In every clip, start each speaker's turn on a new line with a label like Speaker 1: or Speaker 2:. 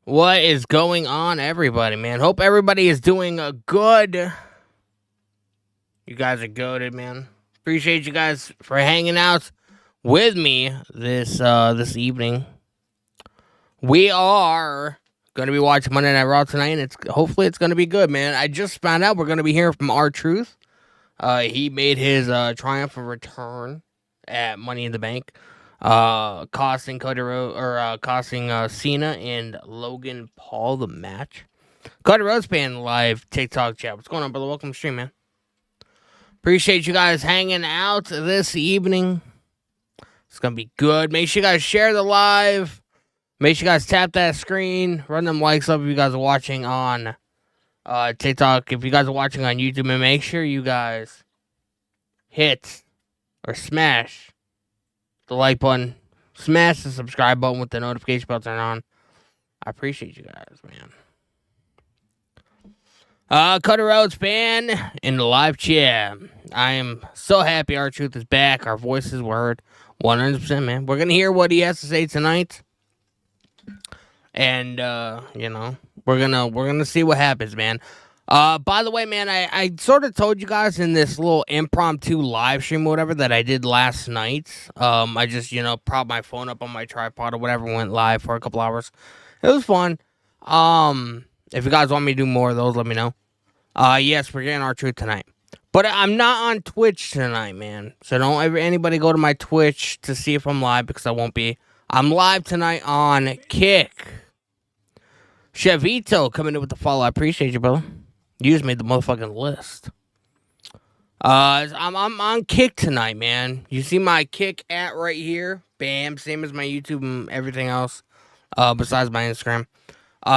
Speaker 1: What is going on, everybody, man? Hope everybody is doing good. You guys are goated, man. Appreciate you guys for hanging out with me this evening. We are going to be watching Monday Night Raw tonight, and hopefully it's going to be good, man. I just found out we're going to be hearing from R-Truth. He made his triumphant return at Money in the Bank. Costing Cena and Logan Paul the match. Cody Rhodes band live TikTok chat. What's going on, brother? Welcome to the stream, man. Appreciate you guys hanging out this evening. It's gonna be good. Make sure you guys share the live. Make sure you guys tap that screen. Run them likes up if you guys are watching on TikTok. If you guys are watching on YouTube, and make sure you guys hit or smash the like button, smash the subscribe button with the notification bell turned on. I appreciate you guys, man. Cody Rhodes fan in the live chat. I am so happy R-Truth is back. Our voices were heard 100%, man. We're going to hear what he has to say tonight. And, we're gonna see what happens, man. By the way, man, I sort of told you guys in this little impromptu live stream or whatever that I did last night. I just, propped my phone up on my tripod or whatever, went live for a couple hours. It was fun. If you guys want me to do more of those, let me know. Yes, we're getting R-Truth tonight. But I'm not on Twitch tonight, man. So don't ever anybody go to my Twitch to see if I'm live, because I won't be. I'm live tonight on Kick. Chevito coming in with the follow. I appreciate you, brother. You just made the motherfucking list. I'm on Kick tonight, man. You see my Kick at right here. Bam. Same as my YouTube and everything else. Besides my Instagram.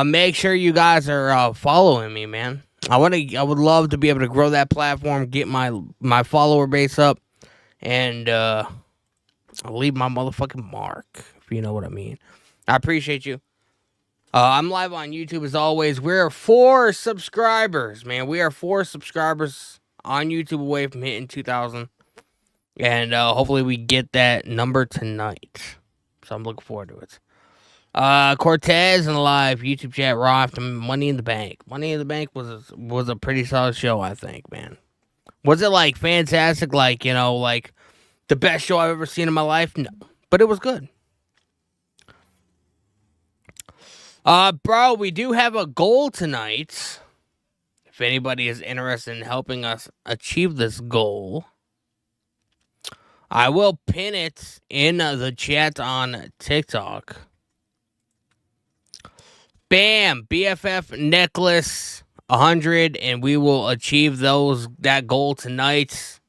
Speaker 1: Make sure you guys are following me, man. I would love to be able to grow that platform, get my follower base up, and leave my motherfucking mark, if you know what I mean. I appreciate you. I'm live on YouTube as always. We're 4 subscribers, man. We are 4 subscribers on YouTube away from hitting 2,000. And hopefully we get that number tonight. So I'm looking forward to it. Cortez in the live YouTube chat, Raw after Money in the Bank. Money in the Bank was a pretty solid show, I think, man. Was it like fantastic, like, you know, like the best show I've ever seen in my life? No. But it was good. Bro, we do have a goal tonight. If anybody is interested in helping us achieve this goal, I will pin it in the chat on TikTok. Bam! BFF necklace 100, and we will achieve that goal tonight.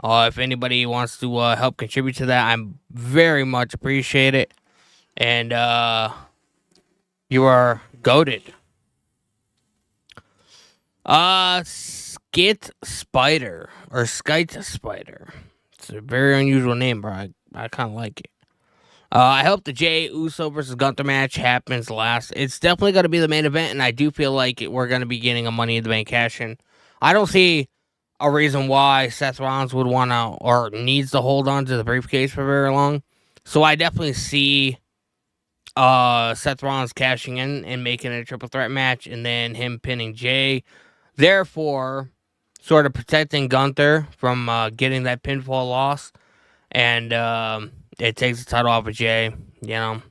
Speaker 1: If anybody wants to help contribute to that, I very much appreciate it. And you are goated. Skit Spider or Skite Spider. It's a very unusual name, bro. I kind of like it. I hope the Jey Uso versus Gunther match happens last. It's definitely going to be the main event, and I do feel like we're going to be getting a Money in the Bank cash-in. I don't see a reason why Seth Rollins would want to or needs to hold on to the briefcase for very long. So I definitely see Seth Rollins cashing in and making it a triple threat match, and then him pinning Jey. Therefore, sort of protecting Gunther from getting that pinfall loss. And it takes the title off of Jey. You know,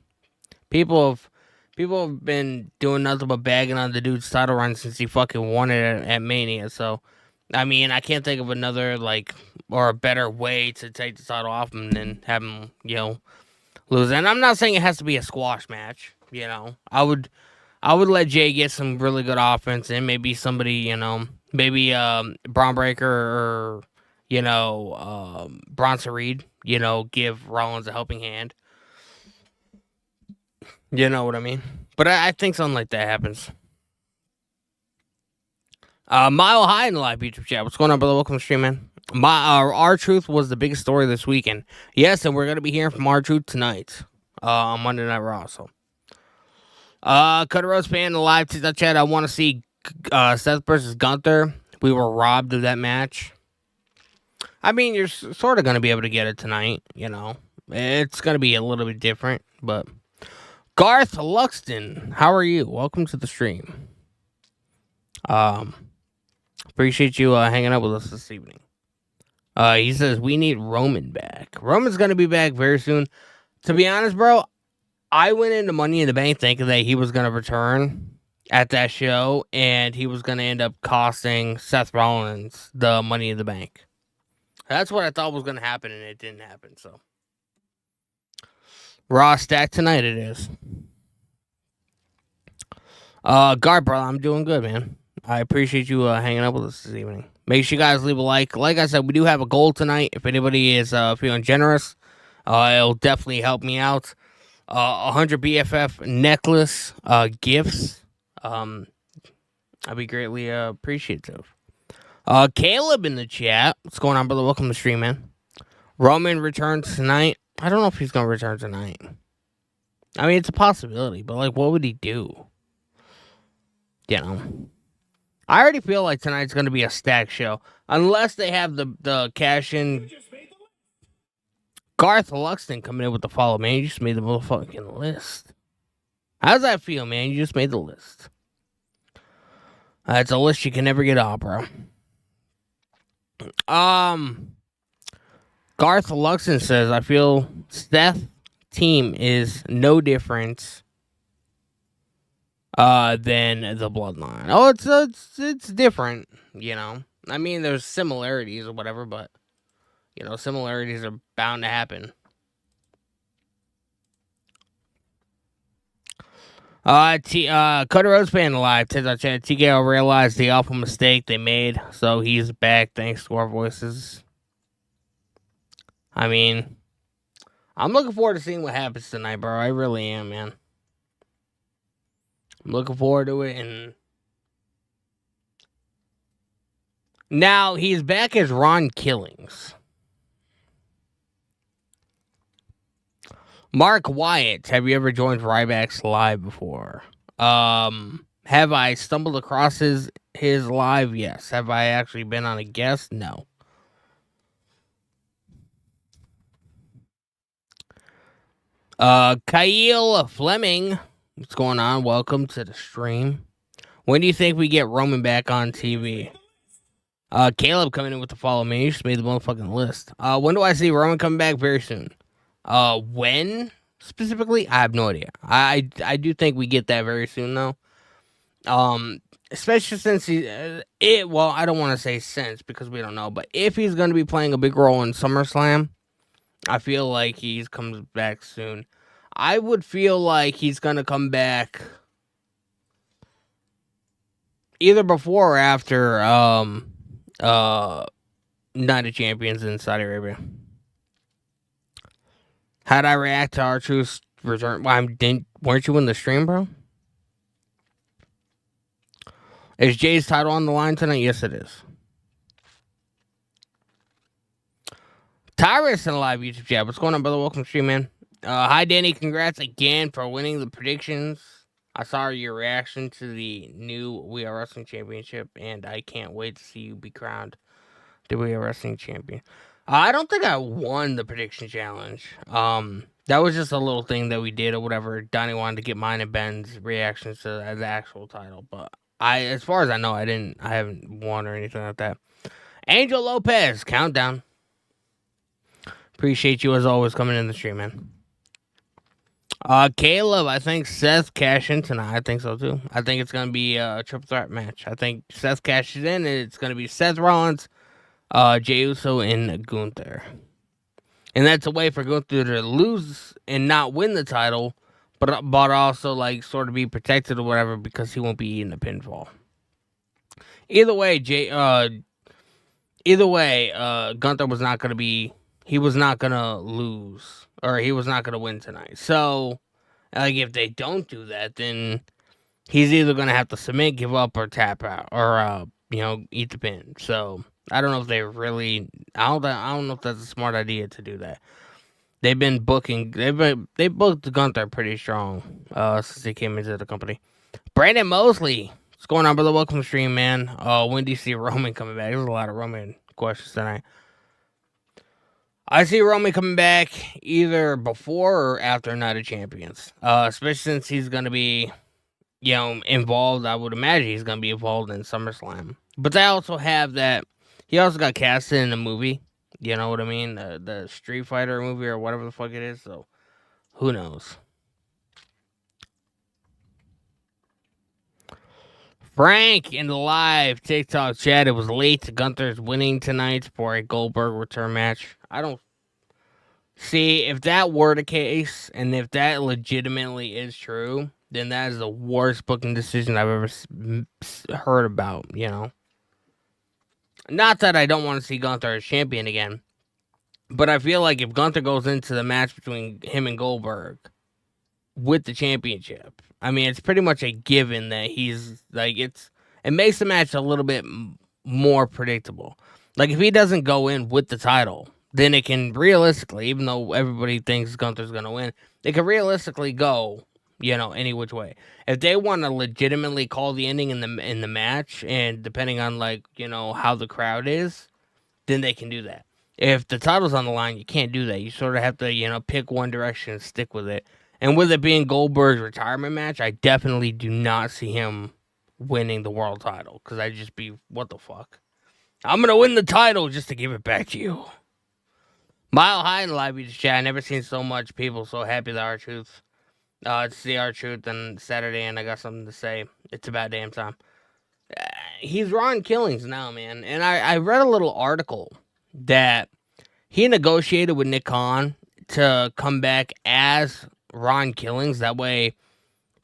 Speaker 1: people have been doing nothing but bagging on the dude's title run since he fucking won it at Mania. So, I mean, I can't think of another or a better way to take the title off him than have him, you know, lose. And I'm not saying it has to be a squash match. You know, I would let Jey get some really good offense and maybe somebody, you know, maybe Braun Breaker or, you know, Bronson Reed, you know, give Rollins a helping hand. You know what I mean? But I think something like that happens. Mile High in the live YouTube chat. What's going on, brother? Welcome to the stream, man. R-Truth was the biggest story this weekend. Yes, and we're going to be hearing from R-Truth tonight on Monday Night Raw. So, Cutter Rose fan in the live TikTok chat. I want to see Seth versus Gunther. We were robbed of that match. I mean, you're sort of going to be able to get it tonight, you know. It's going to be a little bit different, but... Garth Luxton, how are you? Welcome to the stream. Appreciate you hanging out with us this evening. He says, we need Roman back. Roman's going to be back very soon. To be honest, bro, I went into Money in the Bank thinking that he was going to return at that show, and he was going to end up costing Seth Rollins the Money in the Bank. That's what I thought was going to happen, and it didn't happen, so. Raw stack tonight it is. Guard, brother, I'm doing good, man. I appreciate you hanging out with us this evening. Make sure you guys leave a like. Like I said, we do have a goal tonight. If anybody is feeling generous, it'll definitely help me out. 100 BFF necklace gifts. I'd be greatly appreciative. Caleb in the chat. What's going on, brother? Welcome to the stream, man. Roman returns tonight. I don't know if he's going to return tonight. I mean, it's a possibility, but, what would he do? You know. I already feel like tonight's going to be a stacked show. Unless they have the cash-in. Garth Luxton coming in with the follow, man. You just made the motherfucking list. How's that feel, man? You just made the list. It's a list you can never get off, bro. Garth Luxton says, I feel Seth team is no different than the Bloodline. Oh, it's different, you know. I mean, there's similarities or whatever, but, you know, similarities are bound to happen. Cody Rhodes fan alive. TKO realized the awful mistake they made, so he's back thanks to our voices. I mean, I'm looking forward to seeing what happens tonight, bro. I really am, man. I'm looking forward to it, and now he's back as Ron Killings. Mark Wyatt, have you ever joined Ryback's Live before? Have I stumbled across his live? Yes. Have I actually been on a guest? No. Kyle Fleming, what's going on? Welcome to the stream. When do you think we get Roman back on TV? Caleb coming in with the follow me. You just made the motherfucking list. When do I see Roman coming back? Very soon. When specifically? I have no idea. I do think we get that very soon though. Especially since well, I don't want to say since because we don't know, but if he's going to be playing a big role in SummerSlam, I feel like he comes back soon. I would feel like he's going to come back either before or after Night of Champions in Saudi Arabia. How'd I react to R-Truth's return? Weren't you in the stream, bro? Is Jay's title on the line tonight? Yes, it is. Tyrus in a live YouTube chat. What's going on, brother? Welcome to stream, man. Hi, Danny. Congrats again for winning the predictions. I saw your reaction to the new We Are Wrestling Championship, and I can't wait to see you be crowned the We Are Wrestling Champion. I don't think I won the prediction challenge. That was just a little thing that we did or whatever. Donnie wanted to get mine and Ben's reactions to the actual title, but as far as I know, I haven't won or anything like that. Angel Lopez, countdown. Appreciate you as always coming in the stream, man. Caleb, I think Seth cash in tonight. I think so too. I think it's gonna be a triple threat match. I think Seth cashes in, and it's gonna be Seth Rollins, Jey Uso, and Gunther. And that's a way for Gunther to lose and not win the title, but also like sort of be protected or whatever because he won't be eating a pinfall. Either way, Gunther was not gonna be. He was not gonna lose, or he was not gonna win tonight. So, like, if they don't do that, then he's either gonna have to submit, give up, or tap out, or eat the pin. So, I don't know if they really. I don't know if that's a smart idea to do that. They've been booking. They booked Gunther pretty strong since he came into the company. Brandon Mosley, what's going on, brother? Welcome to stream, man. When do you see Roman coming back? There's a lot of Roman questions tonight. I see Roman coming back either before or after Night of Champions. Especially since he's going to be, involved. I would imagine he's going to be involved in SummerSlam. But they also have that. He also got casted in a movie. You know what I mean? The Street Fighter movie or whatever the fuck it is. So, who knows? Frank in the live TikTok chat. It was late. Gunther's winning tonight for a Goldberg return match. I don't see if that were the case, and if that legitimately is true, then that is the worst booking decision I've ever heard about. Not that I don't want to see Gunther as champion again, but I feel like if Gunther goes into the match between him and Goldberg with the championship, I mean, it's pretty much a given that he's like it makes the match a little bit more predictable. Like if he doesn't go in with the title, then it can realistically, even though everybody thinks Gunther's gonna win, it can realistically go, any which way. If they want to legitimately call the ending in the match, and depending on how the crowd is, then they can do that. If the title's on the line, you can't do that. You sort of have to pick one direction and stick with it. And with it being Goldberg's retirement match, I definitely do not see him winning the world title. Because I'd just be, what the fuck? I'm going to win the title just to give it back to you. Mile High in the live video chat. I never seen so much people so happy that R-Truth. To see R-Truth on Saturday, and I got something to say. It's about damn time. He's Ron Killings now, man. And I read a little article that he negotiated with Nick Khan to come back as Ron Killings. That way,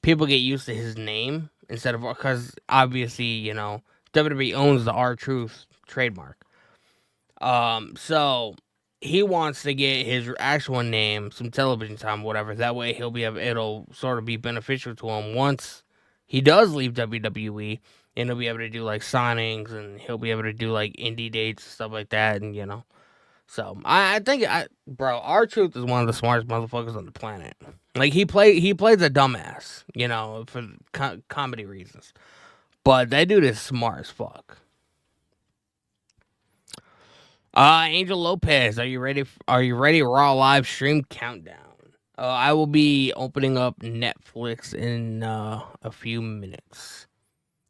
Speaker 1: people get used to his name instead of, because obviously, WWE owns the R-Truth trademark. So he wants to get his actual name, some television time, whatever. That way, it'll sort of be beneficial to him once he does leave WWE, and he'll be able to do like signings, and he'll be able to do like indie dates and stuff like that, and So I think bro, R-Truth is one of the smartest motherfuckers on the planet. Like he plays a dumbass, for comedy reasons. But that dude is smart as fuck. Angel Lopez, are you ready? Are you ready? Raw live stream countdown. I will be opening up Netflix in a few minutes.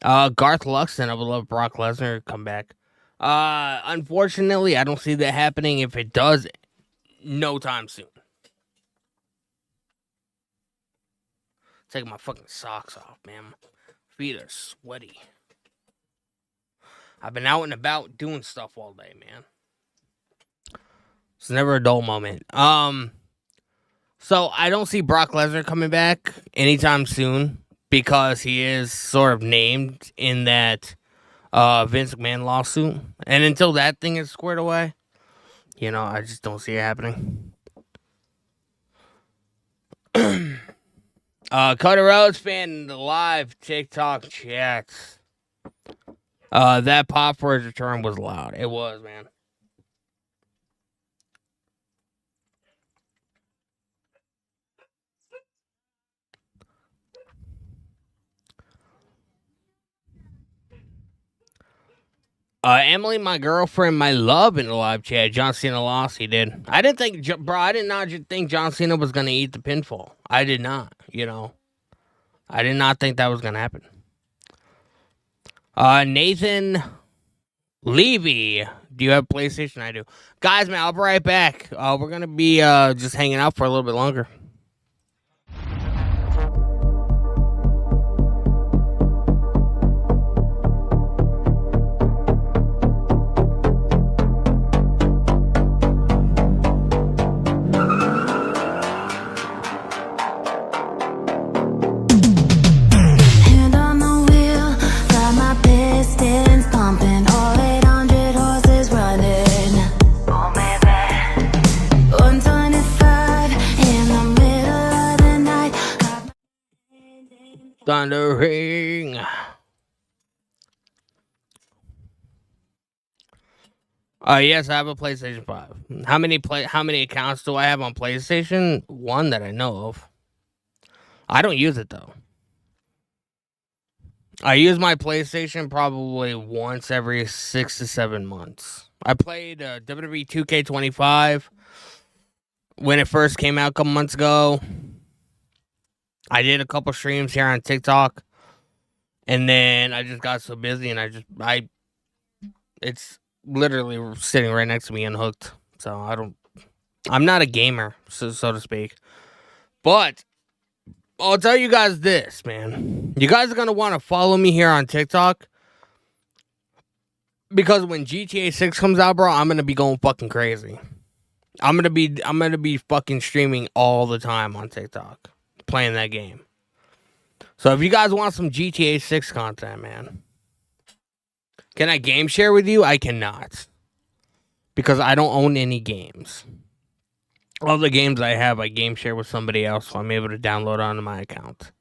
Speaker 1: Garth Luxon, I would love Brock Lesnar to come back. Unfortunately, I don't see that happening. If it does, no time soon. Taking my fucking socks off, man. My feet are sweaty. I've been out and about doing stuff all day, man. It's never a dull moment. So I don't see Brock Lesnar coming back anytime soon because he is sort of named in that Vince McMahon lawsuit. And until that thing is squared away, I just don't see it happening. Cody Rhodes fan in the live TikTok chats. That pop for his return was loud. It was, man. Emily, my girlfriend, my love in the live chat. John Cena lost. He did. I didn't think, bro. I did not think John Cena was gonna eat the pinfall. I did not. I did not think that was gonna happen. Nathan Levy, do you have PlayStation? I do. Guys, man, I'll be right back. We're gonna be just hanging out for a little bit longer. Thundering. Yes, I have a PlayStation 5. How many accounts do I have on PlayStation? One that I know of. I don't use it though. I use my PlayStation probably once every 6 to 7 months. I played WWE 2K25 when it first came out a couple months ago. I did a couple streams here on TikTok, and then I just got so busy, and it's literally sitting right next to me unhooked. So I'm not a gamer, so to speak. But I'll tell you guys this, man. You guys are gonna want to follow me here on TikTok because when GTA 6 comes out, bro, I'm gonna be going fucking crazy. I'm gonna be fucking streaming all the time on TikTok, playing that game. So if you guys want some GTA 6 content, man, can I game share with you? I cannot, because I don't own any games. All the games I have, I game share with somebody else, so I'm able to download onto my account.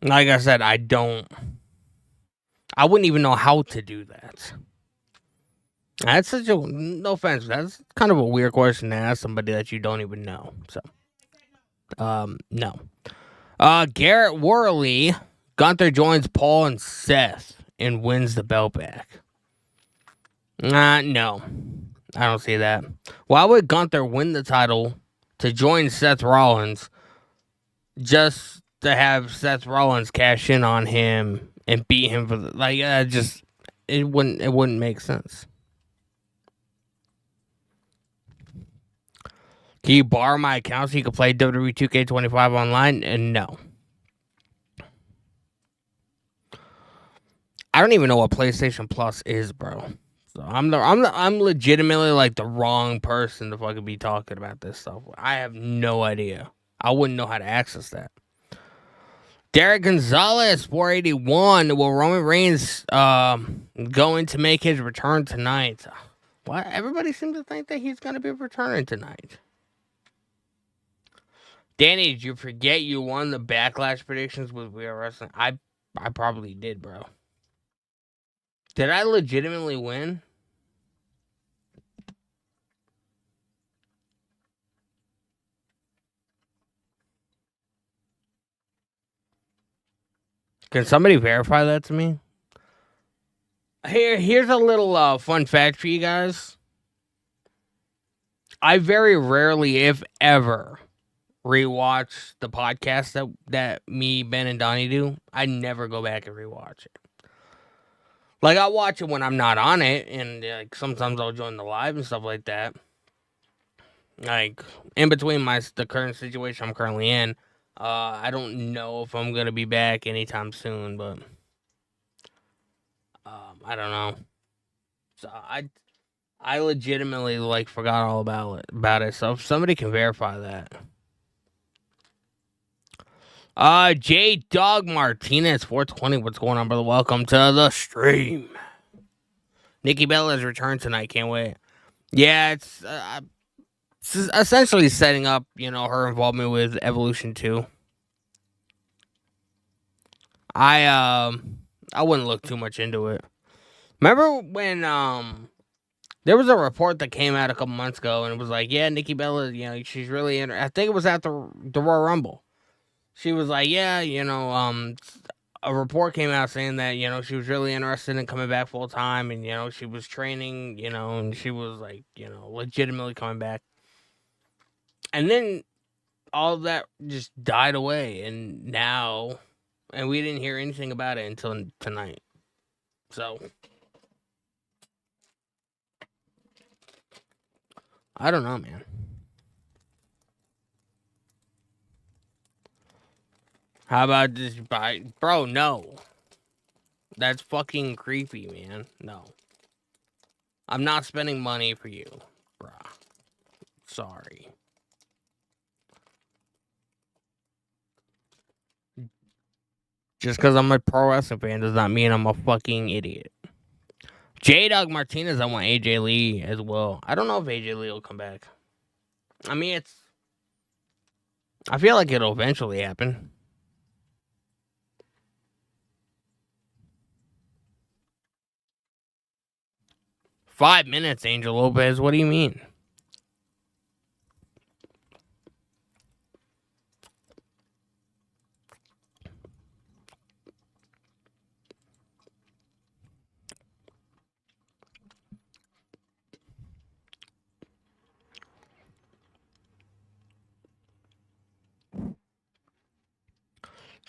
Speaker 1: Like I said, I wouldn't even know how to do that. That's no offense, that's kind of a weird question to ask somebody that you don't even know. So, no. Garrett Worley, Gunther joins Paul and Seth and wins the belt back. No. I don't see that. Why would Gunther win the title to join Seth Rollins just to have Seth Rollins cash in on him and beat him for it wouldn't make sense. Can you borrow my account so you can play WWE 2K25 online? And no. I don't even know what PlayStation Plus is, bro. So I'm legitimately like the wrong person to fucking be talking about this stuff. I have no idea. I wouldn't know how to access that. Derek Gonzalez, 481. Will Roman Reigns going to make his return tonight? Why everybody seems to think that he's going to be returning tonight. Danny, did you forget you won the Backlash predictions with We Are Wrestling? I probably did, bro. Did I legitimately win? Can somebody verify that to me? Here's a little fun fact for you guys. I very rarely, if ever, rewatch the podcast that me, Ben, and Donnie do. I never go back and rewatch it. Like, I'll watch it when I'm not on it, and like sometimes I'll join the live and stuff like that. Like, in between the current situation I'm currently in, I don't know if I'm gonna be back anytime soon, but I don't know. So I legitimately like forgot all about it. So if somebody can verify that. J Dog Martinez 420. What's going on, brother? Welcome to the stream. Nikki Bella's return tonight. Can't wait. Yeah, it's essentially setting up, her involvement with Evolution 2. I wouldn't look too much into it. Remember when there was a report that came out a couple months ago, and it was like, yeah, Nikki Bella, she's really I think it was at the Royal Rumble. She was like, yeah, a report came out saying that, she was really interested in coming back full time, and she was training, and she was like, legitimately coming back. And then all of that just died away, and we didn't hear anything about it until tonight. So I don't know, man. How about just bro? No, that's fucking creepy, man. No, I'm not spending money for you, bruh. Sorry. Just because I'm a pro wrestling fan does not mean I'm a fucking idiot. J Dog Martinez, I want AJ Lee as well. I don't know if AJ Lee will come back. I mean, I feel like it'll eventually happen. "5 minutes, Angel Lopez. What do you mean?"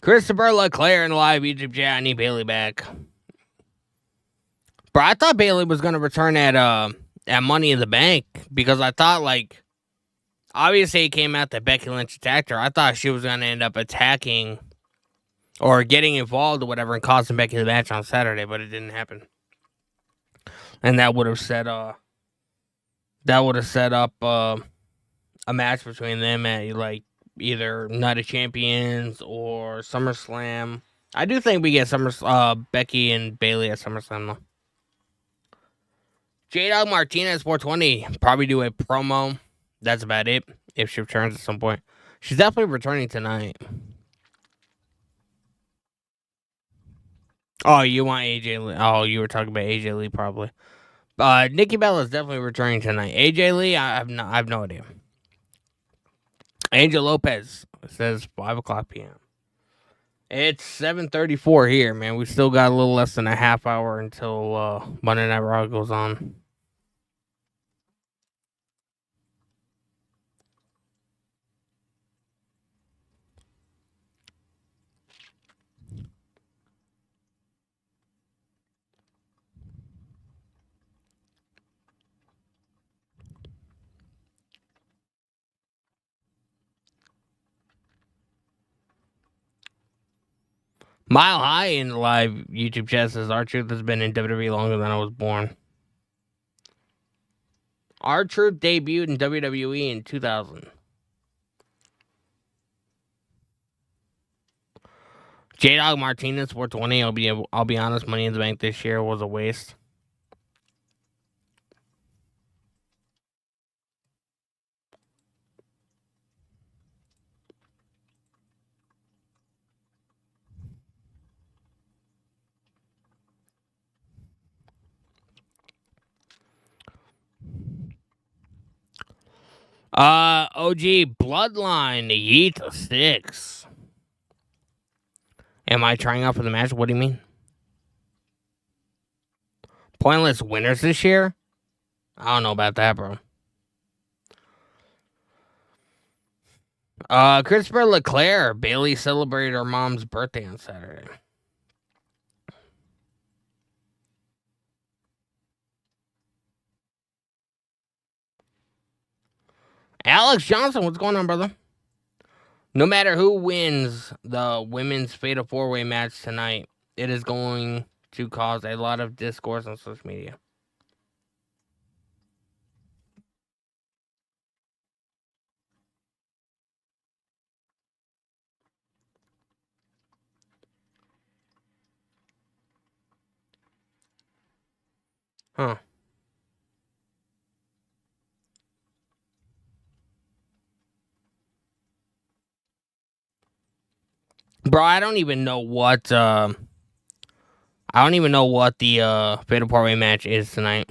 Speaker 1: Christopher LeClaire in the live YouTube chat. I need Bailey back. Bro, I thought Bailey was gonna return at Money in the Bank because I thought, like, obviously it came out that Becky Lynch attacked her. I thought she was gonna end up attacking or getting involved or whatever and costing Becky the match on Saturday, but it didn't happen. And that would have set up a match between them at like either Night of Champions or SummerSlam. I do think we get Becky and Bailey at SummerSlam though. J Dog Martinez 420 probably do a promo. That's about it. If she returns at some point, she's definitely returning tonight. Oh, you want AJ Lee? Oh, you were talking about AJ Lee probably. Nikki Bella is definitely returning tonight. AJ Lee, I have no idea. Angel Lopez says 5:00 p.m. It's 7:34 here, man. We still got a little less than a half hour until Monday Night Raw goes on. Mile High in the live YouTube chat says R-Truth has been in WWE longer than I was born. R-Truth debuted in WWE in 2000. J Dog Martinez 420. I'll be honest, Money in the Bank this year was a waste. OG Bloodline, Yeet Sticks. Am I trying out for the match? What do you mean? Pointless winners this year? I don't know about that, bro. Christopher Leclerc. Bailey celebrated her mom's birthday on Saturday. Alex Johnson, what's going on, brother? No matter who wins the women's Fatal 4-Way match tonight, it is going to cause a lot of discourse on social media. Huh. Bro, I don't even know what the Fatal 4-Way match is tonight.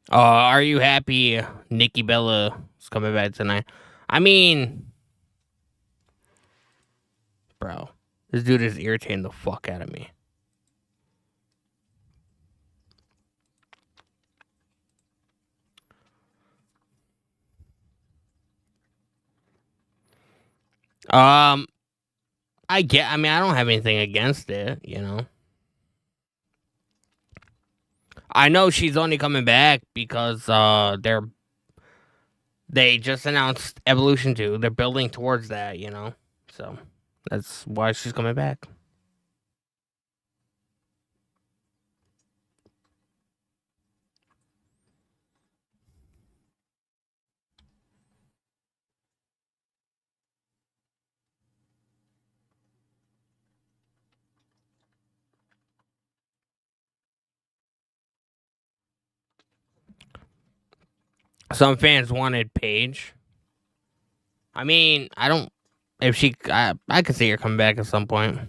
Speaker 1: Are you happy Nikki Bella is coming back tonight? I mean, bro, this dude is irritating the fuck out of me. I mean, I don't have anything against it, you know. I know she's only coming back because they just announced Evolution 2. They're building towards that, you know. So that's why she's coming back. Some fans wanted Paige. I mean, I don't. If she, I could see her coming back at some point.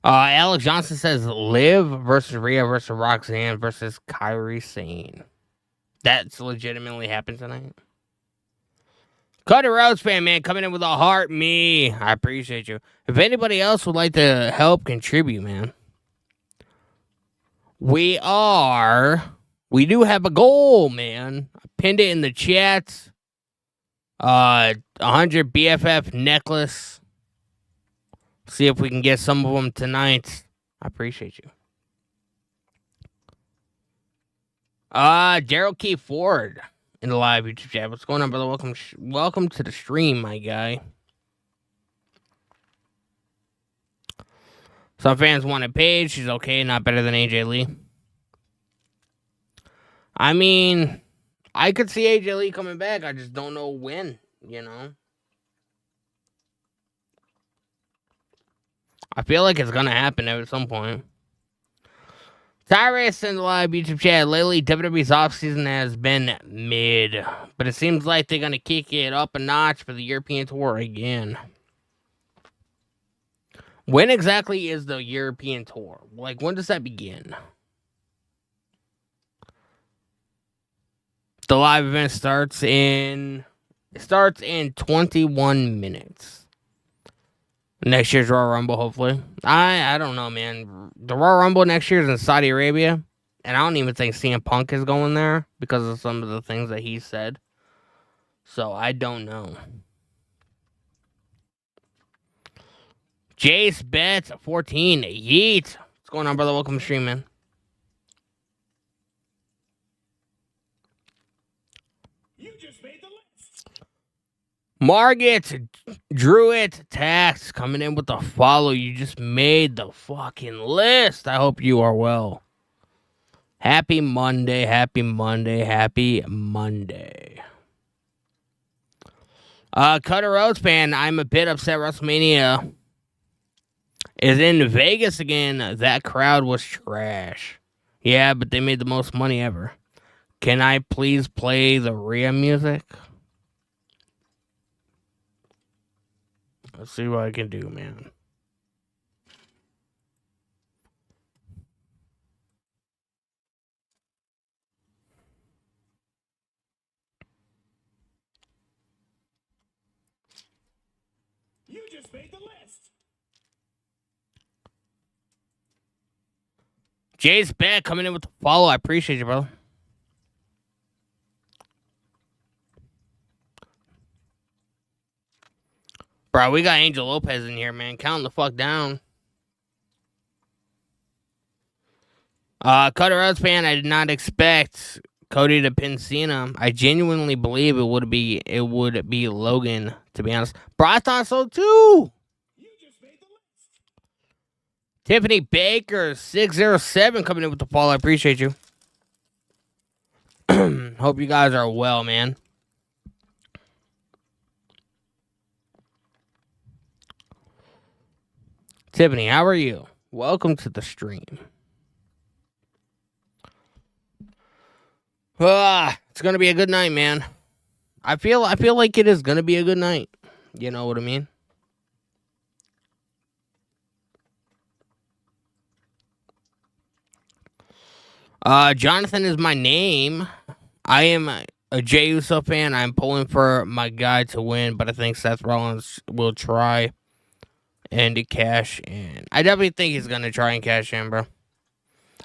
Speaker 1: Alex Johnson says Liv versus Rhea versus Roxanne versus Kairi Sane. That's legitimately happened tonight. Cody Rhodes fan, man, coming in with a heart. Me, I appreciate you. If anybody else would like to help contribute, man, we do have a goal, man. I pinned it in the chat. 100 BFF necklace. See if we can get some of them tonight. I appreciate you. Gerald Key Ford in the live YouTube chat. What's going on, brother? Welcome to the stream, my guy. Some fans wanted Paige. She's okay, not better than AJ Lee. I mean, I could see AJ Lee coming back. I just don't know when, you know. I feel like it's gonna happen at some point. Tyrus in the live YouTube chat. Lately, WWE's offseason has been mid, but it seems like they're gonna kick it up a notch for the European tour again. When exactly is the European tour? Like, when does that begin? The live event starts in 21 minutes. Next year's Royal Rumble, hopefully. I don't know, man. The Royal Rumble next year is in Saudi Arabia, and I don't even think CM Punk is going there because of some of the things that he said. So I don't know. Jace Bet 14 Yeet. What's going on, brother? Welcome to the stream, man. You just made the list. Margaret Druid Tax coming in with the follow. You just made the fucking list. I hope you are well. Happy Monday, happy Monday, happy Monday. Cutter Rhodes fan, I'm a bit upset WrestleMania is in Vegas again. That crowd was trash. Yeah, but they made the most money ever. Can I please play the Rhea music? Let's see what I can do, man.
Speaker 2: You just made the list.
Speaker 1: Jay's back, coming in with the follow. I appreciate you, bro. Bro, we got Angel Lopez in here, man. Counting the fuck down. Cutter Rose fan, I did not expect Cody to pin Cena. I genuinely believe it would be Logan, to be honest. Bro, I thought so too.
Speaker 2: You just made the list.
Speaker 1: Tiffany Baker, 607, coming in with the follow. I appreciate you. Hope you guys are well, man. Tiffany, how are you? Welcome to the stream. It's gonna be a good night, man. I feel like it is gonna be a good night. You know what I mean? Jonathan is my name. I am a Jey Uso fan. I'm pulling for my guy to win, but I think Seth Rollins will try and to cash in. I definitely think he's gonna try and cash in, bro.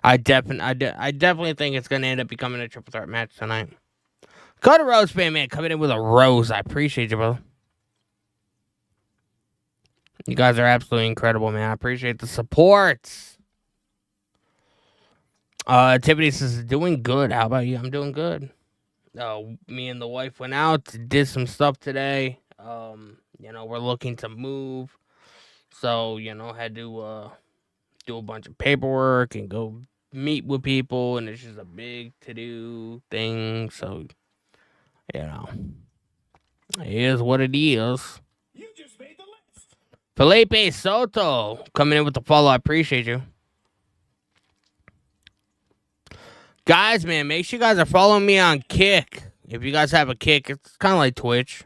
Speaker 1: I definitely think it's gonna end up becoming a triple threat match tonight. Cody Rose fan, man, coming in with a rose. I appreciate you, bro. You guys are absolutely incredible, man. I appreciate the support. Tiffany says, doing good. How about you? I'm doing good. Me and the wife went out, did some stuff today. We're looking to move. So, had to do a bunch of paperwork and go meet with people, and it's just a big to-do thing. So, it is what it is.
Speaker 2: You just made the list.
Speaker 1: Felipe Soto coming in with the follow. I appreciate you. Guys, man, make sure you guys are following me on Kick. If you guys have a Kick, it's kind of like Twitch.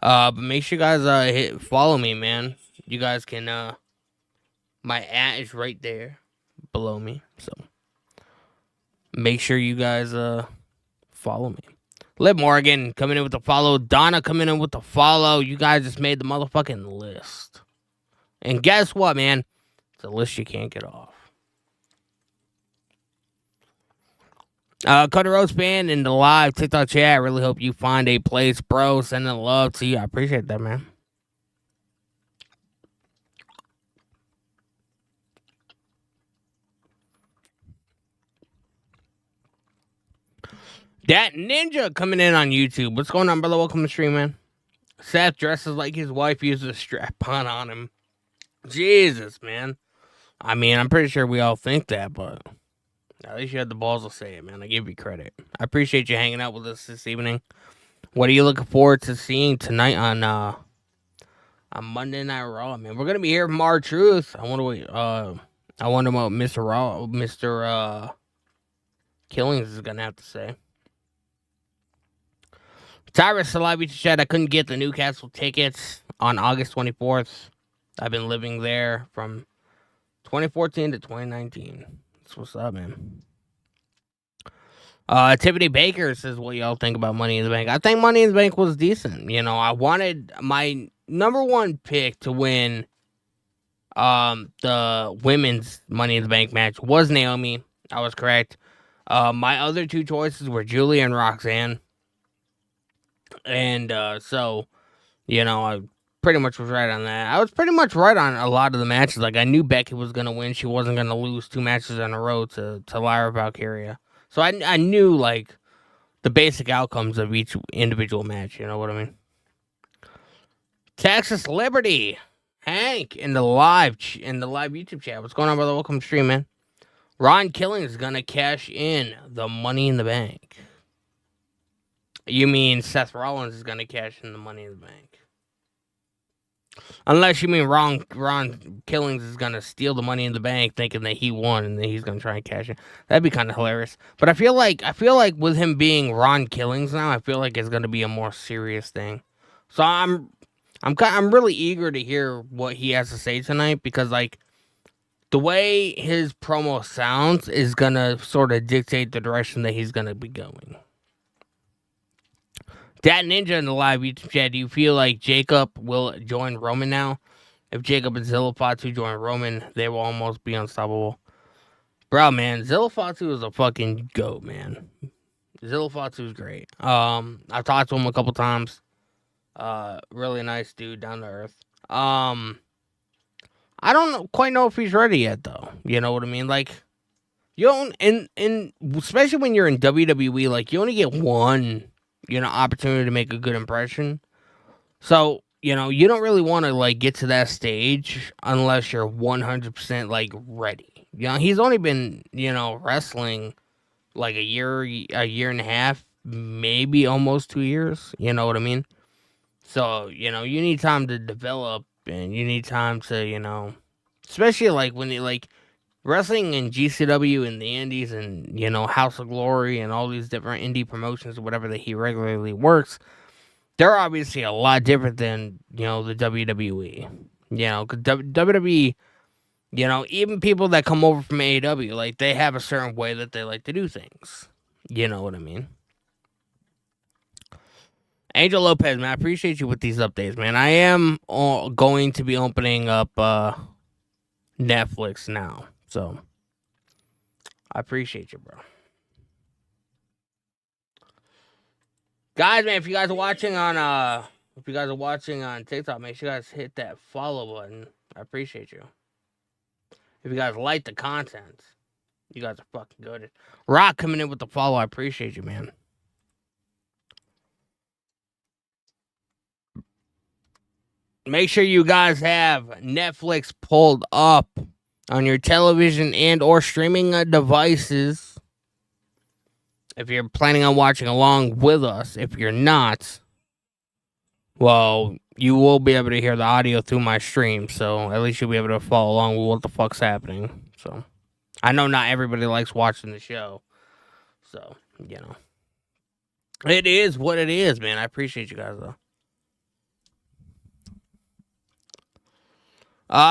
Speaker 1: But make sure you guys follow me, man. You guys can, my @ is right there below me. So, make sure you guys, follow me. Liv Morgan coming in with the follow. Donna coming in with the follow. You guys just made the motherfucking list. And guess what, man? It's a list you can't get off. Cutter Rose fan in the live TikTok chat. I really hope you find a place, bro. Sending love to you. I appreciate that, man. That Ninja coming in on YouTube. What's going on, brother? Welcome to the stream, man. Seth dresses like his wife uses a strap-on on him. Jesus, man. I mean, I'm pretty sure we all think that, but at least you had the balls to say it, man. I give you credit. I appreciate you hanging out with us this evening. What are you looking forward to seeing tonight on Monday Night Raw, man? We're gonna be here from R-Truth. I wonder what Mr. Killings is gonna have to say. Tyrus Salabi said I couldn't get the Newcastle tickets on August 24th. I've been living there from 2014 to 2019. That's what's up, man. Tiffany Baker says, what y'all think about Money in the Bank? I think Money in the Bank was decent. I wanted my number one pick to win the women's Money in the Bank match was Naomi. I was correct. My other two choices were Julia and Roxanne. And so, I pretty much was right on that. I was pretty much right on a lot of the matches. Like, I knew Becky was going to win. She wasn't going to lose 2 matches in a row to Lyra Valkyria. So I knew, like, the basic outcomes of each individual match. You know what I mean? Texas Liberty. Hank in the live YouTube chat. What's going on, brother? Welcome to stream, man. Ron Killing is going to cash in the Money in the Bank. You mean Seth Rollins is going to cash in the Money in the Bank? Unless you mean Ron Killings is gonna steal the Money in the Bank, thinking that he won, and then he's gonna try and cash it. That'd be kind of hilarious. But I feel like with him being Ron Killings now, I feel like it's gonna be a more serious thing. So I'm really eager to hear what he has to say tonight, because like the way his promo sounds is gonna sort of dictate the direction that he's gonna be going. Dat Ninja in the live YouTube chat, do you feel like Jacob will join Roman now? If Jacob and Zillafatu join Roman, they will almost be unstoppable. Bro, man, Zillafatu is a fucking goat, man. Zillafatu is great. I've talked to him a couple times. Really nice dude, down to earth. I don't quite know if he's ready yet, though. You know what I mean? Like, you don't, and especially when you're in WWE, like, you only get one, opportunity to make a good impression. So, you don't really want to, like, get to that stage unless you're 100%, like, ready. He's only been, wrestling, like, a year and a half, maybe almost 2 years. You know what I mean? So, you need time to develop, and you need time to, especially, like, when you, like, wrestling in GCW and the Indies and, House of Glory and all these different indie promotions or whatever that he regularly works, they're obviously a lot different than, the WWE. Because WWE, even people that come over from AEW, like, they have a certain way that they like to do things. You know what I mean? Angel Lopez, man, I appreciate you with these updates, man. I am going to be opening up Netflix now, so I appreciate you, bro. Guys, man, if you guys are watching on TikTok, make sure you guys hit that follow button. I appreciate you. If you guys like the content, you guys are fucking good. Rock coming in with the follow, I appreciate you, man. Make sure you guys have Netflix pulled up on your television and or streaming devices. If you're planning on watching along with us, if you're not, well, you will be able to hear the audio through my stream, so at least you'll be able to follow along with what the fuck's happening. So, I know not everybody likes watching the show, so, it is what it is, man. I appreciate you guys, though.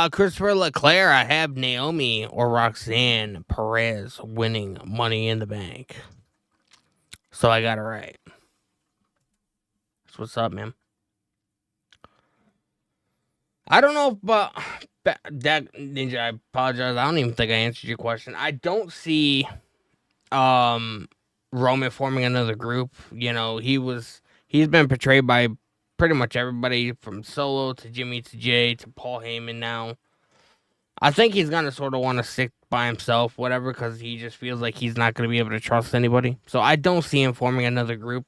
Speaker 1: Christopher Leclerc, I have Naomi or Roxanne Perez winning Money in the Bank. So I got it right. That's what's up, man. I don't know, but that Ninja, I apologize. I don't even think I answered your question. I don't see Roman forming another group. He's been portrayed by pretty much everybody from Solo to Jimmy to Jay to Paul Heyman now. I think he's going to sort of want to stick by himself, whatever, because he just feels like he's not going to be able to trust anybody. So I don't see him forming another group.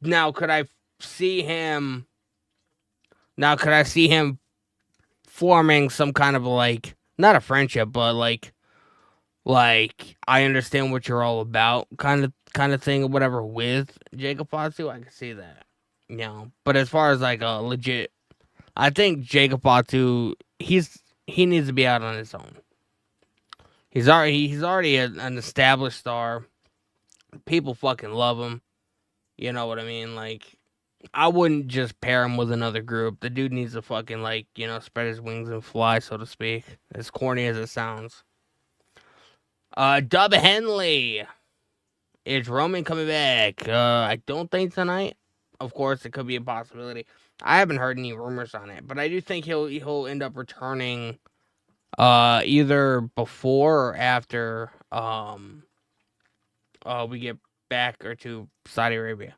Speaker 1: Now, could I see him forming some kind of like, not a friendship, but like I understand what you're all about kind of thing or whatever with Jacob Fatu? I can see that. But as far as like a legit, I think Jacob Fatu, he needs to be out on his own. He's already an established star. People fucking love him. You know what I mean? Like, I wouldn't just pair him with another group. The dude needs to fucking, like, spread his wings and fly, so to speak. As corny as it sounds. Dub Henley. Is Roman coming back? I don't think tonight. Of course, it could be a possibility. I haven't heard any rumors on it, but I do think he'll end up returning either before or after we get back or to Saudi Arabia.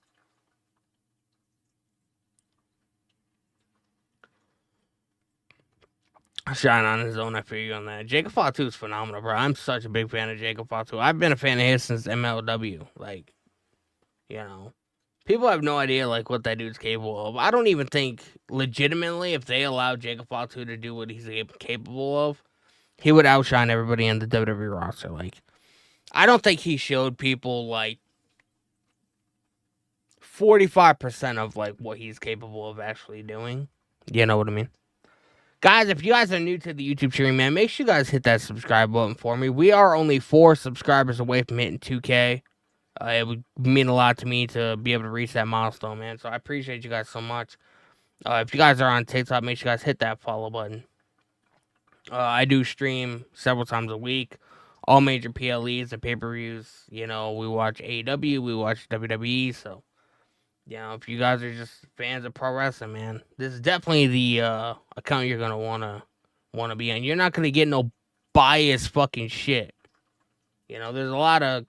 Speaker 1: Shine on his own, I feel you on that. Jacob Fatu is phenomenal, bro. I'm such a big fan of Jacob Fatu. I've been a fan of his since MLW. Like, people have no idea, like, what that dude's capable of. I don't even think, legitimately, if they allow Jacob Fatu to do what he's capable of, he would outshine everybody in the WWE roster. Like, I don't think he showed people, like, 45% of, like, what he's capable of actually doing. You know what I mean? Guys, if you guys are new to the YouTube stream, man, make sure you guys hit that subscribe button for me. We are only 4 subscribers away from hitting 2K. It would mean a lot to me to be able to reach that milestone, man. So I appreciate you guys so much. If you guys are on TikTok, make sure you guys hit that follow button. I do stream several times a week. All major PLEs and pay-per-views. You know, we watch AEW, we watch WWE. So, you know, if you guys are just fans of pro wrestling, man, this is definitely the account you're gonna wanna be on. You're not gonna get no biased fucking shit. You know, there's a lot of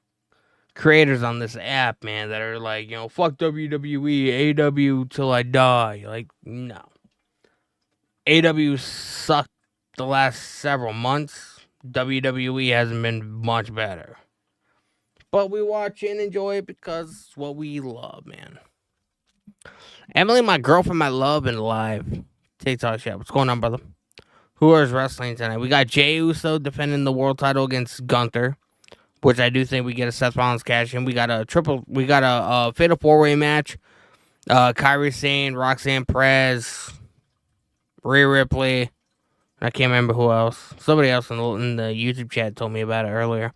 Speaker 1: creators on this app, man, that are like, you know, fuck WWE, AEW till I die. Like, no. AEW sucked the last several months. WWE hasn't been much better. But we watch and enjoy it because it's what we love, man. Emily, my girlfriend, my love, and live TikTok chat. What's going on, brother? Who is wrestling tonight? We got Jey Uso defending the world title against Gunther, which I do think we get a Seth Rollins cash in. We got a fatal 4-way match. Kairi Sane, Roxanne Perez, Rhea Ripley. I can't remember who else. Somebody else in the YouTube chat told me about it earlier.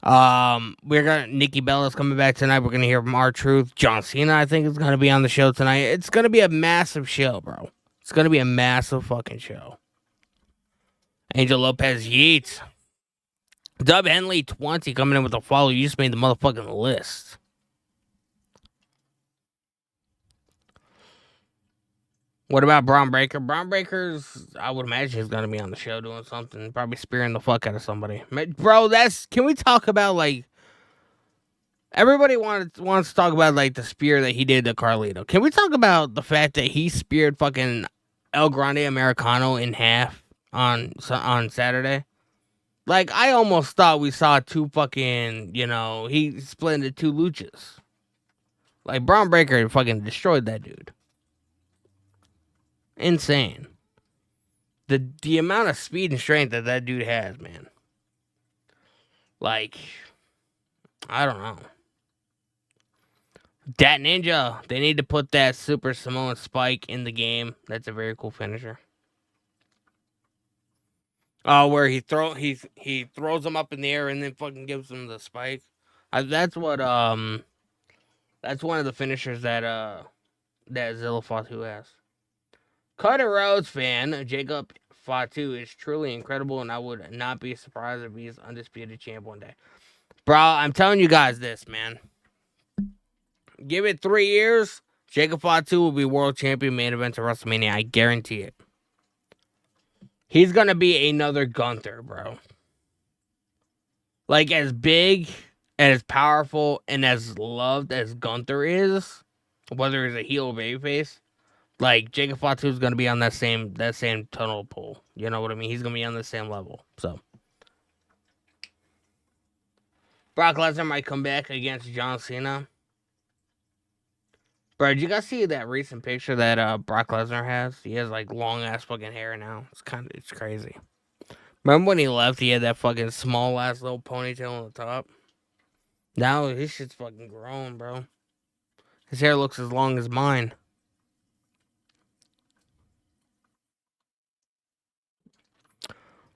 Speaker 1: Nikki Bella's coming back tonight. We're gonna hear from R-Truth. John Cena, I think, is gonna be on the show tonight. It's gonna be a massive show, bro. It's gonna be a massive fucking show. Angel Lopez Yeats. Dub Henley 20 coming in with a follow. You just made the motherfucking list. What about Braun Breaker? Braun Breaker's, I would imagine he's going to be on the show doing something. Probably spearing the fuck out of somebody. Bro, can we talk about, like, everybody wants to talk about, like, the spear that he did to Carlito. Can we talk about the fact that he speared fucking El Grande Americano in half on Saturday? Like, I almost thought we saw two fucking, you know, he split into 2 luchas. Like, Braun Breaker fucking destroyed that dude. Insane. The amount of speed and strength that dude has, man. Like, I don't know. Dat Ninja, they need to put that Super Samoan Spike in the game. That's a very cool finisher. Oh, where he throws him up in the air and then fucking gives him the spike. That's one of the finishers that Zilla Fatu has. Carter Rhodes fan Jacob Fatu is truly incredible, and I would not be surprised if he's undisputed champ one day. Bro, I'm telling you guys this, man. Give it 3 years, Jacob Fatu will be world champion main event of WrestleMania. I guarantee it. He's gonna be another Gunther, bro. Like, as big and as powerful and as loved as Gunther is, whether he's a heel or babyface, like, Jacob Fatu is going to be on that same tunnel pool. You know what I mean? He's going to be on the same level. So, Brock Lesnar might come back against John Cena. Bro, did you guys see that recent picture that Brock Lesnar has? He has, like, long-ass fucking hair now. It's crazy. Remember when he left, he had that fucking small-ass little ponytail on the top? Now, his shit's fucking grown, bro. His hair looks as long as mine.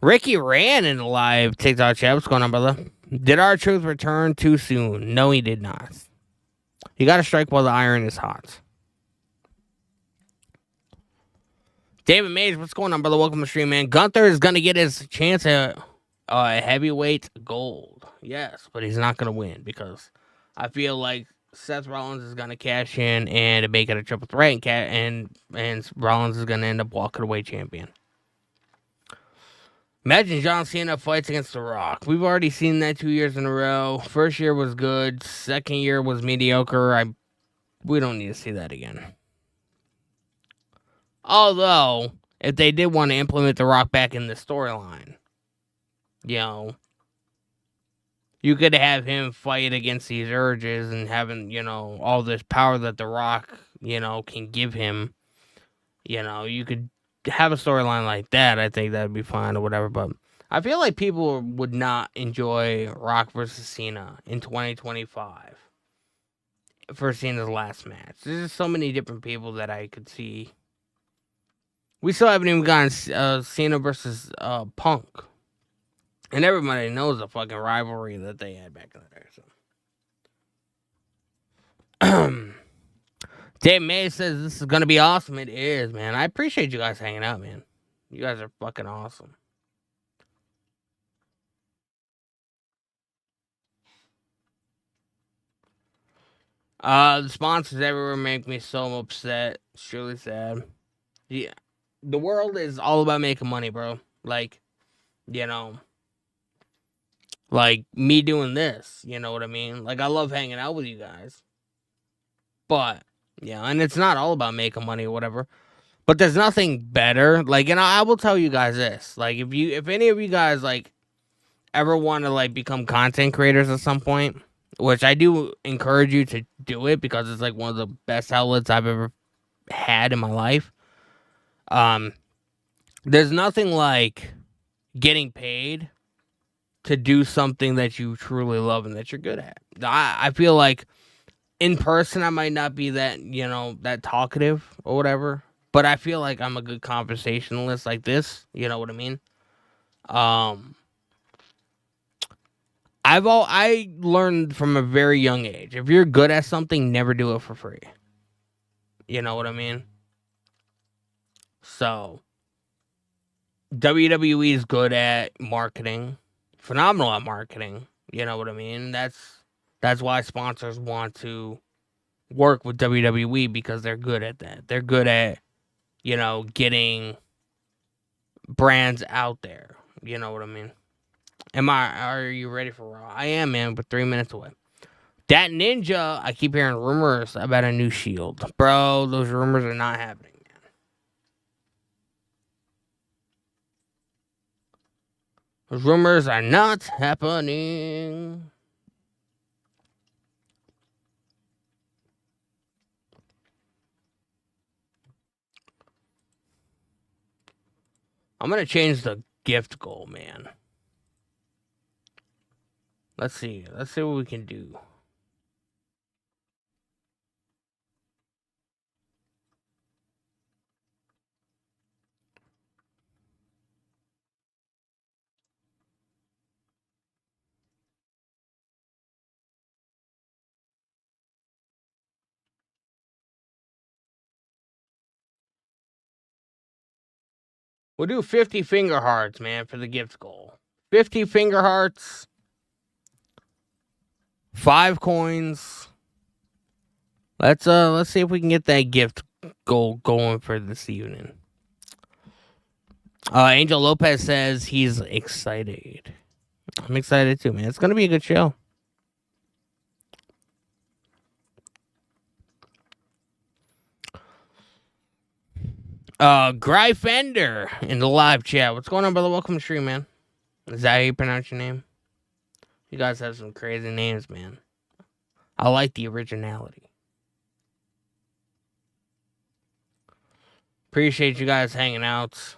Speaker 1: Ricky ran in the live TikTok chat. What's going on, brother? Did R-Truth return too soon? No, he did not. You got to strike while the iron is hot. David Mays, what's going on, brother? Welcome to the stream, man. Gunther is going to get his chance at heavyweight gold. Yes, but he's not going to win because I feel like Seth Rollins is going to cash in and make it a triple threat, and Rollins is going to end up walking away champion. Imagine John Cena fights against The Rock. We've already seen that 2 years in a row. First year was good. Second year was mediocre. We don't need to see that again. Although, if they did want to implement The Rock back in the storyline, you know, you could have him fight against these urges and having, you know, all this power that The Rock, you know, can give him. You know, you could have a storyline like that. I think that'd be fine or whatever, but I feel like people would not enjoy Rock versus Cena in 2025 for Cena's last match. There's just so many different people that I could see We still haven't even gotten Cena versus Punk. And everybody knows the fucking rivalry that they had back in the day. So. Dave May says this is going to be awesome. It is, man. I appreciate you guys hanging out, man. You guys are fucking awesome. The sponsors everywhere make me so upset. It's really sad. Yeah. The world is all about making money, bro. Like, you know, like me doing this, you know what I mean? Like, I love hanging out with you guys. But, yeah, and it's not all about making money or whatever. But there's nothing better. Like, and I will tell you guys this. Like, if any of you guys, like, ever want to, like, become content creators at some point, which I do encourage you to do it because it's, like, one of the best outlets I've ever had in my life. There's nothing like getting paid to do something that you truly love and that you're good at. I feel like in person I might not be that, that talkative or whatever, but I feel like I'm a good conversationalist like this, you know what I mean? I learned from a very young age, if you're good at something, never do it for free. You know what I mean? So WWE is good at marketing, phenomenal at marketing. You know what I mean? That's why sponsors want to work with WWE because they're good at that. They're good at, getting brands out there. You know what I mean? Are you ready for Raw? I am, man, but 3 minutes away. That Ninja, I keep hearing rumors about a new Shield. Bro, those rumors are not happening. Those rumors are not happening. I'm going to change the gift goal, man. Let's see. Let's see what we can do. We'll do 50 finger hearts, man, for the gift goal. 50 finger hearts. 5 coins. Let's see if we can get that gift goal going for this evening. Angel Lopez says he's excited. I'm excited too, man. It's gonna be a good show. Gryfender in the live chat. What's going on, brother? Welcome to the stream, man. Is that how you pronounce your name? You guys have some crazy names, man. I like the originality. Appreciate you guys hanging out.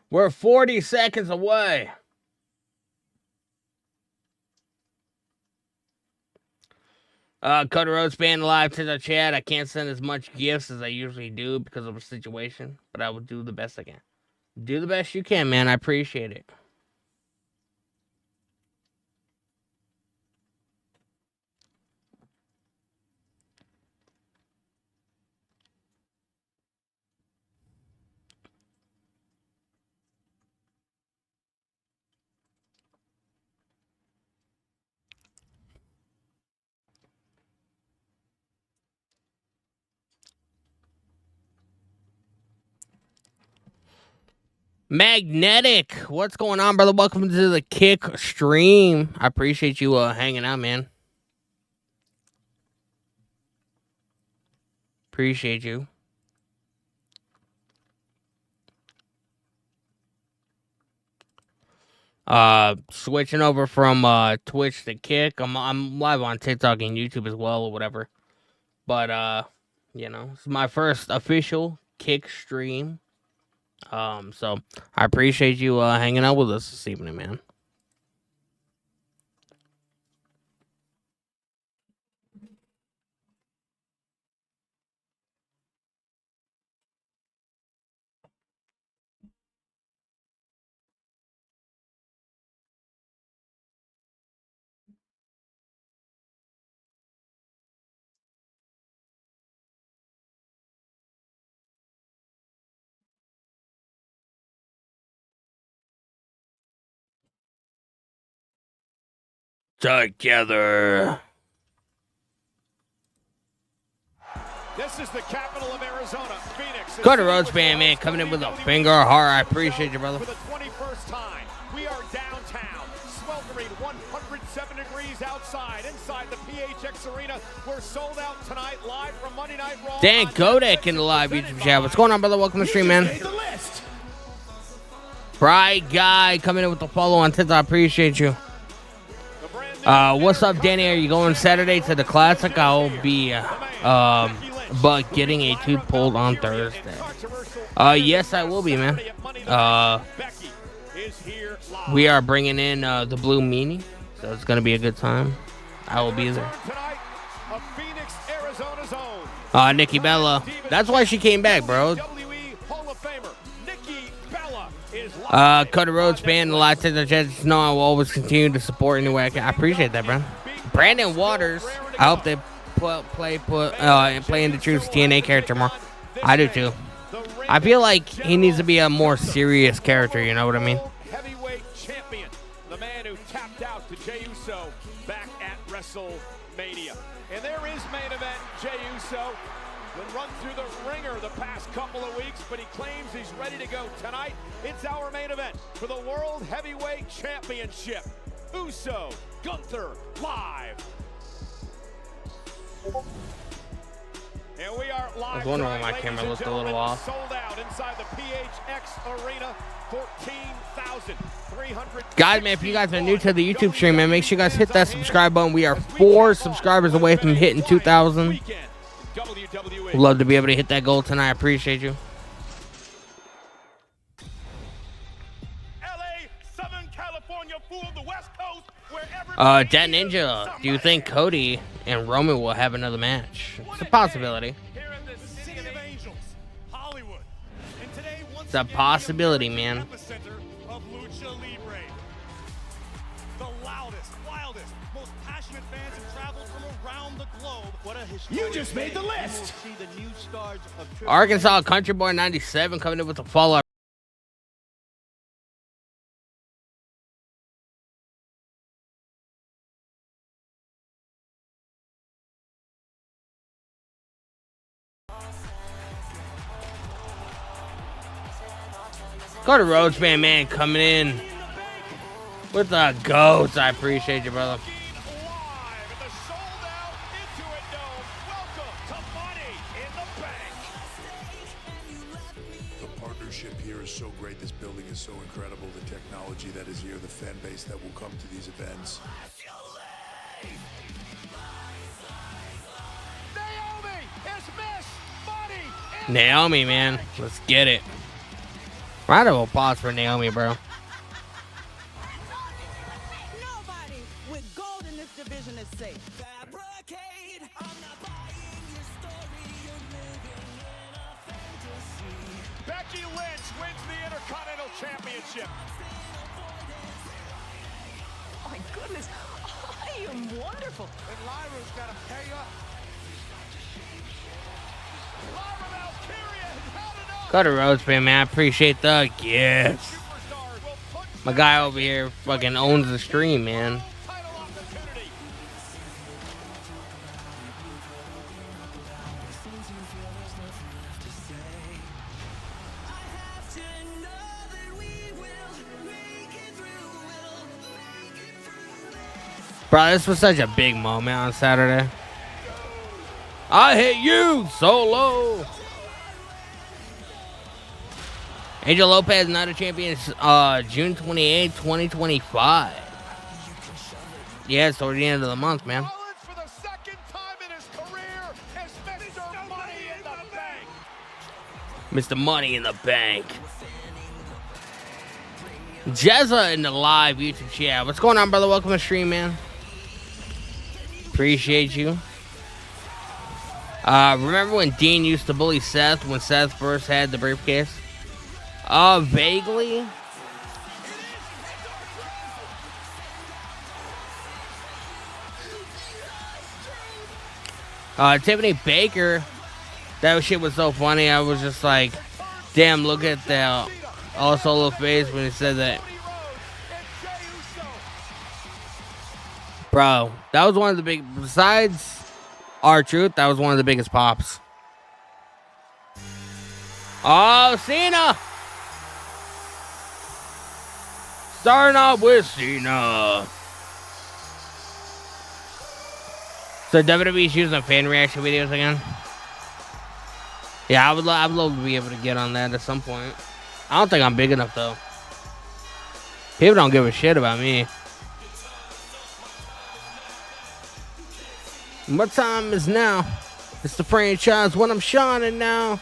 Speaker 1: We're 40 seconds away. Cody Rhodes banned live to the chat. I can't send as much gifts as I usually do because of the situation, but I will do the best I can. Do the best you can, man. I appreciate it. Magnetic, what's going on, brother? Welcome to the Kick stream. I appreciate you hanging out, man. Appreciate you. Switching over from Twitch to Kick. I'm live on TikTok and YouTube as well or whatever. But it's my first official Kick stream. So I appreciate you hanging out with us this evening, man. together.
Speaker 3: This is the capital of Arizona, Phoenix.
Speaker 1: Cody Rhodes band, man, coming in with a finger heart. I appreciate you, brother.
Speaker 3: For the 21st time, we are downtown, sweltering 107 degrees outside, inside the PHX Arena. We're sold out tonight, live from Monday Night Raw.
Speaker 1: Dan Kodak in the live YouTube chat. What's going on, brother? Welcome to the stream, man.
Speaker 2: Made the list.
Speaker 1: Bright guy coming in with the follow on TikTok. I appreciate you. What's up, Danny? Are you going Saturday to the Classic? I'll be but getting a tooth pulled on Thursday. Yes, I will be, man. We are bringing in the Blue Meanie, so it's gonna be a good time. I will be there. Nikki Bella. That's why she came back, bro. Cody Rhodes band, a lot of the judges know I will always continue to support anyway I can. I appreciate that, bro. Brandon Waters. I hope they play into Truth's TNA character more. I do too. I feel like he needs to be a more serious character. You know what I mean?
Speaker 3: Heavyweight champion, the man who tapped out to Jey Uso back at WrestleMania, and there is main event. Jey Uso been run through the ringer the past couple of weeks, but he claims he's ready to go tonight. It's our main event for the World Heavyweight Championship. Uso, Gunther, live. And we are live.
Speaker 1: I was wondering why my camera looked a little off.
Speaker 3: Sold out inside the PHX Arena, 14,300.
Speaker 1: Guys, man, if you guys are new to the YouTube stream, man, make sure you guys hit that subscribe button. We are 4 subscribers away from hitting 2,000. Would love to be able to hit that goal tonight. I appreciate you. Dat Ninja, do you think Cody and Roman will have another match? It's a possibility. It's a possibility, man.
Speaker 2: You just made the list.
Speaker 1: Arkansas Country Boy 97 coming in with a follow-up. Cody Rhodes band, man, coming in with the goats. I appreciate you, brother.
Speaker 4: The partnership here is so great. This building is so incredible. The technology that is here, the fan base that will come to these events.
Speaker 1: Naomi, man, let's get it. Round of applause for Naomi, bro.
Speaker 5: Nobody with gold in this division is safe.
Speaker 3: Becky Lynch wins the Intercontinental Championship.
Speaker 5: Oh my goodness, I am wonderful.
Speaker 3: And Lyra's got to pay up. Lyra Valkyria has had enough.
Speaker 1: Cody Rhodes, man, I appreciate the gifts. My guy over here fucking owns the stream, man. Bro, this was such a big moment on Saturday. I hit you solo. Angel Lopez, another champion, June 28, 2025. Yeah, it's toward the end of the month, man.
Speaker 3: Rollins for the second time in his career is Mr. Money in the Bank.
Speaker 1: Mr. Money in the Bank. Jezza in the live YouTube chat. What's going on, brother? Welcome to the stream, man. Appreciate you. Remember when Dean used to bully Seth when Seth first had the briefcase? Vaguely. Tiffany Baker, that shit was so funny. I was just like, damn, look at the all solo face when he said that. Bro, that was one of the big, besides R-Truth, that was one of the biggest pops. Oh, Cena! Starting off with Cena. So WWE's using fan reaction videos again? Yeah, I would love to be able to get on that at some point. I don't think I'm big enough, though. People don't give a shit about me. What time is now? It's the franchise when I'm shining now.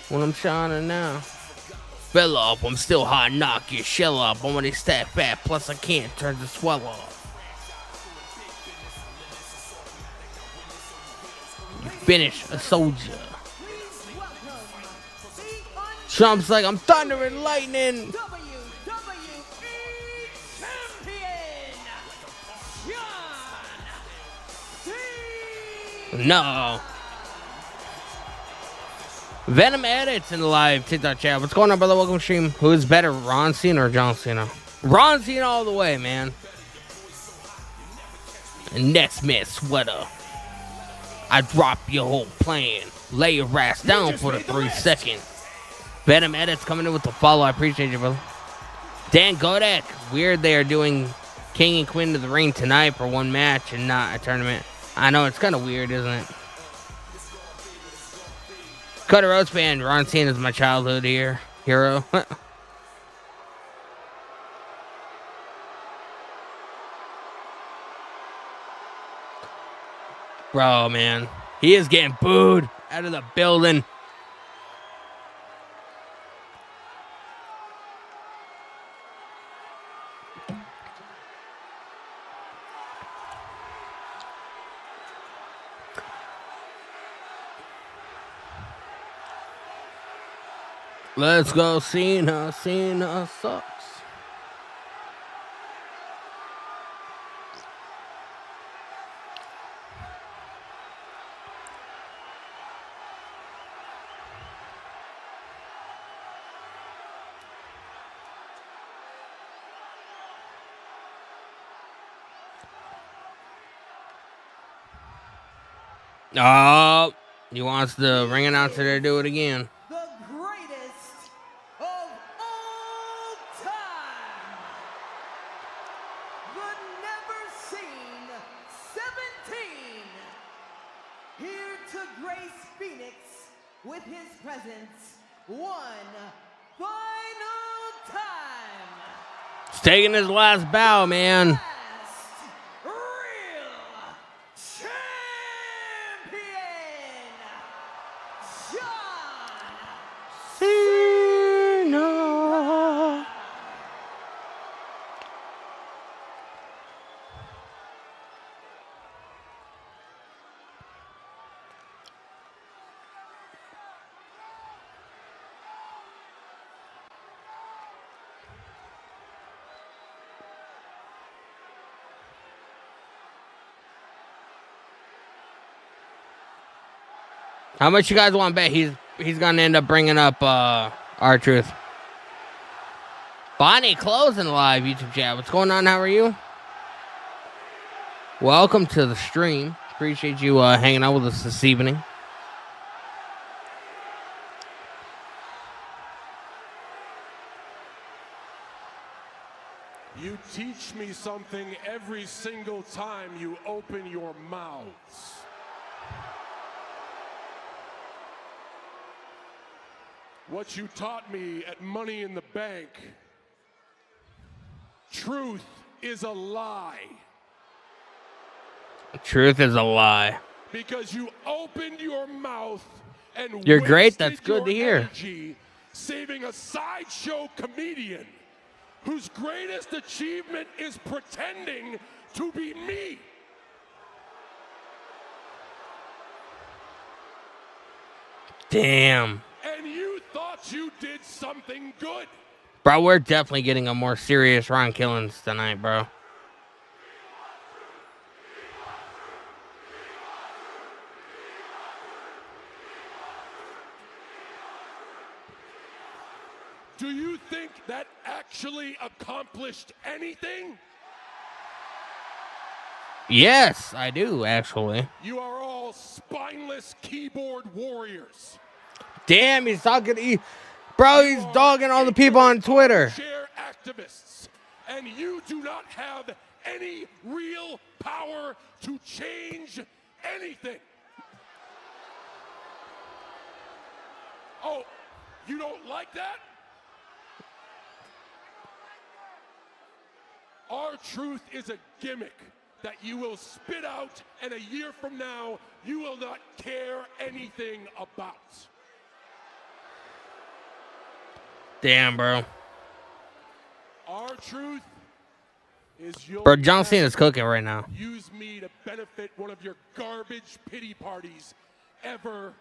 Speaker 1: When I'm shining now. Fell up, I'm still hot, knock your shell up. I'm only stat fat, plus I can't turn the swell off. You finish a soldier. Trump's like, I'm thunder and lightning. No. Venom edits in the live TikTok chat. What's going on, brother? Welcome to stream. Who is better, Ron Cena or John Cena? Ron Cena all the way, man. And next man sweater. I drop your whole plan. Lay your ass down for the 3 seconds. Venom edits coming in with the follow. I appreciate you, brother. Dan Godak. Weird they are doing King and Queen of the Ring tonight for one match and not a tournament. I know, it's kind of weird, isn't it? Cutter Rose fan, Ron Cena is my childhood hero. Bro, man. He is getting booed out of the building. Let's go, Cena. Cena sucks. Oh, he wants the ring announcer to do it again.
Speaker 5: With his presence, one final time.
Speaker 1: He's taking his last bow, man.
Speaker 5: Last real champion, John
Speaker 1: Cena. How much you guys want to bet he's gonna end up bringing up R-Truth? Bonnie closing live YouTube chat. What's going on? How are you? Welcome to the stream. Appreciate you hanging out with us this evening.
Speaker 6: You teach me something every single time you open your mouths. What you taught me at Money in the Bank, truth is a lie.
Speaker 1: Truth is a lie.
Speaker 6: Because you opened your mouth and
Speaker 1: you're great. That's good to hear.
Speaker 6: Energy, saving a sideshow comedian whose greatest achievement is pretending to be me.
Speaker 1: Damn.
Speaker 6: And you thought you did something good.
Speaker 1: Bro, we're definitely getting a more serious Ron Killings tonight, bro.
Speaker 6: Do you think that actually accomplished anything?
Speaker 1: Yes, I do, actually.
Speaker 6: You are all spineless keyboard warriors.
Speaker 1: Damn, he's talking. Bro, he's dogging all the people on Twitter.
Speaker 6: Chair activists, and you do not have any real power to change anything. Oh, you don't like that? Our truth is a gimmick that you will spit out, and a year from now, you will not care anything about.
Speaker 1: Damn, bro.
Speaker 6: Our truth is you'll
Speaker 1: Bro, John Cena's cooking right now.
Speaker 6: use me to benefit one of your garbage pity parties ever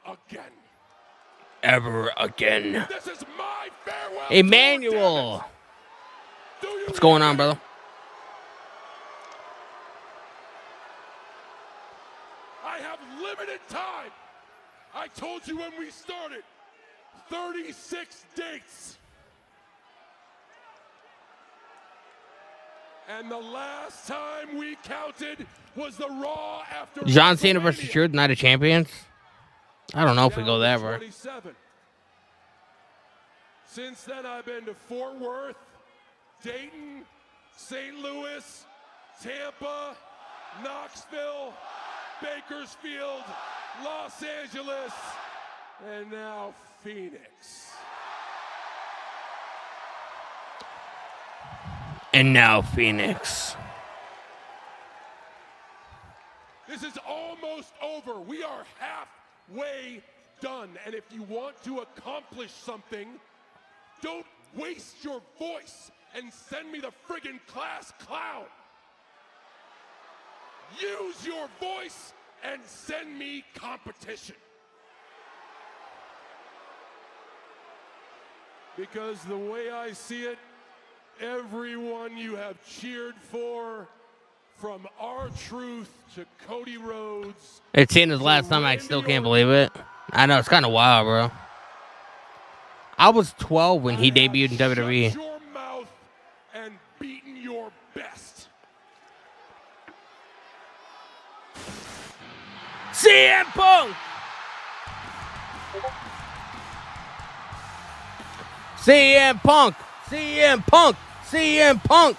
Speaker 6: again.
Speaker 1: Ever again.
Speaker 6: This is my farewell.
Speaker 1: Emmanuel.
Speaker 6: Tour,
Speaker 1: What's going on, brother?
Speaker 6: I have limited time. I told you when we started. 36 dates. And the last time we counted was the Raw after
Speaker 1: John Cena versus Truth, Night of Champions? I don't know if we go that far.
Speaker 6: 27. Since then, I've been to Fort Worth, Dayton, St. Louis, Tampa, Knoxville, Bakersfield, Los Angeles, and now Phoenix.
Speaker 1: And now Phoenix.
Speaker 6: This is almost over. We are halfway done. And if you want to accomplish something, don't waste your voice and send me the friggin' class clown. Use your voice and send me competition. Because the way I see it, everyone you have cheered for, from R-Truth to Cody Rhodes.
Speaker 1: It's Cena's last time. I still can't believe it. I know, it's kind of wild, bro. I was 12 when he debuted in WWE.
Speaker 6: Shut your mouth and beaten your best.
Speaker 1: CM Punk! CM Punk! CM Punk! CM Punk!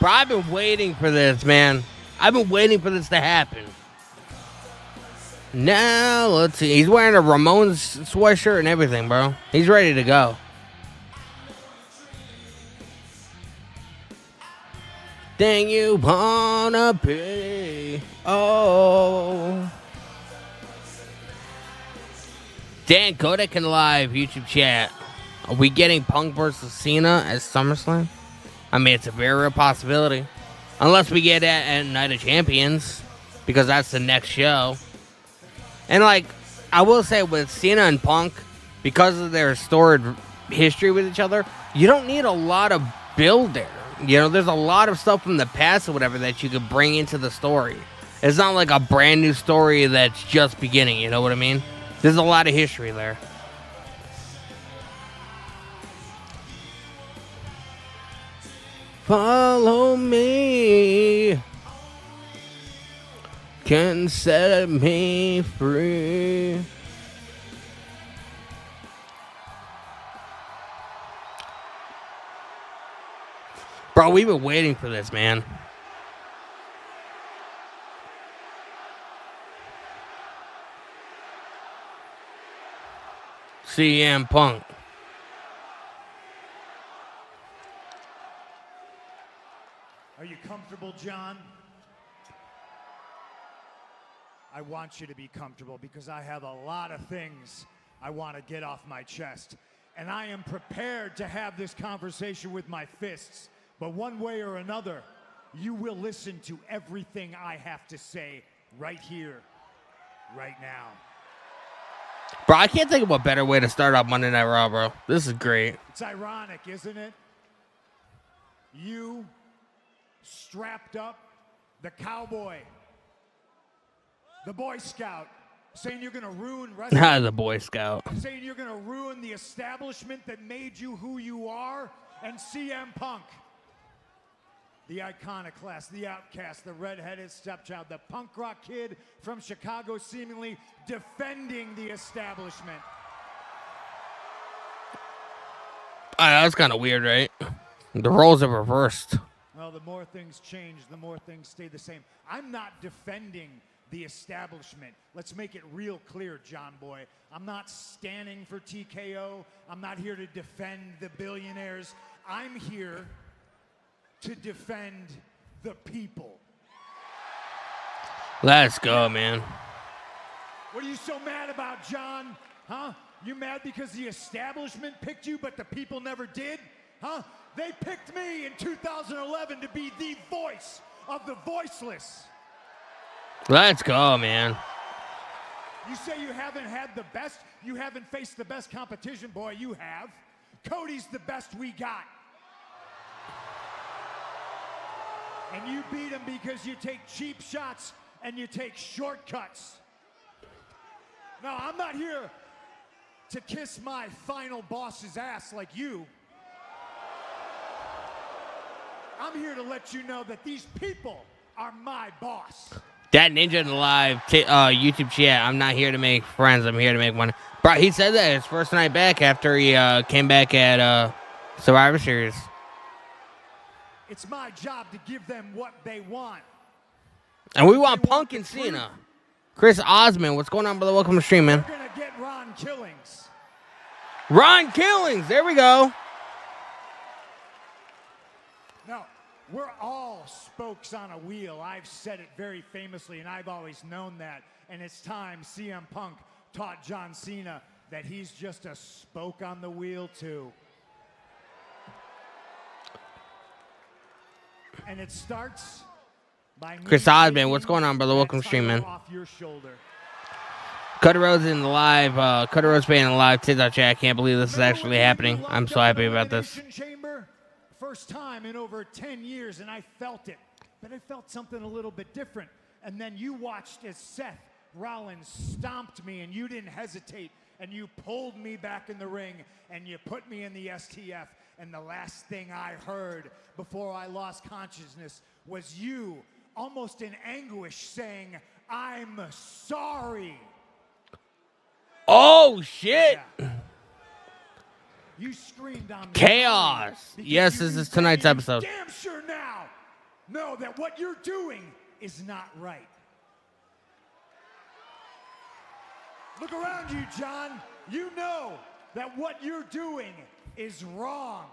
Speaker 1: Bro, I've been waiting for this, man. I've been waiting for this to happen. Now, let's see. He's wearing a Ramones sweatshirt and everything, bro. He's ready to go. Dang, you wanna be. Oh. Dan Kodak in live YouTube chat. Are we getting Punk versus Cena at SummerSlam? I mean, it's a very real possibility. Unless we get that at Night of Champions, because that's the next show. And, like, I will say with Cena and Punk, because of their storied history with each other, you don't need a lot of build there. You know, there's a lot of stuff from the past or whatever that you could bring into the story. It's not like a brand new story that's just beginning, you know what I mean? There's a lot of history there. Follow me, can set me free. Bro, we've been waiting for this, man. CM Punk.
Speaker 2: Are you comfortable, John? I want you to be comfortable because I have a lot of things I want to get off my chest. And I am prepared to have this conversation with my fists. But one way or another, you will listen to everything I have to say right here, right now.
Speaker 1: Bro, I can't think of a better way to start off Monday Night Raw, bro. This is great.
Speaker 2: It's ironic, isn't it? You strapped up, the cowboy, the Boy Scout, Saying you're going to ruin wrestling.
Speaker 1: Not the Boy Scout.
Speaker 2: Saying you're going to ruin the establishment that made you who you are. And CM Punk. The iconoclast, the outcast, the redheaded stepchild, the punk rock kid from Chicago seemingly defending the establishment.
Speaker 1: That was kind of weird, right? The roles are reversed.
Speaker 2: Well, the more things change, the more things stay the same. I'm not defending the establishment. Let's make it real clear, John Boy. I'm not standing for TKO. I'm not here to defend the billionaires. I'm here to defend the people.
Speaker 1: Let's go, man.
Speaker 2: What are you so mad about, John? Huh? You mad because the establishment picked you, but the people never did? Huh? They picked me in 2011 to be the voice of the voiceless.
Speaker 1: Let's go, man.
Speaker 2: You say you haven't had the best? You haven't faced the best competition, boy. You have. Cody's the best we got. And you beat him because you take cheap shots and you take shortcuts. Now, I'm not here to kiss my final boss's ass like you. I'm here to let you know that these people are my boss.
Speaker 1: That Ninja in the live YouTube chat. I'm not here to make friends. I'm here to make money. Bro, he said that his first night back after he came back at Survivor Series.
Speaker 2: It's my job to give them what they want.
Speaker 1: And we want Punk and Cena. Chris Osmond, what's going on, brother? Welcome to the stream, man.
Speaker 2: We're going to get Ron Killings.
Speaker 1: Ron Killings, there we go.
Speaker 2: No, we're all spokes on a wheel. I've said it very famously, and I've always known that. And it's time CM Punk taught John Cena that he's just a spoke on the wheel, too. And it starts by
Speaker 1: Chris Osmond, what's going on, brother? Welcome to the stream, man.
Speaker 2: Off your shoulder.
Speaker 1: Cutter Rose in the live, Cutter Rose being in the live TikTok chat. I can't believe this is actually happening. I'm so happy about this.
Speaker 2: Chamber, first time in over 10 years, and I felt it. But I felt something a little bit different. And then you watched as Seth Rollins stomped me, and you didn't hesitate, and you pulled me back in the ring, and you put me in the STF. And the last thing I heard before I lost consciousness was you, almost in anguish, saying, "I'm sorry."
Speaker 1: Oh, shit.
Speaker 2: Yeah. You screamed on me.
Speaker 1: Chaos. Yes, this is tonight's episode.
Speaker 2: Damn sure now know that what you're doing is not right. Look around you, John. You know that what you're doing is wrong.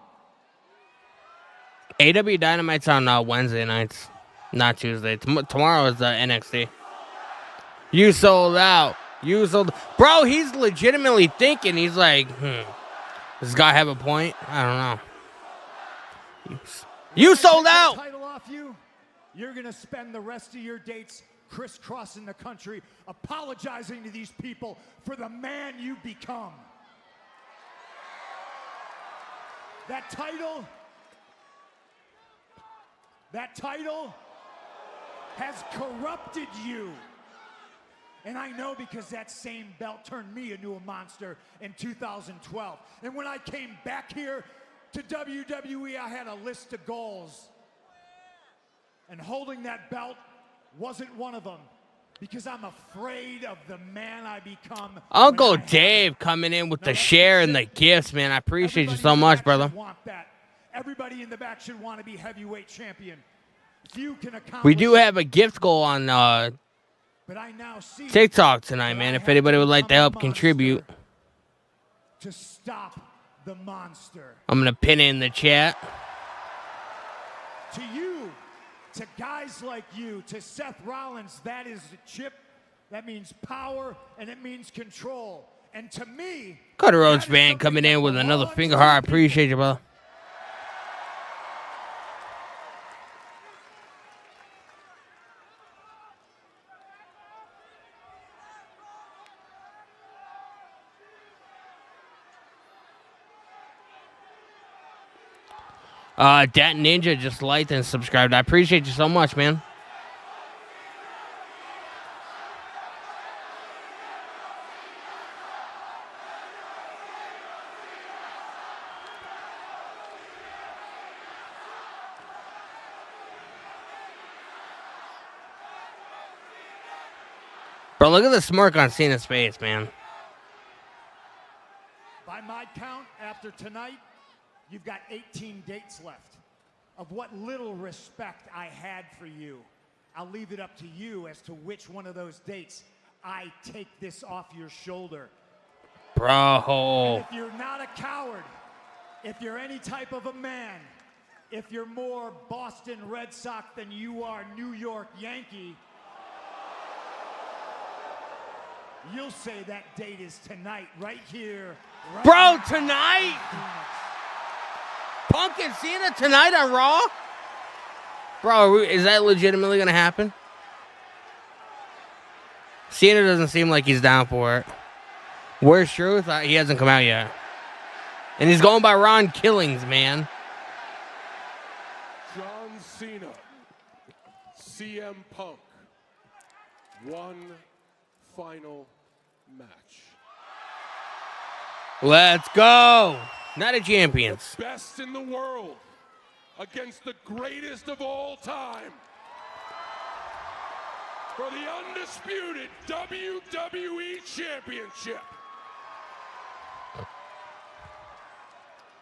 Speaker 1: AW Dynamite's on Wednesday nights, not Tuesday. Tomorrow is NXT. You sold out. Bro, he's legitimately thinking. He's like, does this guy have a point? I don't know. You sold out.
Speaker 2: Title off you. You're going to spend the rest of your dates crisscrossing the country, apologizing to these people for the man you become. That title has corrupted you. And I know because that same belt turned me into a monster in 2012. And when I came back here to WWE, I had a list of goals. And holding that belt wasn't one of them. Because I'm afraid of the man I become.
Speaker 1: Uncle Dave coming in with the share and the gifts, man. I appreciate you so much, brother.
Speaker 2: Want that. Everybody in the back should want to be heavyweight champion. Few can accomplish.
Speaker 1: We do have a gift goal on
Speaker 2: but I now see
Speaker 1: TikTok tonight, man. If anybody would like to help contribute,
Speaker 2: to stop the monster.
Speaker 1: I'm gonna pin it in the chat.
Speaker 2: To you, to guys like you, to Seth Rollins, that is the chip. That means power and it means control. And to me,
Speaker 1: Cutter Roach Band coming in with another finger heart. I appreciate you, brother. Dat Ninja just liked and subscribed. I appreciate you so much, man. Bro, look at the smirk on Cena's face, man.
Speaker 2: By my count, after tonight, you've got 18 dates left. Of what little respect I had for you, I'll leave it up to you as to which one of those dates I take this off your shoulder.
Speaker 1: Bro.
Speaker 2: And if you're not a coward, if you're any type of a man, if you're more Boston Red Sox than you are New York Yankee, you'll say that date is tonight, right here. Right
Speaker 1: Bro,
Speaker 2: now.
Speaker 1: tonight? Punk and Cena tonight on Raw? Bro, is that legitimately going to happen? Cena doesn't seem like he's down for it. Where's Truth? He hasn't come out yet. And he's going by Ron Killings, man.
Speaker 6: John Cena, CM Punk, one final match.
Speaker 1: Let's go. Night of Champions.
Speaker 6: Best in the world against the greatest of all time for the undisputed WWE Championship.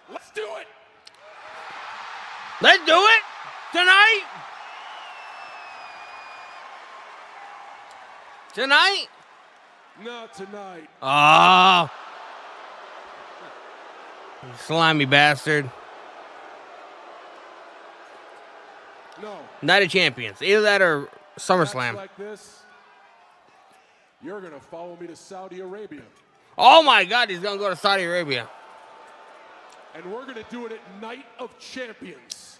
Speaker 6: Let's do it.
Speaker 1: Let's do it tonight. Tonight?
Speaker 6: Not tonight.
Speaker 1: Oh. You slimy bastard.
Speaker 6: No.
Speaker 1: Night of Champions. Either that or SummerSlam.
Speaker 6: Like this, you're gonna follow me to Saudi Arabia.
Speaker 1: Oh my God, he's gonna go to Saudi Arabia.
Speaker 6: And we're gonna do it at Night of Champions.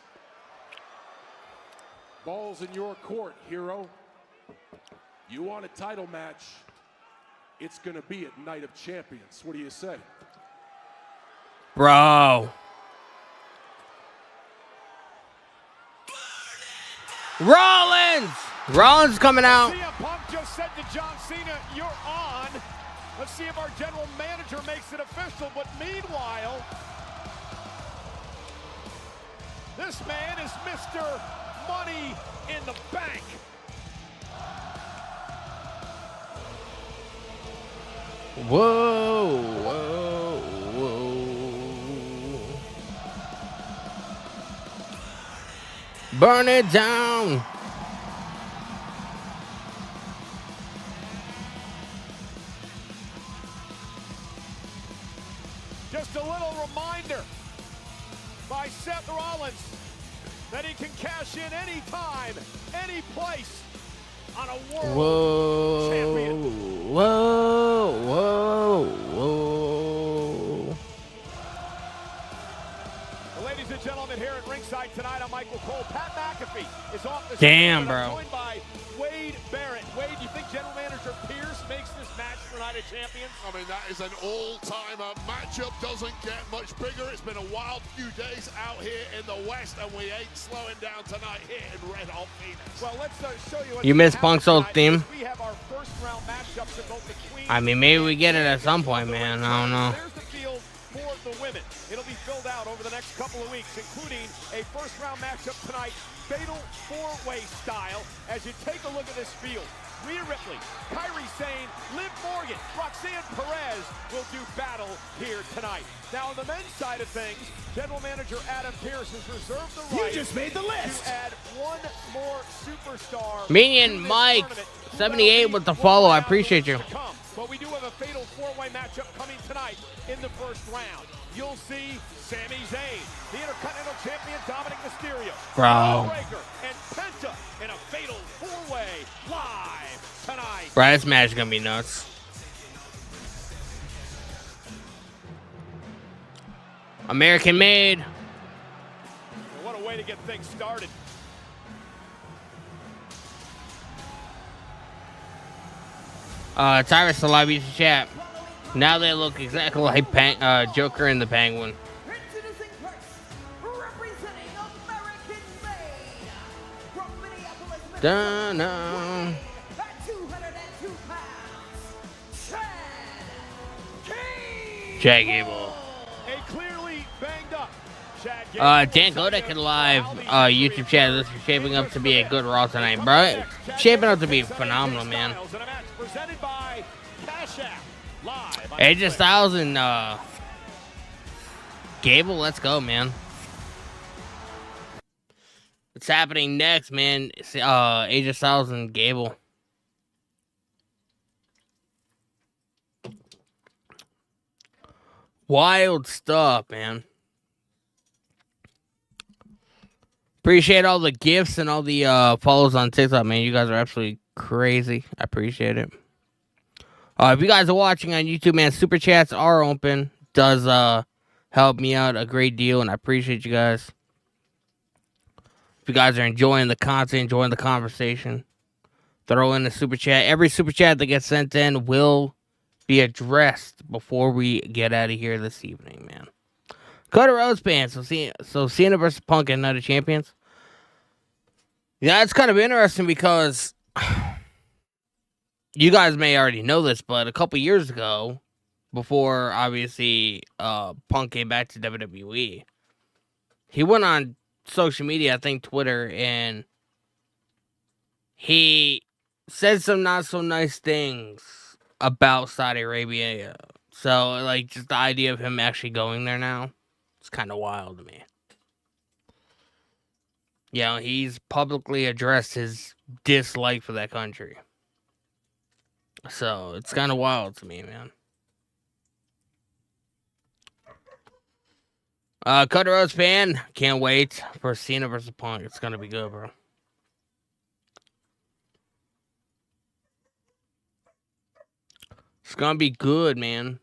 Speaker 6: Ball's in your court, hero. You want a title match, it's gonna be at Night of Champions. What do you say?
Speaker 1: Bro. Rollins! Rollins coming out.
Speaker 3: CM Punk just said to John Cena, you're on. Let's see if our general manager makes it official. But meanwhile, this man is Mr. Money in the Bank.
Speaker 1: Whoa, whoa, whoa. Burn it down.
Speaker 3: Just a little reminder by Seth Rollins that he can cash in any time, any place on a world champion.
Speaker 1: Whoa, whoa, whoa.
Speaker 3: Ladies and gentlemen, here at ringside tonight, I'm Michael Cole. Pat McAfee is off the
Speaker 1: Damn,
Speaker 3: screen,
Speaker 1: bro.
Speaker 3: I'm joined by Wade Barrett. Wade, do you think General Manager Pierce makes this match for Night of Champions?
Speaker 7: I mean, that is an all-timer. Matchup doesn't get much bigger. It's been a wild few days out here in the West, and we ain't slowing down tonight here in Red Hot Phoenix.
Speaker 3: Well, let's show you what
Speaker 1: You missed Punk's old theme.
Speaker 3: We have our first round matchups in both the Queen.
Speaker 1: I mean, maybe we get it at some point, man. I don't know.
Speaker 3: There's the field for the women. It'll be filled out over the next couple of weeks, including a first round matchup tonight, fatal four-way style. As you take a look at this field, Rhea Ripley, Kairi Sane, Liv Morgan, Roxanne Perez will do battle here tonight. Now, on the men's side of things, General Manager Adam Pearce has reserved the right to add one more superstar.
Speaker 1: Minion Mike, 78 with the follow. I appreciate you.
Speaker 3: But we do have a fatal four-way matchup coming tonight in the first round. You'll see Sami Zayn, the Intercontinental Champion Dominic Mysterio,
Speaker 1: Bro.
Speaker 3: Breaker, and Penta in a fatal four-way live tonight.
Speaker 1: Bro, this match is gonna be nuts. American made.
Speaker 3: What a way to get things started.
Speaker 1: Tyrus Alive used to chat. Now they look exactly like Joker and the Penguin.
Speaker 5: Introducing first, representing American made from Minneapolis,
Speaker 1: Dun,
Speaker 5: Minnesota, at 202 pounds, Chad
Speaker 1: Chad Gable.
Speaker 3: A clearly banged up Chad Gable.
Speaker 1: Dan Godek in live YouTube chat. This is shaping up to be a good Raw tonight, bro. Shaping up to be phenomenal, man.
Speaker 3: In a match for presented by Cash App. Live on
Speaker 1: AJ
Speaker 3: Twitch.
Speaker 1: Styles and Gable, let's go, man. What's happening next, man? AJ Styles and Gable. Wild stuff, man. Appreciate all the gifts and all the follows on TikTok, man. You guys are absolutely crazy. I appreciate it. If you guys are watching on YouTube, man, super chats are open. Does help me out a great deal, and I appreciate you guys. If you guys are enjoying the content, enjoying the conversation, throw in the super chat. Every super chat that gets sent in will be addressed before we get out of here this evening, man. Cody Rhodes band. So Cena versus Punk and Night of Champions. Yeah, it's kind of interesting because you guys may already know this, but a couple years ago, before obviously Punk came back to WWE, he went on social media, I think Twitter, and he said some not so nice things about Saudi Arabia. So, like, just the idea of him actually going there now, it's kind of wild to me. You know, he's publicly addressed his dislike for that country. So, it's kind of wild to me, man. Cody Rhodes fan, can't wait for Cena versus Punk. It's going to be good, bro. It's going to be good, man.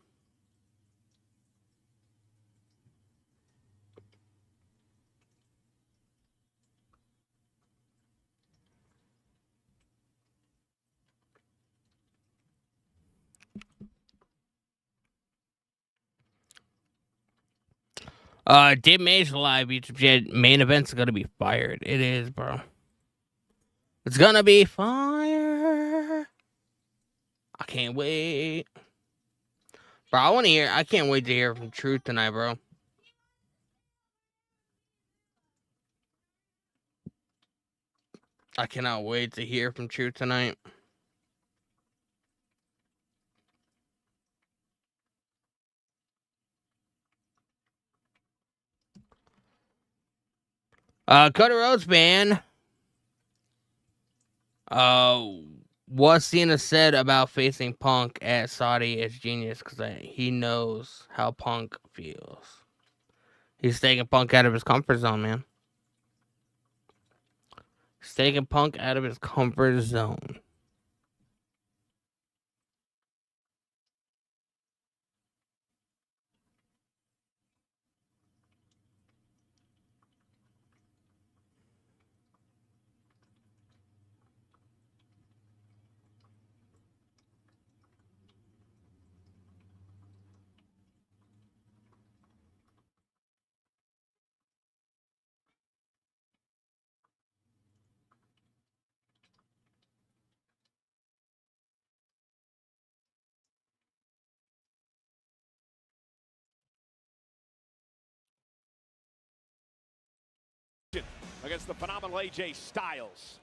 Speaker 1: Dave Mage Live YouTube chat, main event's gonna be fired. It is, bro. It's gonna be fire. I can't wait. Bro, I can't wait to hear from Truth tonight, bro. I cannot wait to hear from Truth tonight. Cody Rhodes band. What Cena said about facing Punk at Saudi is genius because he knows how Punk feels. He's taking Punk out of his comfort zone, man. He's taking Punk out of his comfort zone.
Speaker 3: Against the phenomenal AJ Styles.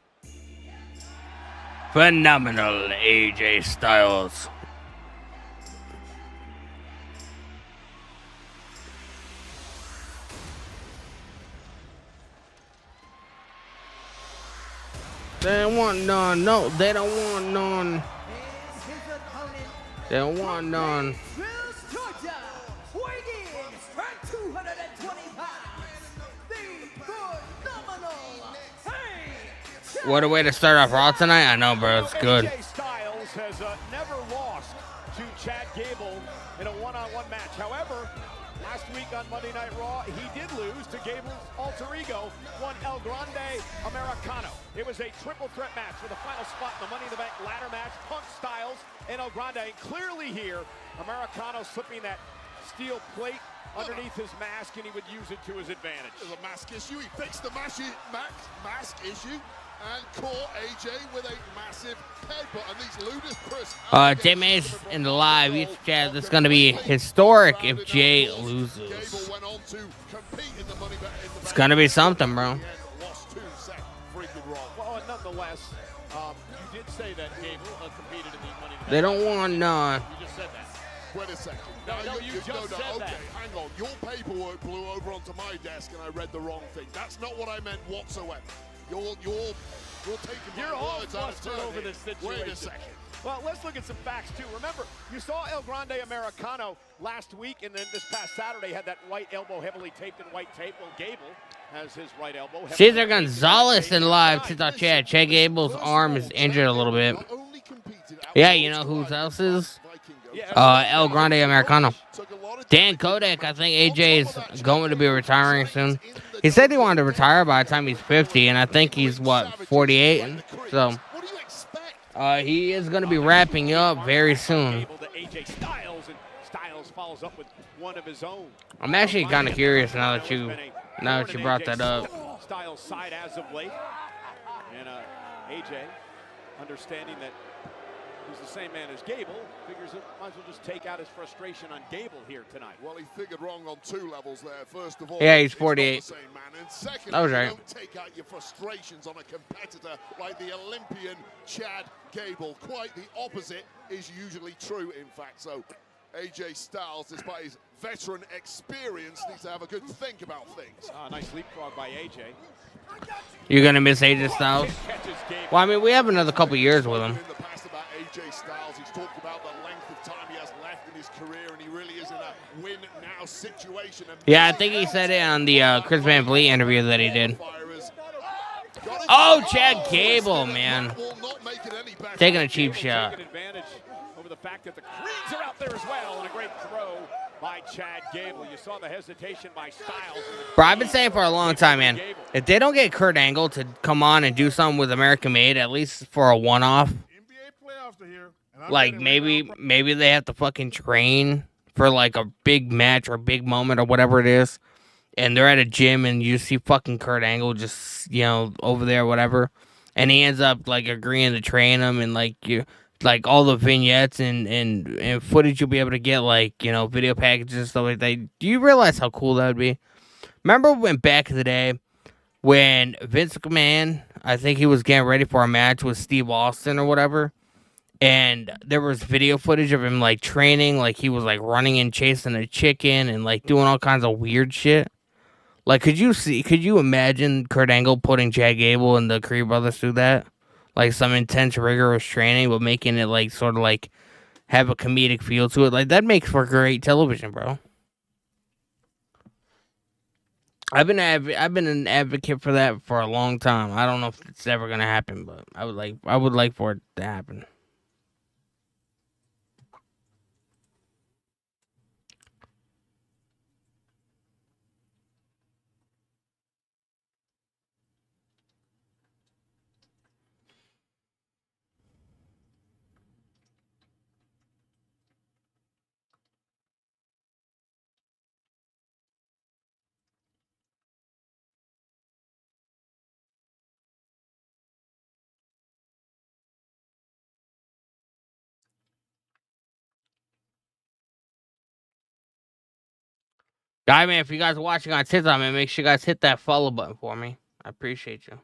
Speaker 1: Phenomenal AJ Styles. They don't want none. No, they don't want none. They don't want none. What a way to start off Raw tonight. I know, bro. It's good.
Speaker 3: AJ Styles has never lost to Chad Gable in a one-on-one match. However, last week on Monday Night Raw, he did lose to Gable's alter ego, one El Grande Americano. It was a triple threat match for the final spot in the Money in the Bank ladder match. Punk, Styles, and El Grande. And clearly here, Americano slipping that steel plate underneath his mask, and he would use it to his advantage.
Speaker 7: There's a mask issue. He fixed the mask issue. And caught AJ with a massive headbutt, and these ludicrous.
Speaker 1: Jay Mays in the live YouTube chat. It's going to be historic if Jay loses. It's going to be something, bro.
Speaker 3: Well, and nonetheless, you did say that Gable competed in the Money in the Bank.
Speaker 1: They don't want none.
Speaker 3: You just said that.
Speaker 7: Wait a second.
Speaker 3: No, you just said
Speaker 7: okay,
Speaker 3: that.
Speaker 7: hang on. Your paperwork blew over onto my desk and I read the wrong thing. That's not what I meant whatsoever. You're taking
Speaker 3: You're
Speaker 7: my
Speaker 3: all
Speaker 7: words out of
Speaker 3: flustered
Speaker 7: turn
Speaker 3: over
Speaker 7: here.
Speaker 3: this situation.
Speaker 7: Wait a second.
Speaker 3: Well, let's look at some facts, too. Remember, you saw El Grande Americano last week, and then this past Saturday had that right elbow heavily taped in white tape. Well, Gable has his right elbow.
Speaker 1: Cesar Gonzalez in live TikTok chat. Chad Gable's arm is injured a little bit. Yeah, you know who else is? El Grande Americano. Dan Kodak, I think AJ is going to be retiring soon. He said he wanted to retire by the time he's 50, and I think he's, 48? So, he is going to be wrapping up very soon. I'm actually kind of curious now that you brought that up.
Speaker 3: Styles side as of late, and AJ, understanding that he's the same man as Gable, figures it might as well just take out his frustration on Gable here tonight.
Speaker 7: Well, he figured wrong on two levels there. First of all,
Speaker 1: yeah, he's 48.
Speaker 7: Not the same man. And second,
Speaker 1: that was right.
Speaker 7: You don't take out your frustrations on a competitor like the Olympian Chad Gable. Quite the opposite is usually true, in fact. So AJ Styles, despite his veteran experience, needs to have a good think about things.
Speaker 3: Nice leapfrog by AJ.
Speaker 1: You're going to miss AJ Styles? Well, I mean, we have another couple years with him.
Speaker 7: In the past about AJ Styles, he's talked about the length of time he has left in his career, and he really is in a win-now situation.
Speaker 1: Yeah, I think he said it on the Chris Van Vliet interview that he did. Oh, Chad Gable, man. Taking a cheap shot.
Speaker 3: Over the fact that the Creeds are out there as well, and a great throw by Chad Gable. You saw the hesitation by Styles.
Speaker 1: Bro, I've been saying for a long time, man, if they don't get Kurt Angle to come on and do something with American Made, at least for a one-off, like maybe they have to fucking train for like a big match or a big moment or whatever it is, and they're at a gym and you see fucking Kurt Angle just, over there or whatever, and he ends up like agreeing to train him, and like all the vignettes and footage you'll be able to get, like, video packages and stuff like that. Do you realize how cool that would be? Remember when back in the day when Vince McMahon, I think he was getting ready for a match with Steve Austin or whatever, and there was video footage of him like training, like he was like running and chasing a chicken and like doing all kinds of weird shit. Like, could you imagine Kurt Angle putting Chad Gable and the Creed brothers through that? Like some intense, rigorous training, but making it like sort of like have a comedic feel to it. Like, that makes for great television, bro. I've been an advocate for that for a long time. I don't know if it's ever gonna happen, but I would like for it to happen. Guy, man, if you guys are watching on TikTok, man, make sure you guys hit that follow button for me. I appreciate you.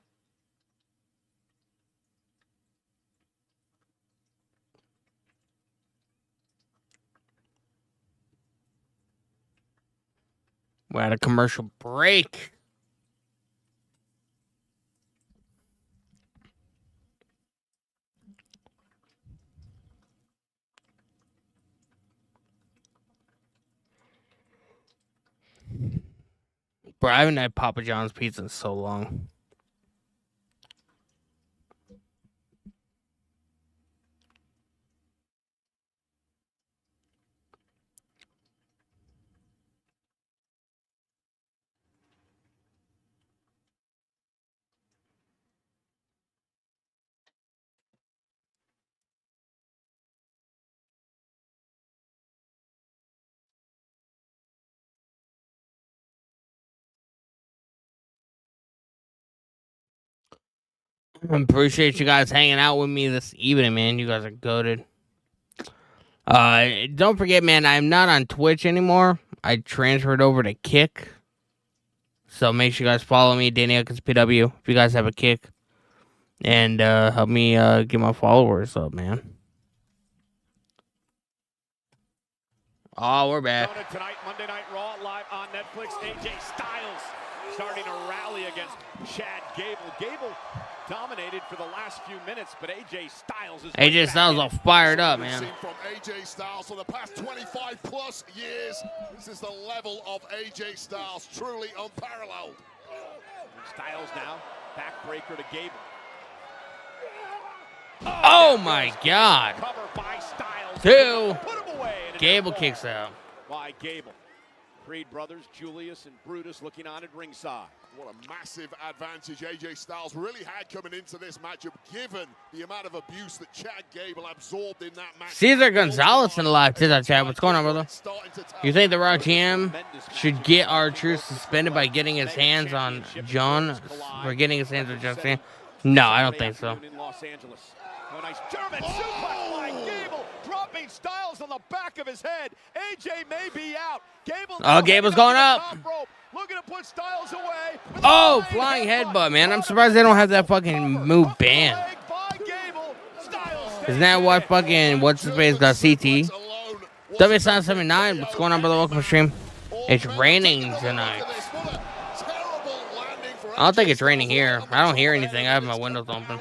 Speaker 1: We're at a commercial break. Bro, I haven't had Papa John's pizza in so long. I appreciate you guys hanging out with me this evening, man. You guys are goated. Don't forget, man, I'm not on Twitch anymore. I transferred over to Kick. So make sure you guys follow me, Danny Huckins PW, if you guys have a Kick. and help me get my followers up, man. Oh, we're back.
Speaker 3: Tonight, Monday Night Raw, live on Netflix. AJ Styles starting to rally against Chad Gable. Gable dominated for the last few minutes, but AJ Styles is
Speaker 1: AJ Styles all fired up, man.
Speaker 7: From AJ Styles for the past 25 plus years, this is the level of AJ Styles, truly unparalleled.
Speaker 3: Styles now, backbreaker to Gable.
Speaker 1: Oh my God.
Speaker 3: Cover by Styles.
Speaker 1: Two.
Speaker 3: Put him away.
Speaker 1: Gable kicks out.
Speaker 3: By Gable. Creed brothers, Julius and Brutus looking on at ringside.
Speaker 7: What a massive advantage AJ Styles really had coming into this matchup, given the amount of abuse that Chad Gable absorbed in that match.
Speaker 1: Cesar Gonzalez in the live TikTok chat. What's going on, brother? You think the Raw GM should get R-Truth suspended by getting his hands on John for getting his hands on John Cena? No, I don't think so.
Speaker 3: In Los Angeles. A nice German suplex by Gable, dropping Styles on the back of his head. AJ may be out. Gable.
Speaker 1: Oh, Gable's going up.
Speaker 3: Looking to put Styles away.
Speaker 1: Oh, flying headbutt, man. I'm surprised they don't have that fucking move banned. Isn't that what fucking what's his face got CT? W779, what's going on, brother? Welcome to stream. It's raining tonight. I don't think it's raining here. I don't hear anything. I have my windows open.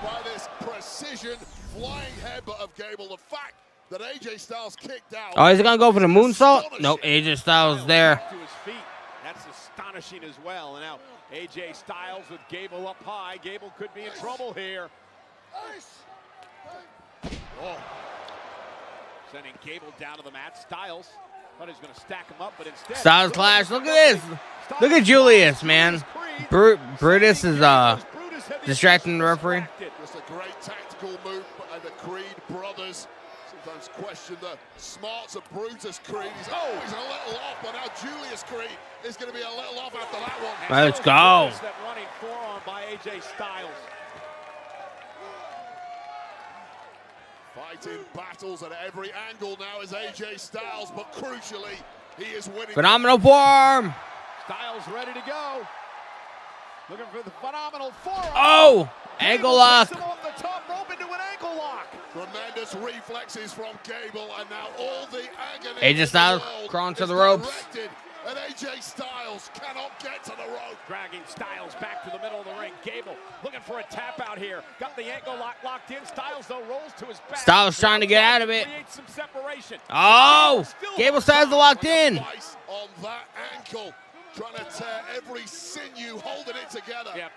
Speaker 7: By this precision flying headbutt of Gable, the fact that AJ Styles kicked out.
Speaker 1: Oh, is he gonna go for the moonsault? Nope, AJ Styles there.
Speaker 3: To his feet. That's astonishing as well. And now AJ Styles with Gable up high. Gable could be in trouble here. Oh. Sending Gable down to the mat. Styles thought he was going to stack him up, but instead.
Speaker 1: Styles clash. Look at this. Look at Julius, man. Brutus is distracting the referee.
Speaker 7: Just a great tactical move, and the Creed brothers sometimes question the smarts of Brutus Creed. He's always a little off, but now Julius Creed is going to be a little off after that one.
Speaker 1: Let's go.
Speaker 3: That running forearm by AJ Styles.
Speaker 7: Fighting battles at every angle now is AJ Styles, but crucially, he is winning.
Speaker 1: Phenomenal forearm.
Speaker 3: Styles ready to go. Looking for the phenomenal forearm.
Speaker 1: Oh, ankle lock.
Speaker 3: Off the top rope into an ankle lock.
Speaker 7: Tremendous reflexes from Gable, and now all the agony.
Speaker 1: AJ Styles crawling to the ropes.
Speaker 7: And AJ Styles cannot get to the rope.
Speaker 3: Dragging Styles back to the middle of the ring. Gable looking for a tap out here. Got the ankle lock locked in. Styles, though, rolls to his back.
Speaker 1: Styles trying to get out of it.
Speaker 3: Creates some separation.
Speaker 1: Oh, Gable Styles locked in.
Speaker 7: On that ankle. Trying to tear every sinew, holding it together.
Speaker 3: Yeah,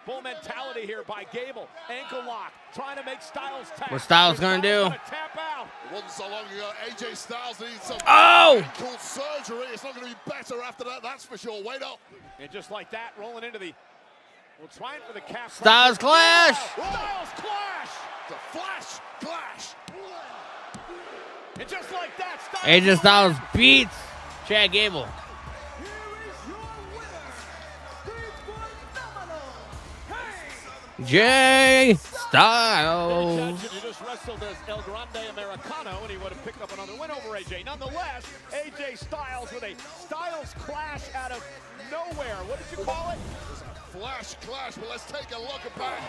Speaker 3: bull mentality here by Gable. Ankle lock, trying to make Styles tap.
Speaker 1: What's Styles gonna do?
Speaker 3: Tap out.
Speaker 7: It wasn't so long ago. AJ Styles needs some ankle surgery. It's not going to be better after that, that's for sure. Wait up.
Speaker 3: And just like that, rolling into the, trying for the calf.
Speaker 1: Styles clash.
Speaker 3: Styles clash.
Speaker 7: The flash clash.
Speaker 3: And just like that,
Speaker 1: AJ Styles beats Chad Gable. Jay Styles.
Speaker 3: He just wrestled as El Grande Americano, and he would have picked up another win over AJ. Nonetheless, AJ Styles with a Styles clash out of nowhere. What did you call it?
Speaker 7: Flash clash, but let's take a look back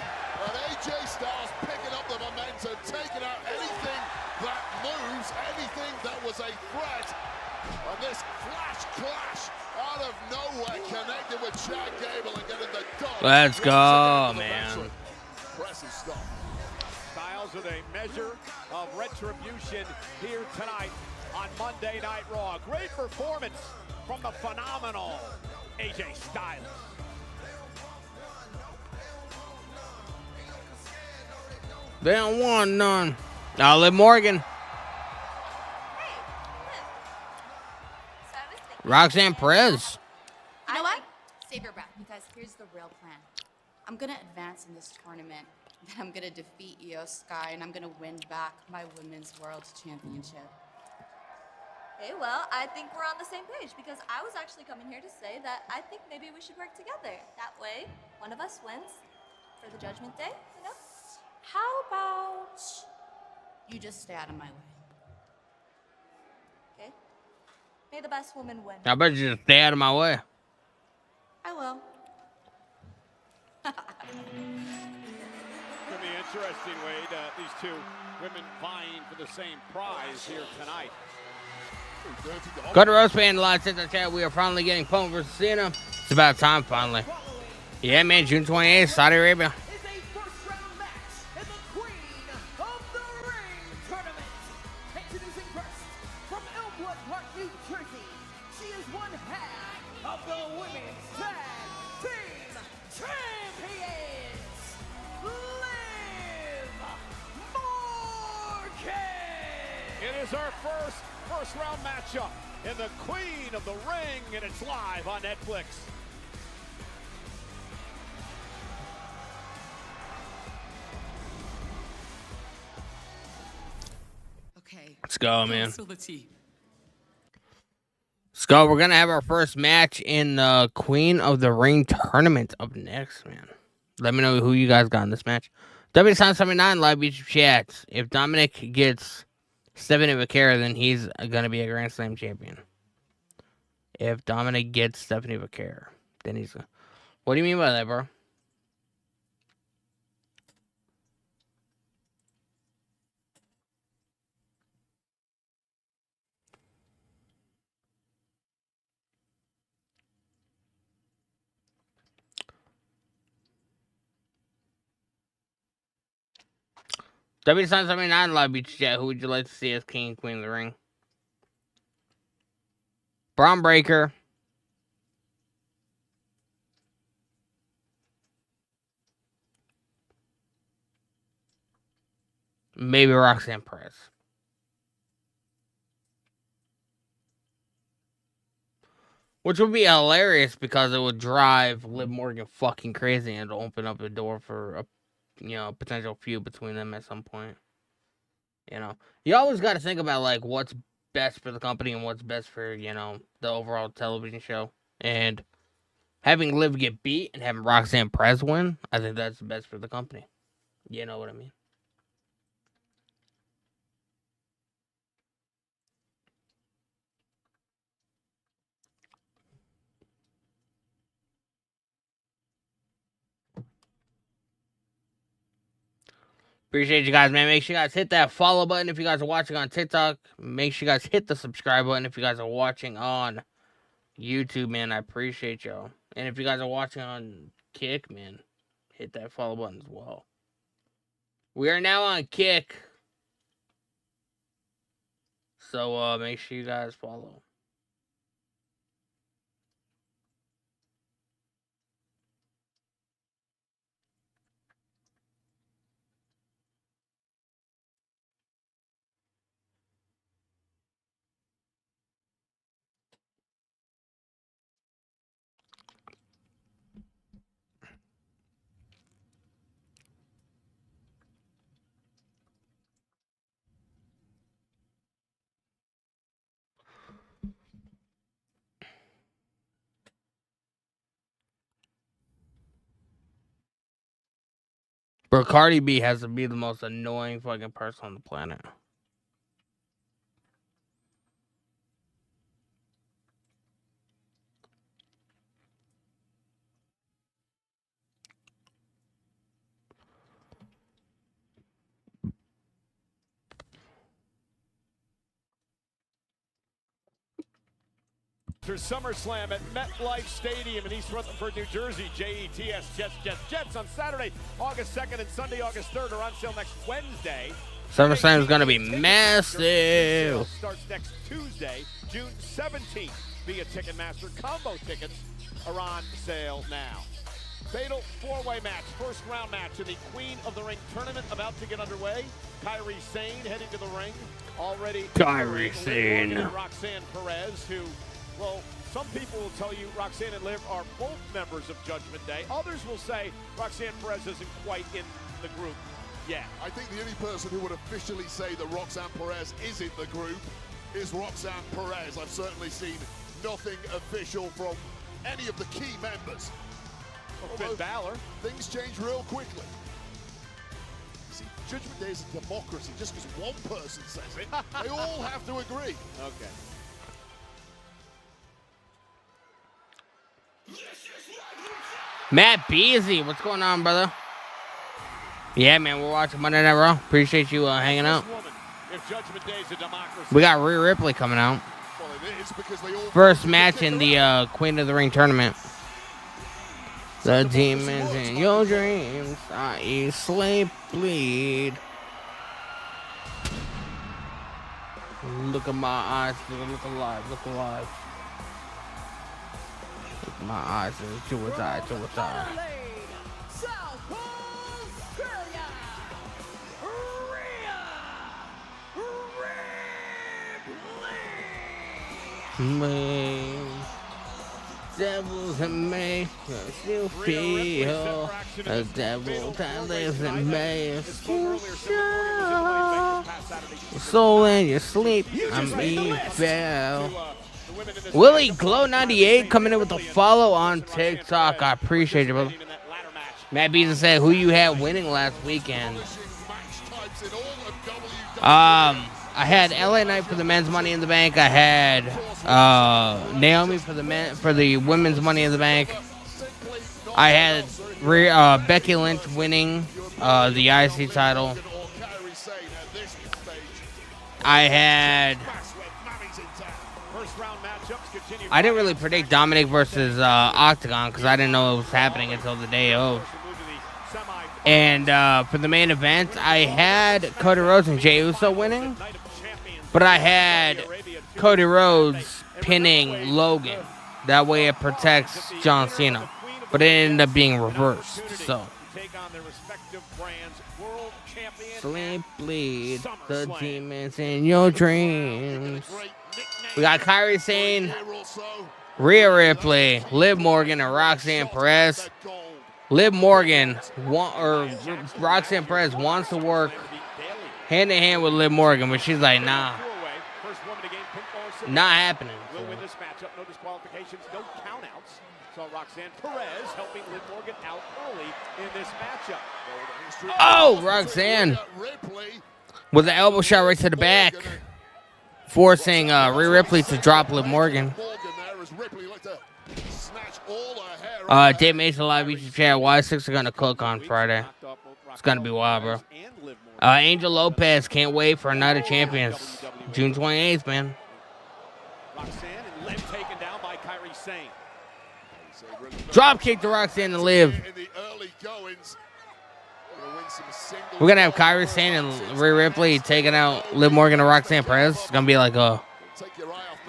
Speaker 7: at AJ Styles picking up the momentum, taking out anything that moves, anything that was a threat. And this flash clash out of nowhere connected with Chad Gable and getting the dog.
Speaker 1: Let's go, man.
Speaker 7: Impressive stuff.
Speaker 3: Styles with a measure of retribution here tonight on Monday Night Raw. Great performance from the phenomenal AJ Styles.
Speaker 1: They don't want none. Liv Morgan. Roxanne Perez.
Speaker 8: You know what? Save your breath, because here's the real plan. I'm gonna advance in this tournament, then I'm gonna defeat Io Sky, and I'm gonna win back my Women's World Championship.
Speaker 5: Okay, well, I think we're on the same page, because I was actually coming here to say that I think maybe we should work together. That way, one of us wins for the Judgment Day, you know?
Speaker 8: How about you just stay out of my way?
Speaker 5: Okay. May the best woman win.
Speaker 1: I better just stay out of my way.
Speaker 8: I will.
Speaker 3: interesting, Wade. These two women vying for the same prize here tonight.
Speaker 1: Go to Roast Band Live in the chat. We are finally getting Punk versus Cena. It's about time, finally. Yeah, man, June 28th, Saudi Arabia.
Speaker 9: Is a first-round match in the Queen of the Ring tournament. Introducing first, from Elmwood Park, New Jersey, she is one half of the Women's Tag Team Champions, Liv Morgan.
Speaker 3: It is our first-round matchup in the Queen of the Ring, and it's live on Netflix.
Speaker 8: Okay.
Speaker 1: Let's go, man.
Speaker 8: Spill the tea.
Speaker 1: Let's go. We're going to have our first match in the Queen of the Ring tournament up next, man. Let me know who you guys got in this match. W79 live YouTube chats. If Dominic gets Stephanie Vaquera, then he's going to be a Grand Slam champion. If Dominic gets Stephanie Vaquera, then he's... What do you mean by that, bro? W79 live YouTube chat. Who would you like to see as King and Queen of the Ring? Braun Breaker. Maybe Roxanne Perez. Which would be hilarious because it would drive Liv Morgan fucking crazy and open up the door for a potential feud between them at some point. You always got to think about like what's best for the company and what's best for, the overall television show. And having Liv get beat and having Roxanne Perez win, I think that's the best for the company. You know what I mean? Appreciate you guys, man. Make sure you guys hit that follow button if you guys are watching on TikTok. Make sure you guys hit the subscribe button if you guys are watching on YouTube, man. I appreciate y'all. And if you guys are watching on Kick, man, hit that follow button as well. We are now on Kick. So make sure you guys follow. Bro, Cardi B has to be the most annoying fucking person on the planet.
Speaker 3: Through SummerSlam at MetLife Stadium in East Rutherford, New Jersey. Jets, Jets on Saturday, August 2nd and Sunday, August 3rd are on sale next Wednesday.
Speaker 1: SummerSlam is going to be massive.
Speaker 3: Starts next Tuesday, June 17th. Via Ticketmaster. Combo tickets are on sale now. Fatal four-way match, first round match in the Queen of the Ring tournament about to get underway. Kairi Sane heading to the ring. Already
Speaker 1: Kairi Sane.
Speaker 3: Roxanne Perez, who... Well, some people will tell you Roxanne and Liv are both members of Judgment Day. Others will say Roxanne Perez isn't quite in the group yet.
Speaker 7: I think the only person who would officially say that Roxanne Perez is in the group is Roxanne Perez. I've certainly seen nothing official from any of the key members.
Speaker 3: Finn Balor.
Speaker 7: Things change real quickly. See, Judgment Day is a democracy. Just because one person says it, they all have to agree.
Speaker 3: Okay.
Speaker 1: Matt Beasley, what's going on, brother? Yeah, man, we're watching Monday Night Raw. Appreciate you hanging out. We got Rhea Ripley coming out. First match in the Queen of the Ring tournament. The demons in your dreams, I eat, sleep, bleed. Look at my eyes, look alive, look alive. Look at my eyes, suicide, suicide. Me, devils in me, I still feel the devil that lives in me. Still show soul in your sleep. I'm evil. Willie Glow 98 coming in with a follow on TikTok. I appreciate you, brother. Matt Beason said, "Who you had winning last weekend?" I had LA Knight for the men's Money in the Bank. I had Naomi for the women's Money in the Bank. I had Becky Lynch winning the IC title. I didn't really predict Dominic versus Octagon because I didn't know it was happening until the day of. And for the main event, I had Cody Rhodes and Jey Uso winning. But I had Cody Rhodes pinning Logan. That way it protects John Cena. But it ended up being reversed. So, sleep, bleed, the demons in your dreams. We got Kairi Sane, Rhea Ripley, Liv Morgan, and Roxanne Perez. Roxanne Perez wants to work hand in hand with Liv Morgan, but she's like, nah. Not happening.
Speaker 3: Will win this matchup. No disqualifications, no countouts. So Roxanne Perez helping Liv Morgan out early in this matchup.
Speaker 1: Oh, Roxanne with the elbow shot right to the back, forcing Rhea Ripley to drop Liv Morgan. Dave Mason live YouTube chat. Why 6 are gonna cook on Friday? It's gonna be wild, bro. Angel Lopez can't wait for a Night of Champions, June 28th, man.
Speaker 3: Roxanne and Liv taken down by Kairi Sane.
Speaker 1: Drop kick to Roxanne and Liv. We're gonna have Kairi Sane and Rhea Ripley taking out Liv Morgan and Roxanne Perez. It's gonna be like a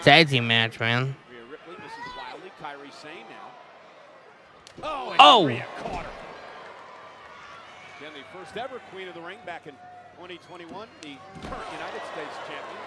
Speaker 1: tag team match, man.
Speaker 3: Rhea Ripley misses wildly. Kairi Sane now.
Speaker 1: Oh!
Speaker 3: Rhea caught her. Again, the first ever Queen of the Ring back in 2021. The current United States champion.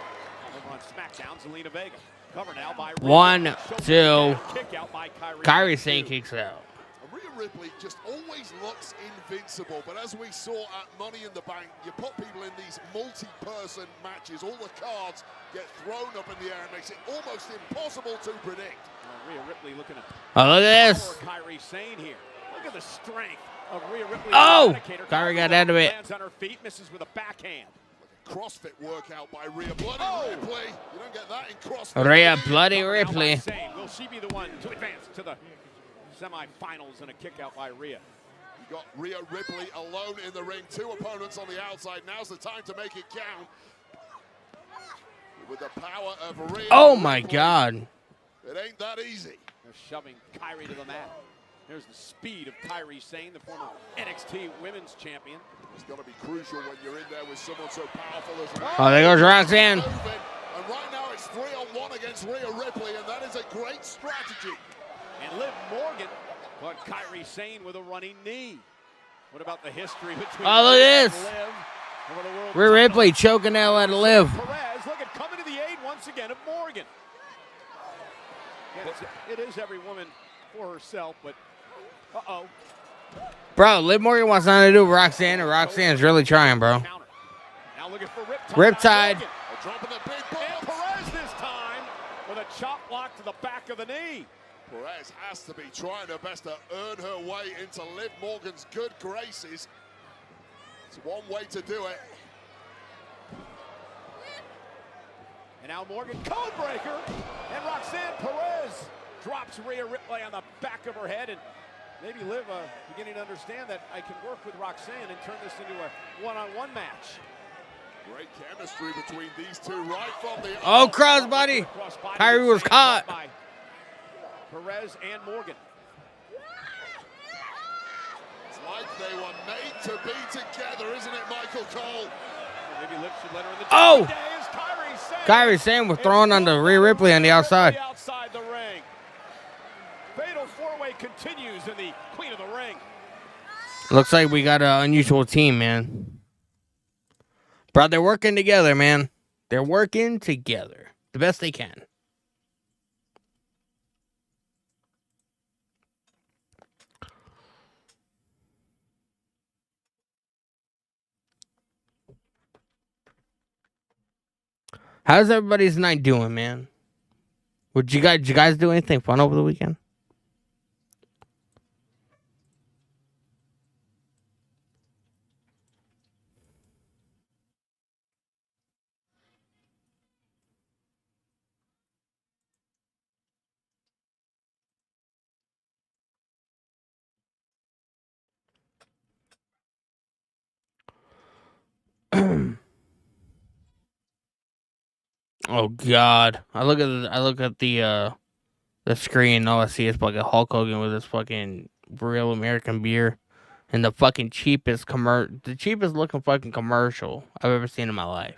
Speaker 3: Over on SmackDown, Zelina Vega. Cover now by Rhea.
Speaker 1: 1, 2.
Speaker 3: Kick out by
Speaker 1: Kairi Sane kicks out.
Speaker 7: Rhea Ripley just always looks invincible, but as we saw at Money in the Bank, you put people in these multi-person matches, all the cards get thrown up in the air and makes it almost impossible to predict.
Speaker 3: Rhea Ripley looking at
Speaker 1: look at this.
Speaker 3: Kairi Sane here. Look at the strength of Rhea Ripley.
Speaker 1: Oh! Kairi got out of it.
Speaker 3: Lands on her feet, misses with a backhand.
Speaker 7: CrossFit workout by Rhea Bloody Ripley. You don't get that in CrossFit.
Speaker 1: Rhea Bloody Ripley.
Speaker 3: Will she be the one to advance to the semifinals and a kick out by Rhea?
Speaker 7: You got Rhea Ripley alone in the ring. 2 opponents on the outside. Now's the time to make it count. With the power of Rhea
Speaker 1: my
Speaker 7: Ripley,
Speaker 1: God.
Speaker 7: It ain't that easy.
Speaker 3: They're shoving Kairi to the mat. There's the speed of Kairi Sane, the former NXT Women's Champion.
Speaker 7: It's going to be crucial when you're in there with someone so powerful as Rhea.
Speaker 1: Oh, there goes Roxanne.
Speaker 7: And right now it's 3-on-1 against Rhea Ripley, and that is a great strategy.
Speaker 3: And Liv Morgan, but Kairi Sane with a running knee. What about the history between
Speaker 1: look at this.
Speaker 3: Liv?
Speaker 1: Rhea Ripley choking the hell out of Liv.
Speaker 3: Perez, look at coming to the aid once again of Morgan. It is every woman for herself, but
Speaker 1: Bro, Liv Morgan wants nothing to do with Roxanne, and Roxanne's really trying, bro.
Speaker 3: Now looking for
Speaker 1: Riptide.
Speaker 7: Dropping the big
Speaker 3: And
Speaker 7: ball.
Speaker 3: Perez this time with a chop block to the back of the knee.
Speaker 7: Perez has to be trying her best to earn her way into Liv Morgan's good graces. It's one way to do it.
Speaker 3: And now Morgan, code breaker, and Roxanne Perez drops Rhea Ripley on the back of her head, and maybe Liv beginning to understand that I can work with Roxanne and turn this into a one-on-one match.
Speaker 7: Great chemistry between these two right from the...
Speaker 1: Oh, crossbody. Kyrie was caught.
Speaker 3: By Perez and Morgan.
Speaker 7: It's like they were made to be together, isn't it, Michael Cole?
Speaker 3: Maybe Liv should let her in the
Speaker 1: oh! Kyrie Sane was throwing on the Rhea Ripley on the outside.
Speaker 3: Outside the ring. Fatal four-way continues in the Queen of the Ring.
Speaker 1: Looks like we got an unusual team, man. Bro, they're working together, man. They're working together the best they can. How's everybody's night doing, man? Did you guys do anything fun over the weekend? Oh God! I look at the screen. And all I see is fucking Hulk Hogan with his fucking real American beer, and the fucking cheapest looking fucking commercial I've ever seen in my life.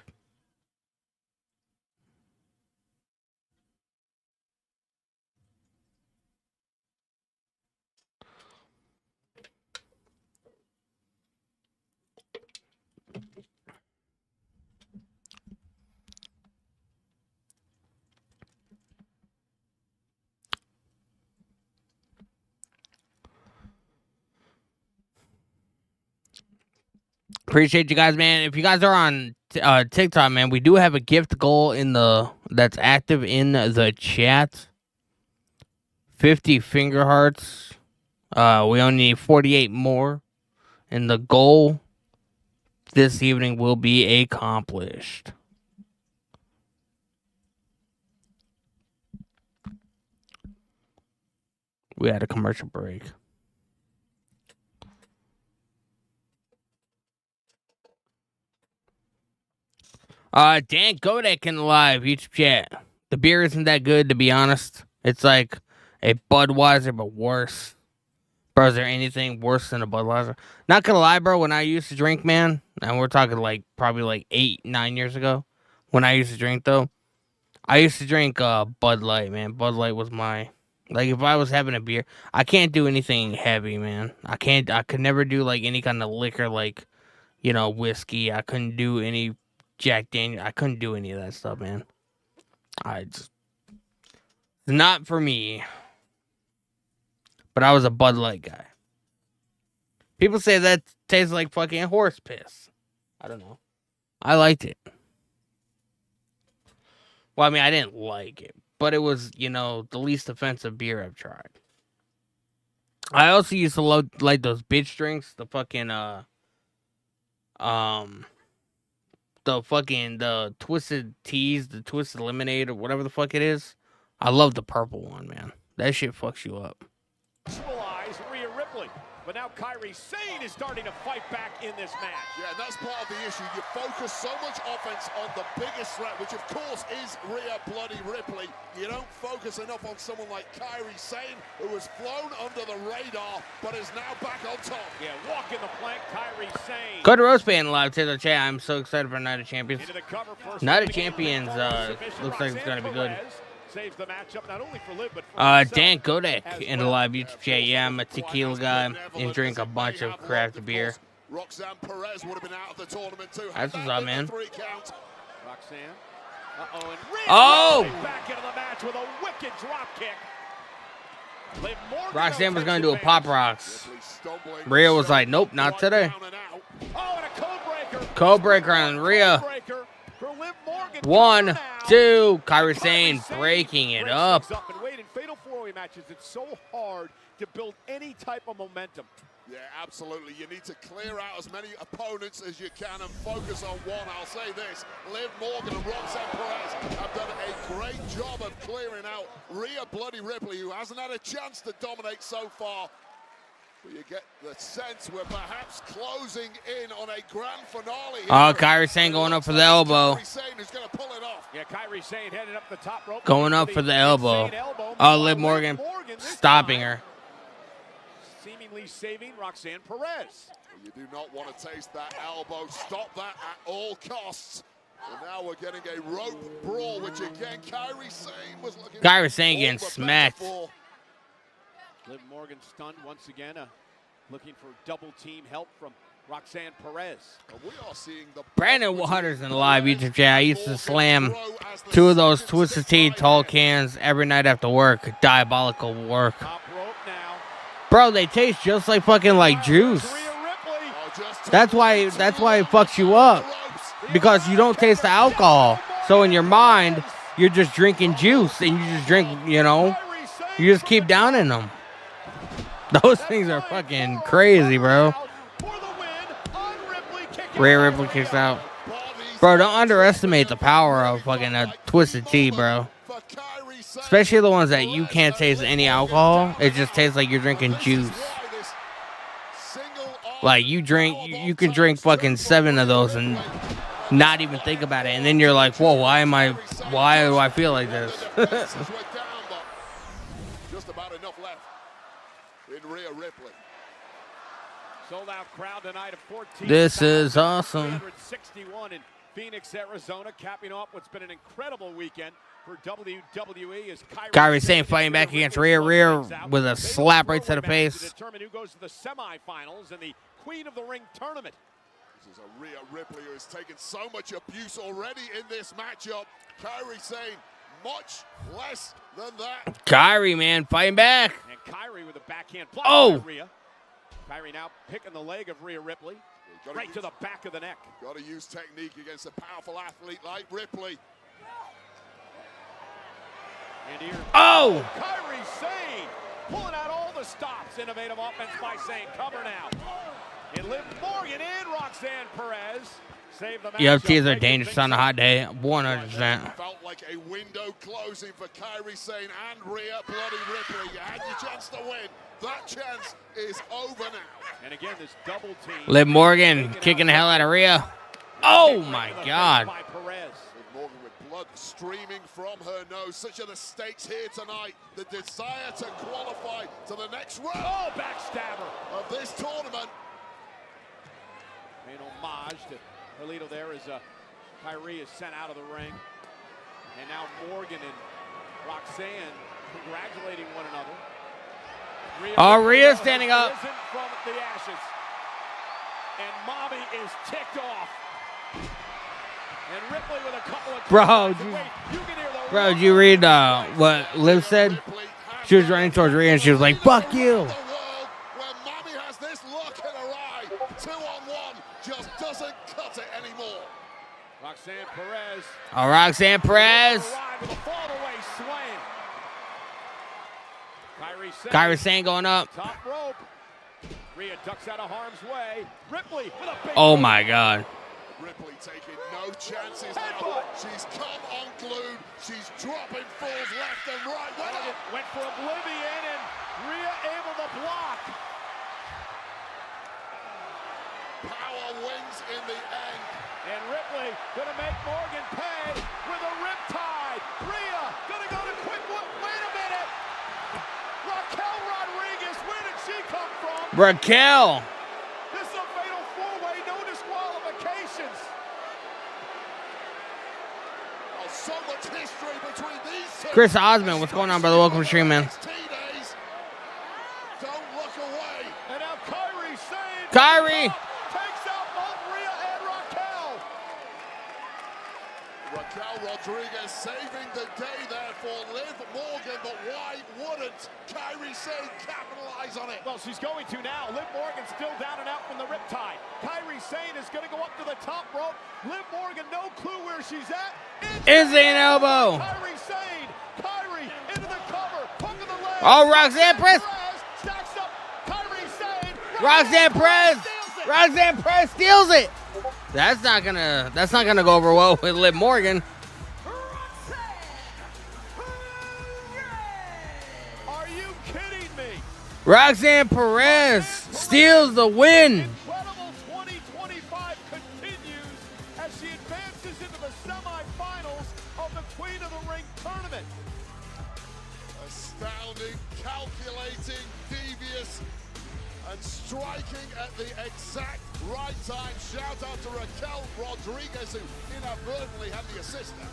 Speaker 1: Appreciate you guys, man. If you guys are on TikTok, man, we do have a gift goal that's active in the chat. 50 finger hearts. We only need 48 more, and the goal this evening will be accomplished. We had a commercial break. Dan Kodak in the live YouTube chat. The beer isn't that good, to be honest. It's like a Budweiser, but worse. Bro, is there anything worse than a Budweiser? Not gonna lie, bro, when I used to drink, man, and we're talking like probably like 8-9 years ago, when I used to drink, though, I used to drink Bud Light, man. Bud Light was my... Like, if I was having a beer, I can't do anything heavy, man. I could never do, like, any kind of liquor, like, you know, whiskey. I couldn't do any... Jack Daniel, I couldn't do any of that stuff, man. Not for me. But I was a Bud Light guy. People say that tastes like fucking horse piss. I don't know. I liked it. Well, I mean, I didn't like it, but it was, you know, the least offensive beer I've tried. I also used to like those bitch drinks, the fucking the Twisted Teas, the Twisted Lemonade, or whatever the fuck it is. I love the purple one, man. That shit fucks you up.
Speaker 3: Rhea Ripley, but now Kairi Sane is starting to fight back in this match.
Speaker 7: Yeah, that's part of the issue. You focus so much offense on the biggest threat, which of course is Rhea bloody Ripley. You don't focus enough on someone like Kairi Sane, who has flown under the radar, but is now back on top.
Speaker 3: Yeah, walking the plank, Kairi Sane.
Speaker 1: Go to Roast Band Live to the chat. I'm so excited for Night of Champions. Night of Champions looks like it's gonna be good.
Speaker 3: Saves the matchup not only for Liv, but for
Speaker 1: Dan Kodak in the live YouTube chat. Yeah, I'm a tequila guy and drink a bunch of craft beer.
Speaker 7: Roxanne Perez would have been out of the tournament too.
Speaker 1: That's what's up, man.
Speaker 3: Roxanne. And Rhea back into the match with a wicked drop kick.
Speaker 1: Roxanne was going to do a Pop Rocks. Rhea was like, nope, not today.
Speaker 3: Oh, and a code breaker.
Speaker 1: Code breaker on Rhea. 1, 2, Kairi Sane breaking it up.
Speaker 3: In fatal four-way matches, it's so hard to build any type of momentum.
Speaker 7: Yeah, absolutely. You need to clear out as many opponents as you can and focus on one. I'll say this, Liv Morgan and Roxanne Perez have done a great job of clearing out Rhea bloody Ripley, who hasn't had a chance to dominate so far. You get the sense we're perhaps closing in on a grand finale here.
Speaker 1: Oh, Kairi Sane going up for the elbow.
Speaker 7: Kairi Sane is going to pull it off.
Speaker 3: Yeah, Kairi Sane headed up the top rope.
Speaker 1: Going up for the elbow. Oh, Liv Morgan stopping her.
Speaker 3: Seemingly saving Roxanne Perez.
Speaker 7: You do not want to taste that elbow. Stop that at all costs. And now we're getting a rope brawl, which again, Kairi Sane was looking.
Speaker 1: Kairi Sane getting smacked.
Speaker 3: Liv Morgan stunned once again, looking for double team help from Roxanne Perez.
Speaker 7: We are seeing the
Speaker 1: Brandon Waters in the live YouTube chat. I used to slam 2 of those Twisted Tea tall cans every night after work. Diabolical work.
Speaker 3: Top rope now.
Speaker 1: Bro, they taste just like fucking like juice. That's why it fucks you up. Because you don't taste the alcohol. So in your mind, you're just drinking juice. And you just drink, you know. You just keep downing them. Those things are fucking crazy, bro. Rhea Ripley kicks out. Bro, don't underestimate the power of fucking a Twisted Tea, bro. Especially the ones that you can't taste any alcohol. It just tastes like you're drinking juice. Like you can drink fucking 7 of those and not even think about it. And then you're like, whoa, why do I feel like this?
Speaker 7: Just about enough left in Rhea Ripley.
Speaker 3: Sold out crowd tonight of 14.
Speaker 1: This is awesome.
Speaker 3: 361 in Phoenix, Arizona, capping off what's been an incredible weekend for WWE as
Speaker 1: Kairi Sane fighting back against Rhea with a slap right to the face.
Speaker 3: To determine who goes to the semifinals in the Queen of the Ring tournament.
Speaker 7: This is a Rhea Ripley who has taken so much abuse already in this matchup. Kairi Sane much less than that.
Speaker 1: Kairi, man, fighting back.
Speaker 3: And Kairi with a backhand block by Rhea. Kairi now picking the leg of Rhea Ripley. Right to the back of the neck.
Speaker 7: Got to use technique against a powerful athlete like Ripley.
Speaker 3: And here,
Speaker 1: oh!
Speaker 3: Kairi Sane pulling out all the stops. Innovative offense by Sane. Cover now. And Liv Morgan in Roxanne Perez. Save the match.
Speaker 1: EFTs are dangerous on a hot day. 100%.
Speaker 7: Felt like a window closing for Kairi Sane and Rhea bloody Ripley. You had your chance to win. That chance is over now.
Speaker 3: And again, this double team.
Speaker 1: Liv Morgan kicking the hell out of Rhea. Oh my God.
Speaker 7: Liv Morgan with blood streaming from her nose. Such are the stakes here tonight. The desire to qualify to the next round.
Speaker 3: Oh, backstabber
Speaker 7: of this tournament.
Speaker 3: An homage to Polito there as Kairi is sent out of the ring. And now Morgan and Roxanne congratulating one another.
Speaker 1: Rhea standing up.
Speaker 3: From the ashes. And Mommy is ticked off. And Ripley with a couple of
Speaker 1: Bro, did you read what Liv said? She was running towards Rhea and she was like, fuck you.
Speaker 7: Just doesn't cut it anymore.
Speaker 3: Roxanne Perez.
Speaker 1: Oh, Roxanne Perez. Kairi Sane going up.
Speaker 3: Top rope. Rhea ducks out of harm's way. Ripley with a big
Speaker 1: oh my God.
Speaker 7: Ripley taking no chances now. She's come unglued. She's dropping falls left and right.
Speaker 3: Went for oblivion and Rhea able to block.
Speaker 7: Power wins in the end.
Speaker 3: And Ripley gonna make Morgan pay with a riptide. Rhea gonna go to quick. Wait a minute. Raquel Rodriguez, where did she come from?
Speaker 1: Raquel.
Speaker 3: This is a fatal four-way, no disqualifications.
Speaker 7: Oh, so much history between these two.
Speaker 1: Chris Osmond, what's going on, brother? Welcome to stream, man.
Speaker 7: Don't look away.
Speaker 3: And now Kairi Sane.
Speaker 1: Kairi.
Speaker 7: Raquel Rodriguez saving the day there for Liv Morgan, but why wouldn't Kairi Sane capitalize on it?
Speaker 3: Well, she's going to now. Liv Morgan still down and out from the riptide. Kairi Sane is going to go up to the top rope. Liv Morgan, no clue where she's at.
Speaker 1: Is an elbow.
Speaker 3: Kairi Sane. Kairi into the cover. Hook of the leg.
Speaker 1: Oh, Roxanne Perez.
Speaker 3: Stacks up. Kairi Sane.
Speaker 1: Roxanne Perez. Roxanne Perez steals it. That's not gonna go over well with Liv Morgan.
Speaker 3: Are you kidding me?
Speaker 1: Roxanne Perez steals the win.
Speaker 3: Incredible 2025 continues as she advances into the semifinals of the Queen of the Ring tournament.
Speaker 7: Astounding, calculating, devious, and striking at the exact right time. Shout out to Raquel Rodriguez, who inadvertently had the assist there.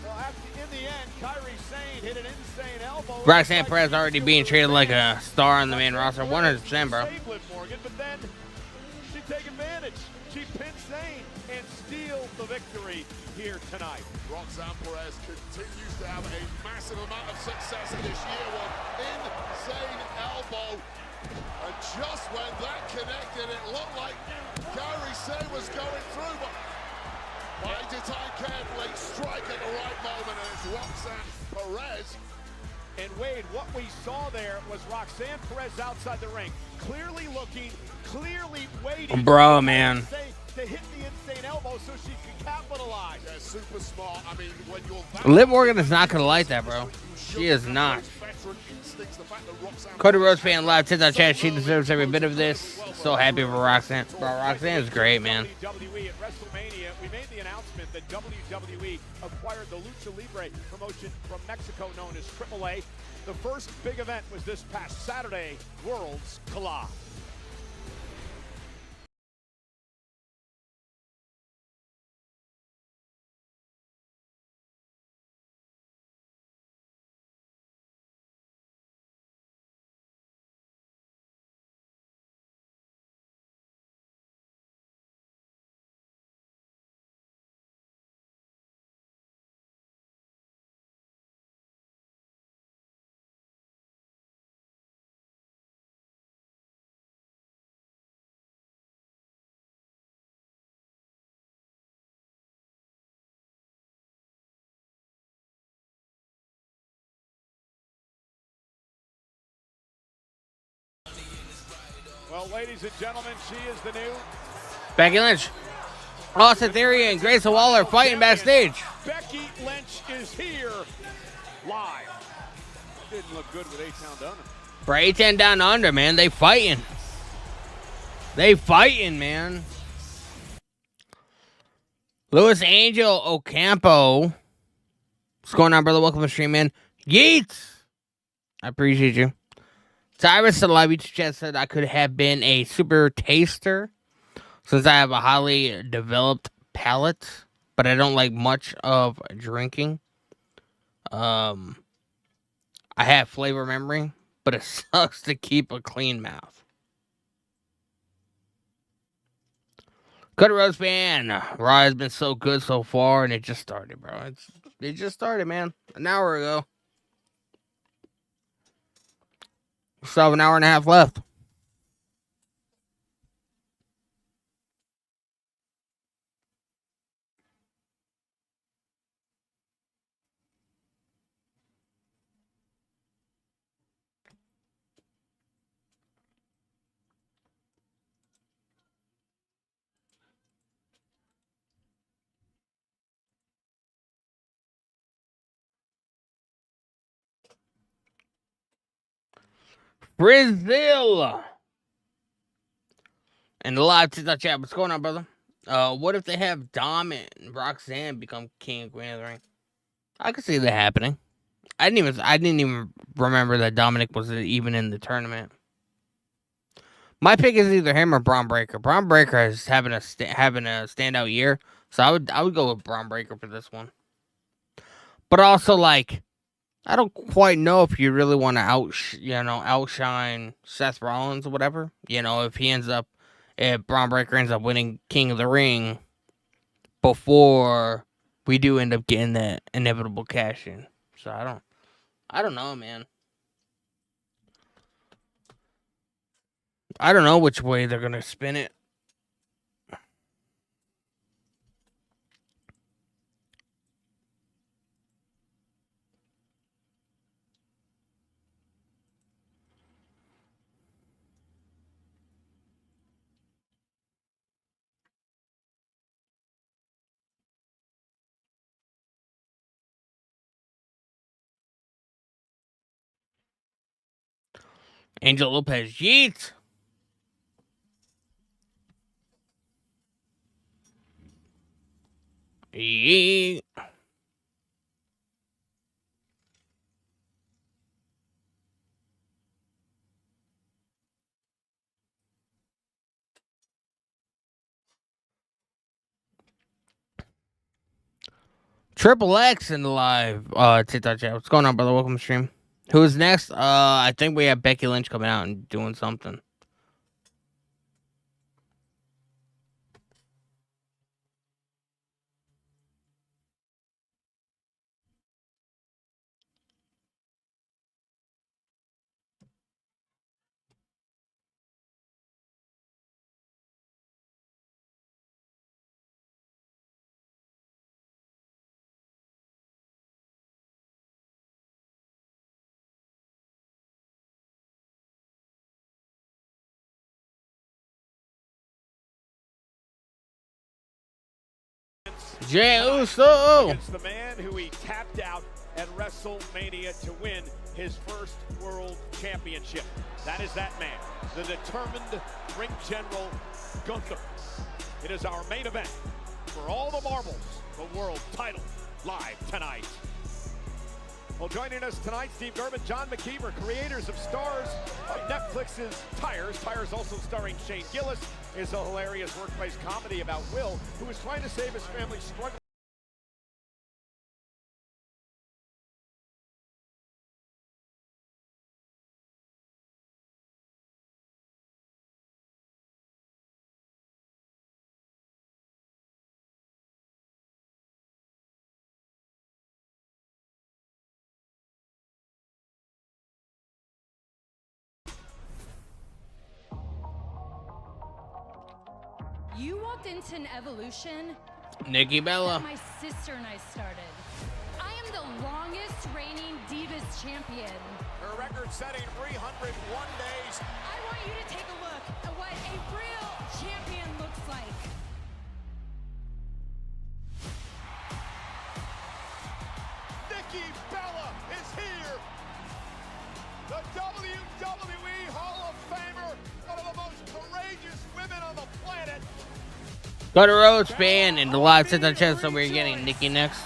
Speaker 3: Well, in the end, Kairi Sane hit an insane elbow.
Speaker 1: Roxanne Perez already being treated like a star on the main roster, 100%, bro.
Speaker 3: Morgan, but then she take advantage. She pinned Sane and steals the victory here tonight.
Speaker 7: Roxanne Perez continues to have a massive amount of success in this year one. Insane elbow. And just when that connected, it looked like Kairi Sane was going through, but by design carefully, strike at the right moment, and it's Roxanne Perez.
Speaker 3: And Wade, what we saw there was Roxanne Perez outside the ring, clearly looking, clearly waiting.
Speaker 1: Bro, man.
Speaker 3: To hit the insane elbow so she could capitalize.
Speaker 7: Yeah, super smart. I mean, when you're that
Speaker 1: Liv Morgan is not going to like that, bro. She is not. Cody Rhodes fan live, tits on chat. She deserves every bit of this. So happy for Roxanne. Bro, Roxanne is great, man.
Speaker 3: WWE at WrestleMania, we made the announcement that WWE acquired the Lucha Libre promotion from Mexico known as AAA. The first big event was this past Saturday, Worlds Collide. Well, ladies and gentlemen, she is the new
Speaker 1: Becky Lynch. Austin Theory and Grayson Waller fighting backstage.
Speaker 3: Becky Lynch is here live. Didn't look good with A-Town Down Under.
Speaker 1: For A-10 down under, man. They fighting. They fighting, man. Luis Angel Ocampo. What's going on, brother? Welcome to the stream, man. Yeets. I appreciate you. Cyrus the live YouTube chat said I could have been a super taster since I have a highly developed palate, but I don't like much of drinking. I have flavor memory, but it sucks to keep a clean mouth. Cody Rhodes fan, Raw has been so good so far, and it just started, bro. It just started, man. An hour ago. Still have an hour and a half left. Brazil. And the live TikTok chat. What's going on, brother? What if they have Dom and Roxanne become king and queen of the ring? I could see that happening. I didn't even remember that Dominic was even in the tournament. My pick is either him or Braun Breaker. Braun Breaker is having a standout year, so I would go with Braun Breaker for this one. But also, like, I don't quite know if you really want to outshine Seth Rollins or whatever. You know, if Braun Breaker ends up winning King of the Ring before we do end up getting that inevitable cash in. So I don't know, man. I don't know which way they're gonna spin it. Angel Lopez, yeet. Yeet. Triple X in the live TikTok chat. What's going on, brother? Welcome to stream. Who's next? I think we have Becky Lynch coming out and doing something. Jey Uso
Speaker 3: against the man who he tapped out at WrestleMania to win his first world championship. That is that man, the determined ring general Gunther. It is our main event for all the marbles, the world title, live tonight. Well, joining us tonight, Steve Durbin, John McKeever, creators of stars of Netflix's Tires. Tires also starring Shane Gillis, is a hilarious workplace comedy about Will, who is trying to save his family struggling.
Speaker 10: You walked into an evolution
Speaker 1: Nikki Bella.
Speaker 10: that my sister and I started. I am the longest reigning Divas champion.
Speaker 3: Her record-setting 301 days.
Speaker 10: I want you to take a look at what a real champion looks like.
Speaker 3: Nikki Bella is here. The WWE Hall of Famer, one of the most courageous women on the planet.
Speaker 1: Go to Rhodes Band in the live TikTok chat, so we're getting Nikki next.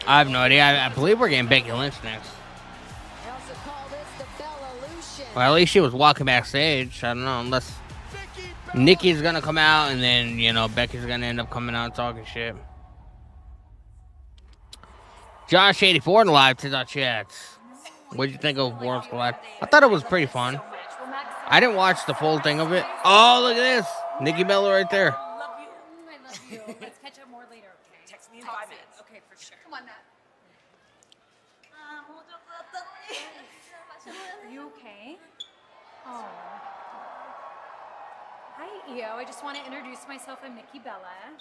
Speaker 1: I have no idea. I believe we're getting Becky Lynch next.
Speaker 11: They also call this the Bella-lution.
Speaker 1: Well, at least she was walking backstage. I don't know, unless Nikki's gonna come out and then, you know, Becky's gonna end up coming out and talking shit. Josh84 in the live TikTok chat. What'd you think of Worlds Collide? I thought it was pretty fun. I didn't watch the full thing of it. Oh, look at this. Nikki Bella right there.
Speaker 10: I love you. Let's catch up more later, okay? Text me in 5 minutes. Okay, for sure. Come on, Nat. Are you okay? Oh. Hi, Io. I just want to introduce myself. I'm Nikki Bella.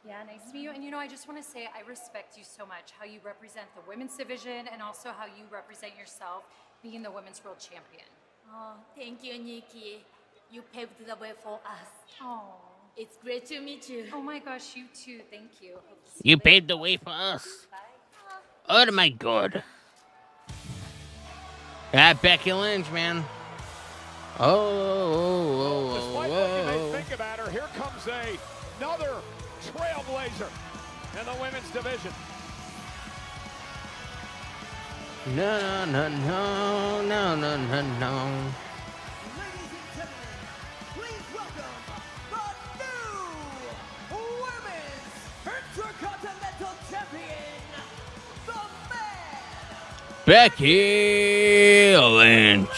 Speaker 10: Yeah, nice to meet you. And you know, I just want to say I respect you so much, how you represent the women's division and also how you represent yourself being the women's world champion.
Speaker 11: Oh, thank you, Nikki. You paved the way for us.
Speaker 10: Oh.
Speaker 11: It's great to meet you.
Speaker 10: Oh my gosh, you too. Thank you.
Speaker 1: You paved the way for us. Oh my god. That Becky Lynch, man.
Speaker 3: Despite what you may think about her, here comes another trailblazer in the women's division.
Speaker 1: No, no, no, no, no, no, no.
Speaker 9: Ladies and gentlemen, please welcome the new Women's Intercontinental Champion, the man,
Speaker 1: Becky Lynch.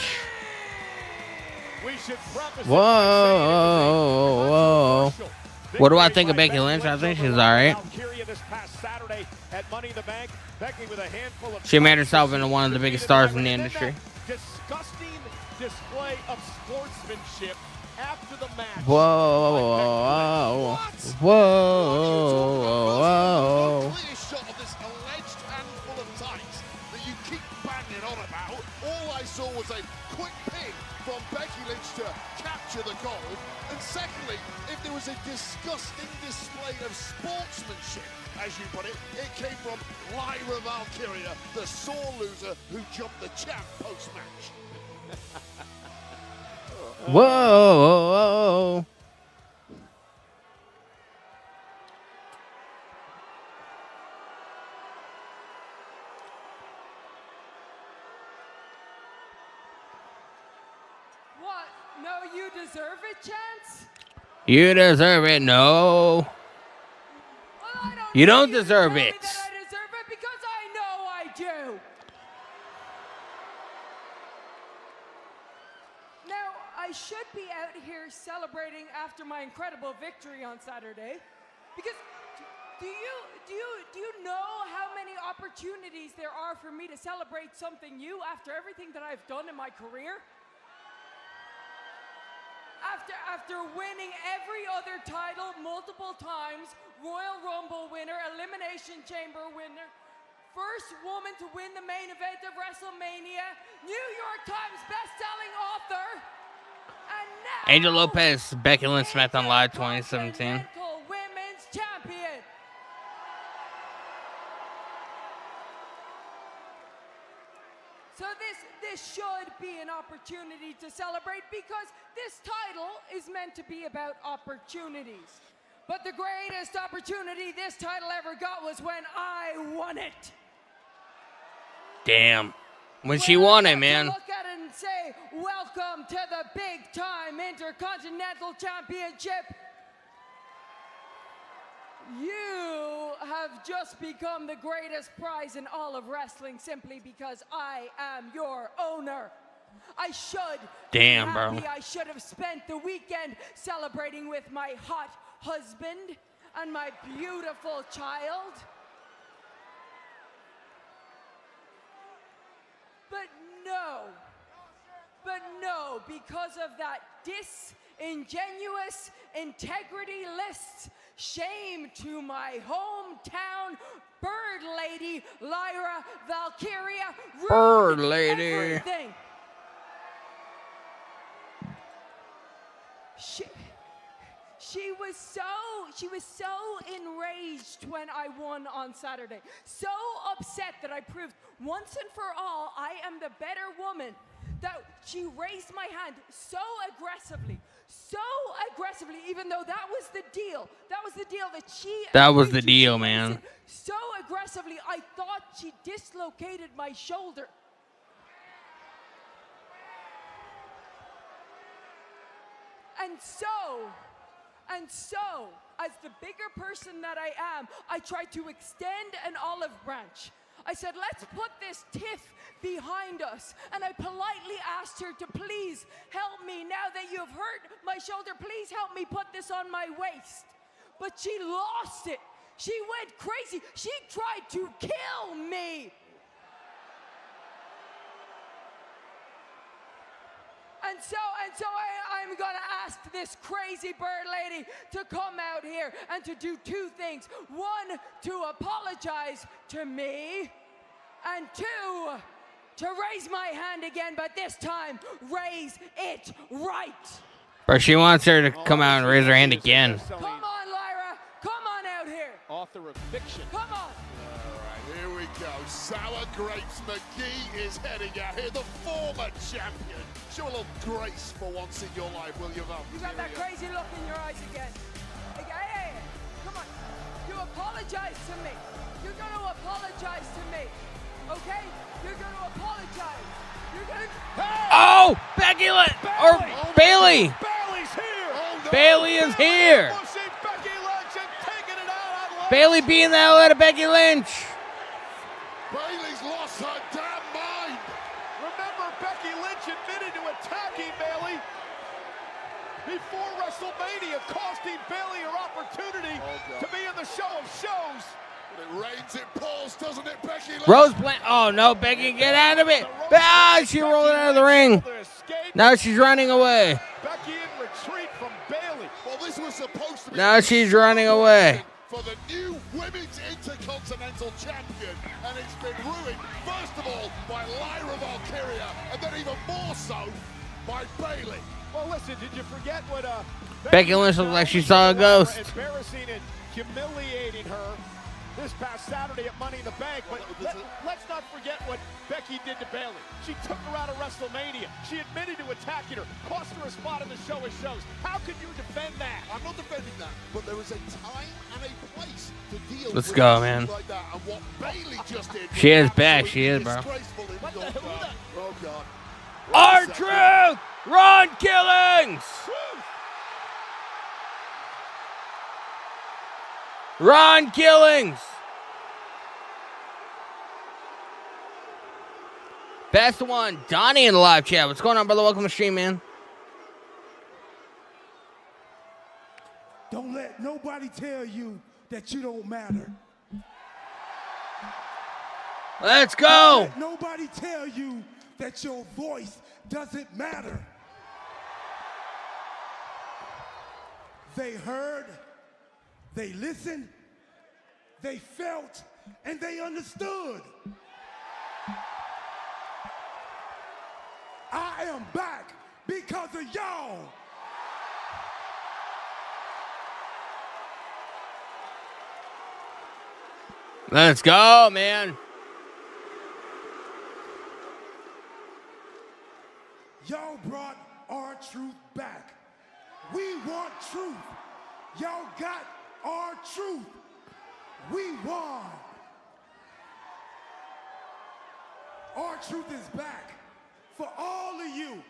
Speaker 3: We should preface
Speaker 1: Whoa. What do I think of Becky Lynch? I think she's alright.
Speaker 3: This past Saturday at Money in the Bank, Becky with a handful of
Speaker 1: She made herself into one of the biggest stars in the industry.
Speaker 3: Disgusting display of sportsmanship after the match.
Speaker 1: Whoa. Whoa.
Speaker 7: Clear shot of this alleged handful of tights that you keep banging on about. All I saw was a quick ping from Becky Lynch to capture the goal. And secondly, if there was a disgusting display of sportsmanship, as you put it. It came from Lyra Valkyria, the sore loser who jumped the champ post-match.
Speaker 1: Whoa.
Speaker 9: What? No, you deserve it, Chance?
Speaker 1: You deserve it. No.
Speaker 9: Well,
Speaker 1: You don't deserve it.
Speaker 9: That I deserve it because I know I do. Now, I should be out here celebrating after my incredible victory on Saturday, because do you know how many opportunities there are for me to celebrate something new after everything that I've done in my career? After winning every other title multiple times, Royal Rumble winner, Elimination Chamber winner, first woman to win the main event of WrestleMania, New York Times best-selling author, and now
Speaker 1: Angel Lopez, Becky Lynch, SmackDown Live 2017.
Speaker 9: Women's Champion. So this should be an opportunity to celebrate, because this title is meant to be about opportunities. But the greatest opportunity this title ever got was when I won it.
Speaker 1: Damn. When she won it, man.
Speaker 9: Look at it and say, welcome to the big time Intercontinental Championship. You have just become the greatest prize in all of wrestling simply because I am your owner. I should
Speaker 1: Damn,
Speaker 9: be
Speaker 1: bro.
Speaker 9: happy. I should have spent the weekend celebrating with my hot husband and my beautiful child. But no, because of that disingenuous integrity list, shame to my hometown bird lady, Lyra Valkyria.
Speaker 1: Bird lady.
Speaker 9: Everything. She was so enraged when I won on Saturday. So upset that I proved once and for all I am the better woman, that she raised my hand so aggressively, even though that was the deal. That was the deal that she...
Speaker 1: That was the deal, man.
Speaker 9: So aggressively, I thought she dislocated my shoulder. And so, as the bigger person that I am, I tried to extend an olive branch. I said, let's put this tiff behind us. And I politely asked her to please help me. Now that you have hurt my shoulder, please help me put this on my waist. But she lost it. She went crazy. She tried to kill me. And so I'm gonna ask this crazy bird lady to come out here and to do two things. One, to apologize to me, and two, to raise my hand again, but this time, raise it right.
Speaker 1: Bro, she wants her to come out and raise her hand again.
Speaker 9: Come on, Lyra. Come on out here.
Speaker 3: Author of fiction.
Speaker 9: Come on.
Speaker 7: Here we go. Sour Grapes McGee is heading out here, the former champion. Show a little grace for once in your life, will you, Val?
Speaker 9: You got that crazy look in your eyes again. Hey, come on. You apologize to me. You're going to apologize to me. Okay? You're going to apologize. You're going to...
Speaker 1: Hey! Oh! Becky Lynch! Or Bailey!
Speaker 3: Bailey's here!
Speaker 7: Oh, no.
Speaker 1: Bailey is here!
Speaker 3: Pushing Becky Lynch and taking it out on
Speaker 1: Bailey beating the hell out of Becky Lynch!
Speaker 7: Bailey's lost her damn mind.
Speaker 3: Remember, Becky Lynch admitted to attacking Bailey before WrestleMania, costing Bailey her opportunity to be in the show of shows.
Speaker 7: When it rains, it pours, doesn't it, Becky Lynch?
Speaker 1: Rose Plant. Oh no, Becky, get out of it! Ah, she rolled out of the ring. Now she's running away.
Speaker 3: Becky in retreat from Bailey.
Speaker 7: Well, this was supposed to be...
Speaker 1: Now she's running away.
Speaker 7: For the new Women's Intercontinental Champion, and it's been ruined, first of all, by Lyra Valkyria, and then even more so by Bailey.
Speaker 3: Well, listen, did you forget what
Speaker 1: Becky Lynch looked like she saw a ghost.
Speaker 3: Embarrassing and humiliating her this past Saturday at Money in the Bank, but let's not forget what Becky did to Bayley. She took her out of WrestleMania. She admitted to attacking her, cost her a spot in the show of shows. How could you defend that?
Speaker 7: I'm not defending that, but there is a time and a place to deal
Speaker 1: Let's
Speaker 7: with
Speaker 1: go, man.
Speaker 7: like that. And what Bayley just did
Speaker 1: She is back. She is, bro.
Speaker 7: Oh, God.
Speaker 1: R-Truth! Ron Killings! Ron Killings! Best one, Donnie in the live chat. What's going on, brother? Welcome to the stream, man.
Speaker 12: Don't let nobody tell you that you don't matter.
Speaker 1: Let's go!
Speaker 12: Don't let nobody tell you that your voice doesn't matter. They heard, they listened, they felt, and they understood. I am back because of y'all.
Speaker 1: Let's go, man.
Speaker 12: Y'all brought our truth back. We want truth. Y'all got our truth. We won. Our truth is back for all of you.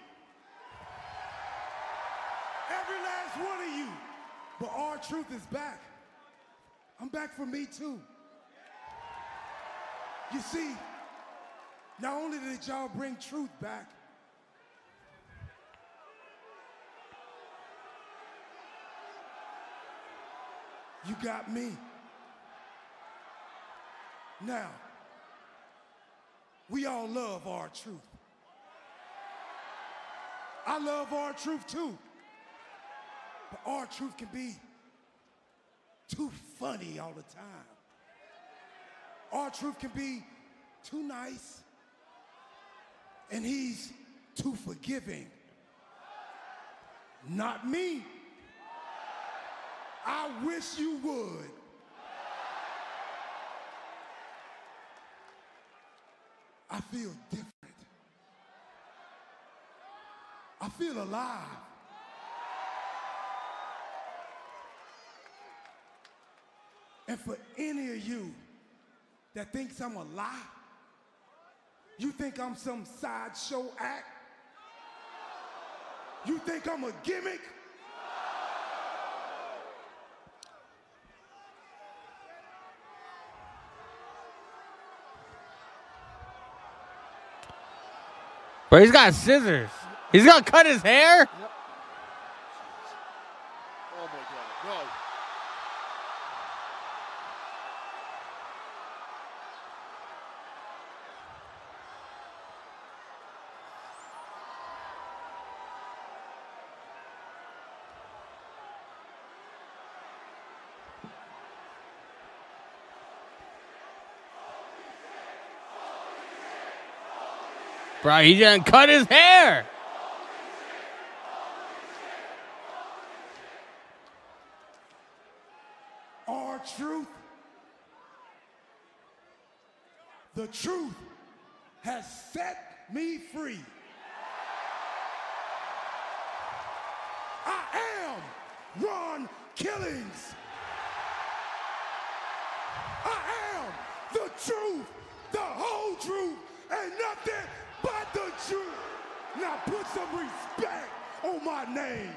Speaker 12: Every last one of you. But our truth is back. I'm back for me too. You see, not only did y'all bring truth back, you got me. Now, we all love our truth. I love our truth too. But our truth can be too funny all the time. Our truth can be too nice. And he's too forgiving. Not me. I wish you would. I feel different. I feel alive. And for any of you that thinks I'm a lie, you think I'm some sideshow act? You think I'm a gimmick?
Speaker 1: Bro, he's got scissors. He's gonna cut his hair?
Speaker 7: Yep. Oh, my God. No.
Speaker 1: Bro, he didn't cut his hair.
Speaker 12: Our truth, the truth has set me free. I am Ron Killings. I am the truth, the whole truth, and nothing but the truth. Now put some respect on my name.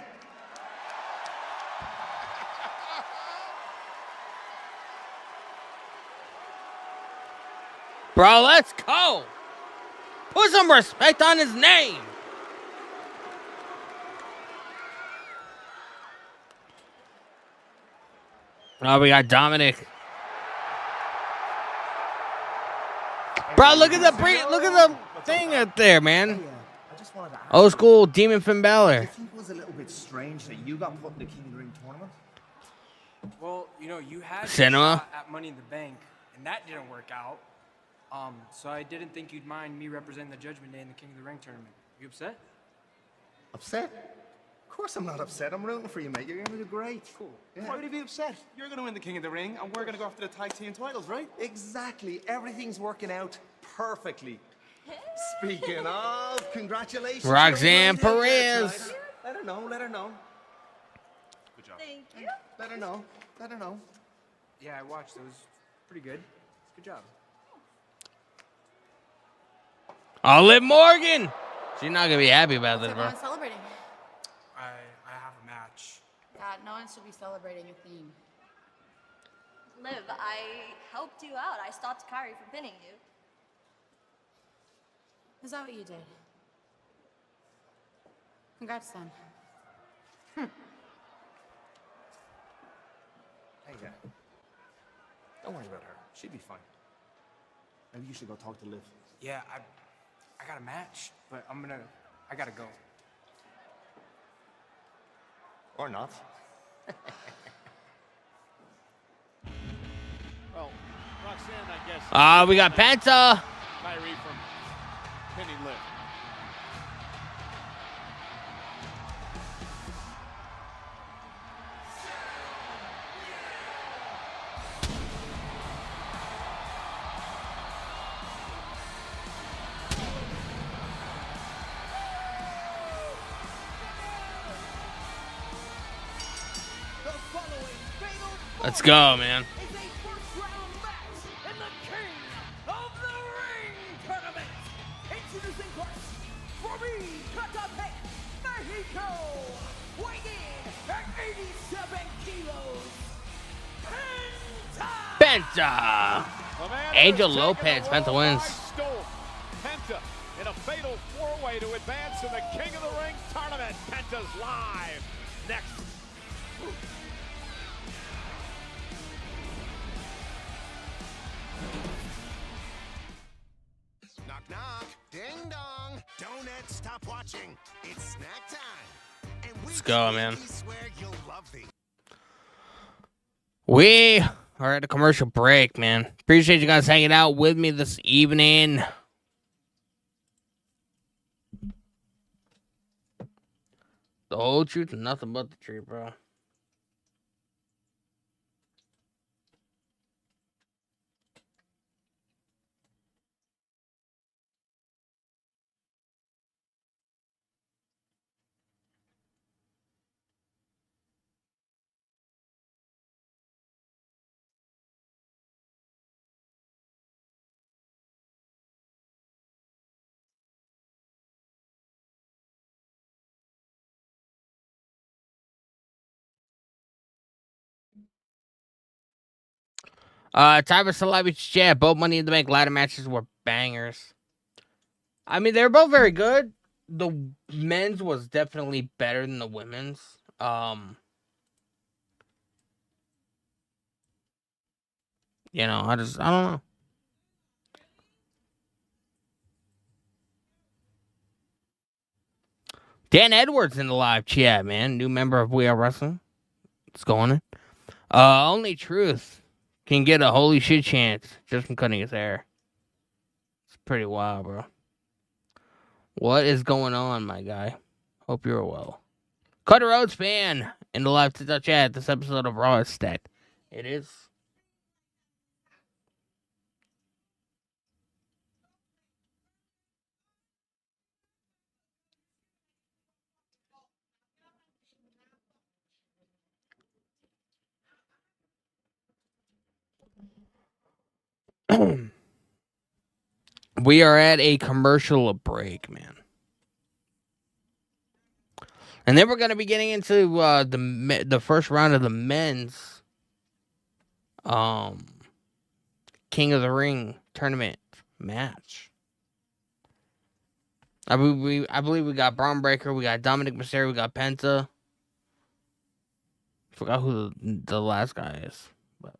Speaker 1: Bro, let's go. Put some respect on his name. Oh, we got Dominic. Bro, look at the thing up there, man. Old school Demon Finn Balor.
Speaker 13: I think it was a little bit strange that you got put in the King of the Ring tournament.
Speaker 14: Well, you know, you had
Speaker 1: Cinema
Speaker 14: at Money in the Bank, and that didn't work out. So I didn't think you'd mind me representing the Judgment Day in the King of the Ring tournament. You upset?
Speaker 13: Upset? Of course I'm not upset. I'm rooting for you, mate. You're gonna do great. Cool. Yeah.
Speaker 14: Why would you be upset? You're gonna win the King of the Ring, and we're gonna go after the tag team titles, right?
Speaker 13: Exactly. Everything's working out perfectly. Speaking of, congratulations.
Speaker 1: Roxanne
Speaker 13: You're a great hater
Speaker 1: Perez.
Speaker 13: tonight. Let her know. Let her know.
Speaker 14: Good job.
Speaker 5: Thank you.
Speaker 13: Let her know. Let her know.
Speaker 14: Yeah, I watched. It was pretty good. Good job.
Speaker 1: Oh, Liv Morgan. She's not gonna be happy about this,
Speaker 8: What's
Speaker 1: bro.
Speaker 8: everyone celebrating?
Speaker 14: I have a match.
Speaker 8: God, no one should be celebrating your theme.
Speaker 5: Liv, I helped you out. I stopped Kyrie from pinning you.
Speaker 8: Is that what you did? Congrats, then.
Speaker 13: Hey, don't worry about her. She'll be fine. Maybe you should go talk to Liv.
Speaker 14: Yeah, I got a match, but I gotta go.
Speaker 13: Or not.
Speaker 3: Well, Roxanne, I guess.
Speaker 1: We got Penta.
Speaker 3: Kyrie from pinning Liv.
Speaker 9: The following fatal
Speaker 1: Let's go, man.
Speaker 9: is a first-round match in the King of the Ring tournament. Introducing first, from Ecatepec, Mexico, weighing in at 87 kilos, Penta.
Speaker 1: Penta.
Speaker 3: The man
Speaker 1: Angel
Speaker 3: who has taken
Speaker 1: Lopez,
Speaker 3: the
Speaker 1: Penta
Speaker 3: world
Speaker 1: wins.
Speaker 3: by storm. Penta in a fatal four-way to advance in the King of the Ring tournament. Penta's live next.
Speaker 15: Knock, knock. Ding dong. Donuts, stop watching. It's snack time. And we
Speaker 1: Let's go, man.
Speaker 15: swear you'll love these.
Speaker 1: We are at a commercial break, man. Appreciate you guys hanging out with me this evening. The whole truth and nothing but the truth, bro. Type of celebrity chat. Both Money in the Bank ladder matches were bangers. I mean, they were both very good. The men's was definitely better than the women's. You know, I don't know. Dan Edwards in the live chat, man. New member of We Are Wrestling. What's going on? Only Truth can get a holy shit chance just from cutting his hair. It's pretty wild, bro. What is going on, my guy? Hope you're well. Cutter Rhodes fan in the live TikTok chat. This episode of Raw is stacked. It is. We are at a commercial break, man. And then we're going to be getting into the first round of the men's King of the Ring tournament match. I believe we got Braun Breaker, we got Dominic Mysterio, we got Penta. Forgot who the last guy is. But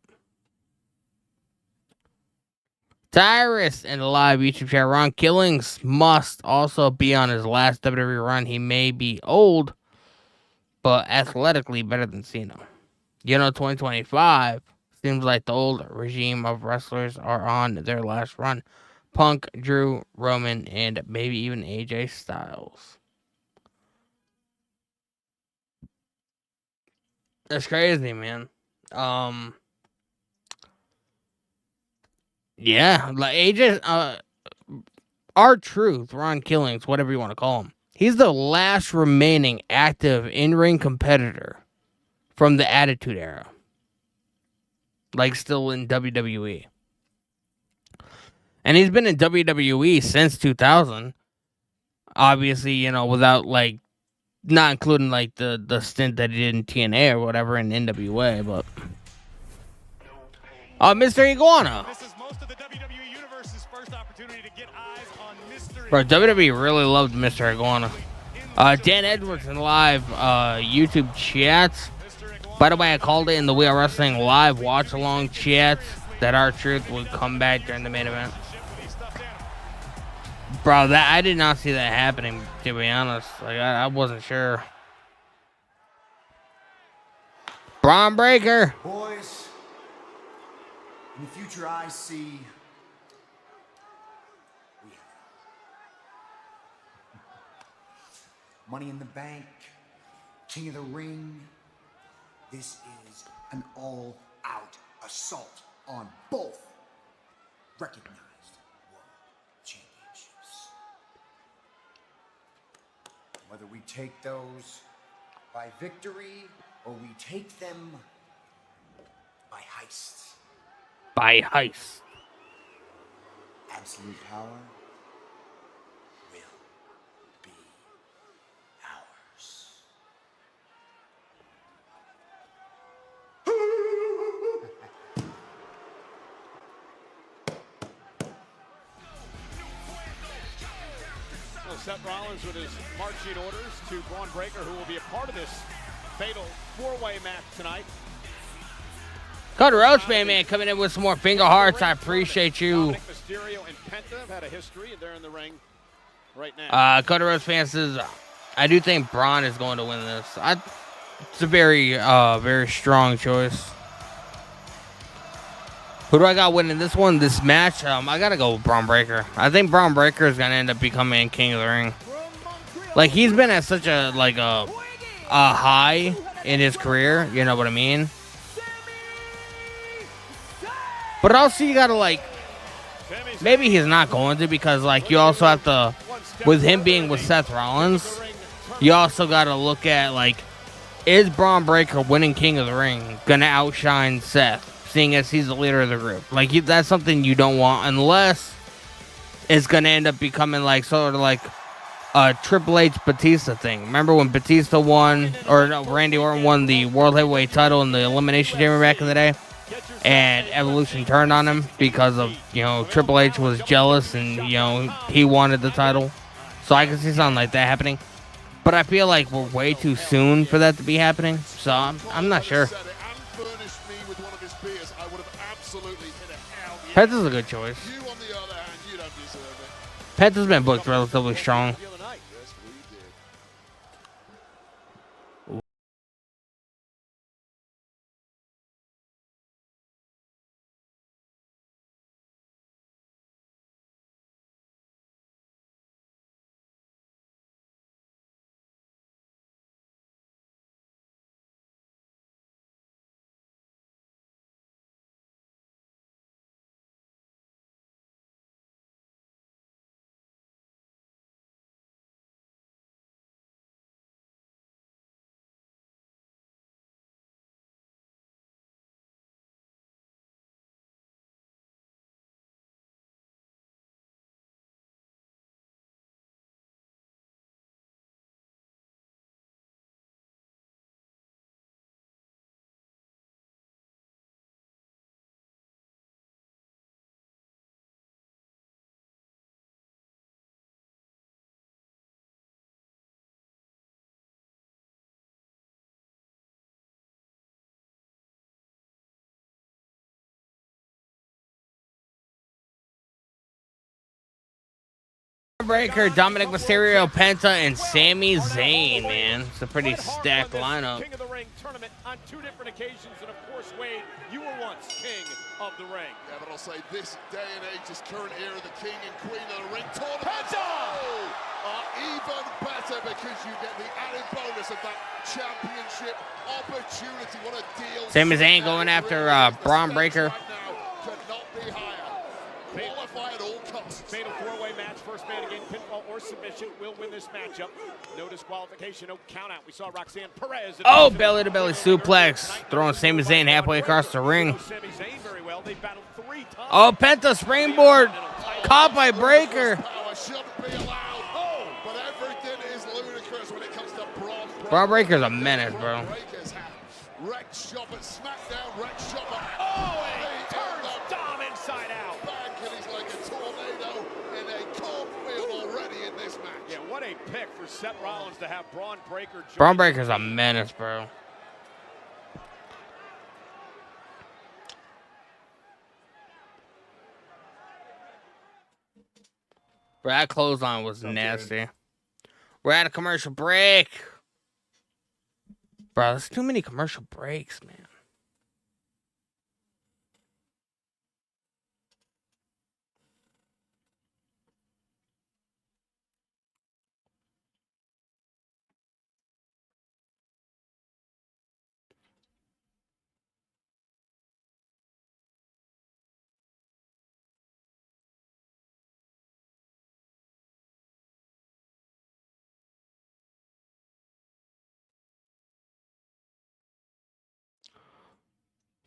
Speaker 1: Tyrus in the live YouTube chat. Ron Killings must also be on his last WWE run. He may be old, but athletically better than Cena. 2025 seems like the old regime of wrestlers are on their last run. Punk, Drew, Roman, and maybe even AJ Styles. That's crazy, man. Yeah, like AJ, R-Truth, Ron Killings, whatever you want to call him. He's the last remaining active in-ring competitor from the Attitude Era. Like, still in WWE. And he's been in WWE since 2000. Obviously, you know, without, like, not including, like, the stint that he did in TNA or whatever in NWA, but... Mr. Iguana.
Speaker 16: This is most of the WWE Universe's first opportunity to get eyes on Mr.
Speaker 1: Bro, WWE really loved Mr. Iguana. Dan Edwards in live YouTube chats. By the way, I called it in the We Are Wrestling live watch-along chats that R-Truth would come back during the main event. Bro, that I did not see that happening, to be honest. Like, I wasn't sure. Braun Breaker.
Speaker 17: Boys, in the future I see... Money in the Bank, King of the Ring. This is an all-out assault on both recognized world championships. Whether we take those by victory or we take them by heist.
Speaker 1: By heist.
Speaker 17: Absolute power.
Speaker 3: Seth Rollins with his marching orders to Braun Breaker, who will be a part of this fatal four-way match tonight.
Speaker 1: Cody Rhodes, man, coming in with some more finger hearts. I appreciate you.
Speaker 3: Mysterio and Penta have had a history, and they're in the ring right now.
Speaker 1: Cody Rhodes fans says, I do think Braun is going to win this. It's a very, very strong choice. Who do I got winning this one, this match? I got to go with Braun Breaker. I think Braun Breaker is going to end up becoming King of the Ring. Like, he's been at such a, like, a high in his career. You know what I mean? But also, you got to, like, maybe he's not going to because, like, you also have to, with him being with Seth Rollins, you also got to look at, like, is Braun Breaker winning King of the Ring going to outshine Seth? Seeing as he's the leader of the group. Like, that's something you don't want unless it's going to end up becoming like sort of like a Triple H Batista thing. Remember when Batista won, or no, Randy Orton won the World Heavyweight title in the Elimination Chamber back in the day? And Evolution turned on him because of, you know, Triple H was jealous and, you know, he wanted the title. So I can see something like that happening. But I feel like we're way too soon for that to be happening. So I'm not sure. Penta's a good choice. Penta's been booked relatively strong. Breakker, Dominic Mysterio, Penta, and Sami Zayn, man. It's a pretty stacked lineup.
Speaker 3: King of the Ring tournament on 2 different occasions, and of course, Wade, you were once king of the ring.
Speaker 7: Yeah, but I'll say this day and age, this current era, the king and queen of the ring tournament are even better because you get the added bonus of that championship opportunity. What a deal.
Speaker 1: Sami Zayn going after Braun Breaker.
Speaker 7: Cannot be higher. Qualify at all costs.
Speaker 3: Fatal 4-way match. First man to gain pinfall or submission will win this matchup. No disqualification, no count out. We saw Roxanne Perez.
Speaker 1: Oh, belly-to-belly suplex. Throwing Sami Zayn halfway across the ring. Oh, Penta springboard. Caught by Breaker. Braun Breaker's a menace, bro.
Speaker 7: Wreck shop at SmackDown, wreck shop at...
Speaker 3: Oh, and he turns Dom inside out.
Speaker 7: Back, and he's like a tornado in a cornfield already in this match.
Speaker 3: Yeah, what a pick for Seth Rollins to have Braun Breaker.
Speaker 1: Braun Breaker's a menace, bro. Bro, that clothesline was nasty. We're at a commercial break. Bro, there's too many commercial breaks, man.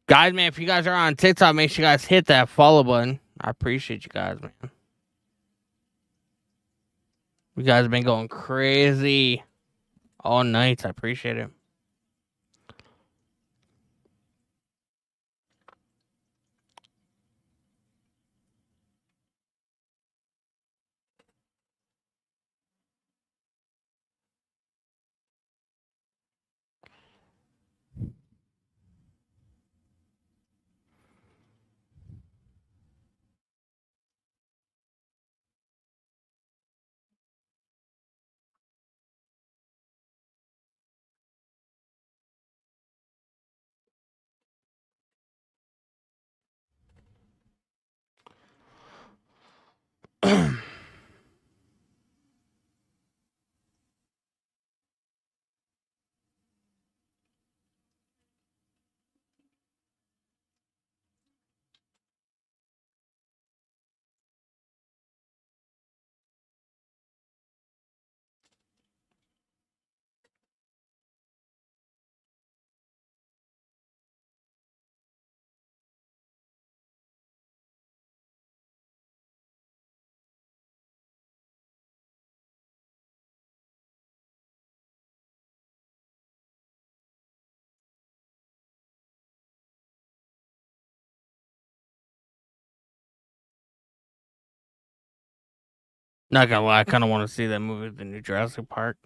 Speaker 1: Guys, man, if you guys are on TikTok, make sure you guys hit that follow button. I appreciate you guys, man. You guys have been going crazy all night. I appreciate it. Not gonna lie, I kind of want to see that movie, The New Jurassic Park.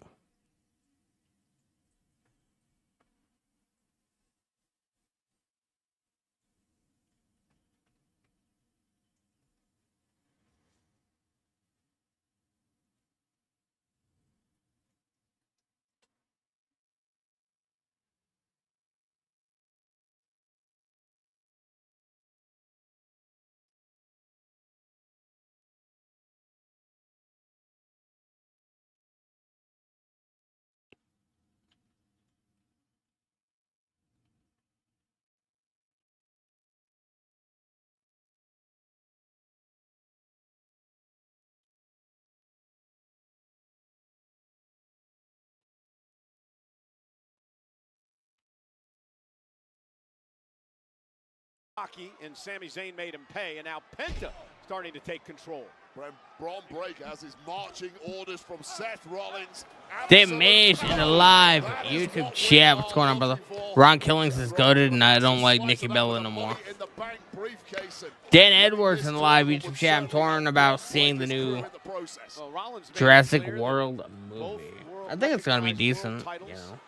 Speaker 3: And Sami Zayn made him pay, and now Penta starting to take control.
Speaker 7: Braun Breaker has his marching orders from Seth Rollins.
Speaker 1: Dave Mage in the live YouTube chat. What's going on, brother? Ron Killings is goated, and I don't like Nikki Bella no more. Dan Edwards in the live YouTube chat. I'm torn about seeing the new Jurassic World movie. I think it's gonna be decent. You know.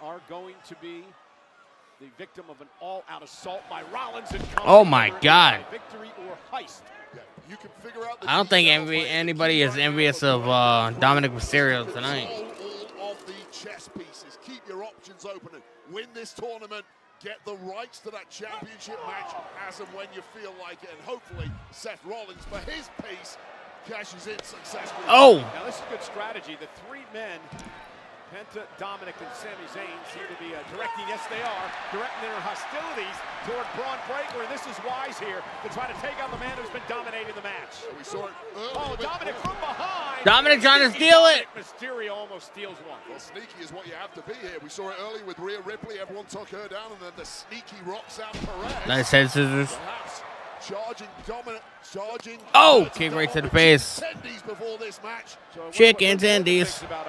Speaker 3: Are going to be the victim of an all-out assault by Rollins. And
Speaker 1: oh my God!
Speaker 3: Victory or heist.
Speaker 7: You can figure out the
Speaker 1: I don't think
Speaker 7: details by
Speaker 1: anybody is envious of Dominic Mysterio tonight.
Speaker 7: all of the chess pieces. Keep your options open and win this tournament. Get the rights to that championship match as and when you feel like it. And hopefully Seth Rollins, for his piece, cashes in successfully.
Speaker 1: Oh!
Speaker 3: Now this is good strategy. The three men, Penta, Dominic, and Sami Zayn, seem to be directing, yes they are, directing their hostilities toward Braun Breaker, and this is wise here to try to take on the man who's been dominating the match.
Speaker 7: We saw it
Speaker 3: Oh, Dominic from behind.
Speaker 1: Dominic trying to steal it.
Speaker 3: Mysterio almost steals one.
Speaker 7: Well, sneaky is what you have to be here. We saw it earlier with Rhea Ripley. Everyone took her down, and then the sneaky Roxanne Perez.
Speaker 1: Nice head scissors.
Speaker 7: Perhaps charging Dominic, charging.
Speaker 1: Oh, kick right to the face.
Speaker 7: Tendies before this match.
Speaker 1: Chicken tendies.
Speaker 3: About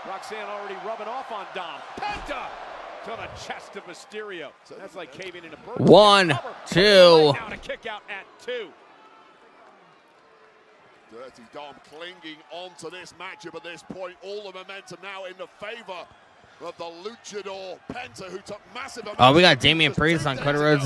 Speaker 3: Roxanne already rubbing off on Dom. Penta to the chest of Mysterio. So that's like caving in a bird.
Speaker 1: 1, 2.
Speaker 3: Now to kick out at 2.
Speaker 7: Dirty Dom clinging onto this matchup at this point. All the momentum now in the favor of the luchador Penta, who took massive.
Speaker 1: Oh, we got Damian Priest on Cody Rhodes'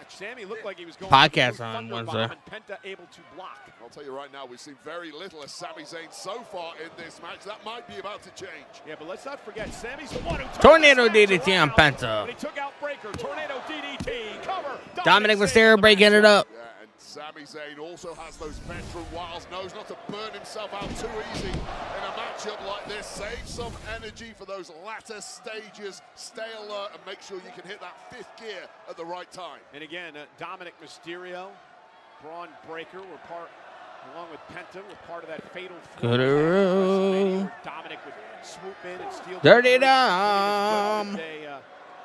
Speaker 3: Sammy looked like he was going
Speaker 1: podcast on Wednesday.
Speaker 3: Penta able to block.
Speaker 7: I'll tell you right now, we've seen very little of Sami Zayn so far in this match. That might be about to change.
Speaker 3: Yeah, but let's not forget, Sammy's the one who
Speaker 1: Tornado DDT on Penta.
Speaker 3: He took out Breaker, tornado DDT, cover.
Speaker 1: Dominic Mysterio breaking it up.
Speaker 7: Yeah, and Sami Zayn also has those veteran wiles, knows not to burn himself out too easy in a matchup like this. Save some energy for those latter stages. Stay alert and make sure you can hit that fifth gear at the right time.
Speaker 3: And again, Dominic Mysterio, Braun Breaker were part, along with Penta, were part of that fatal
Speaker 1: Good.
Speaker 3: Dominic would swoop in and steal.
Speaker 1: Dirty Dom.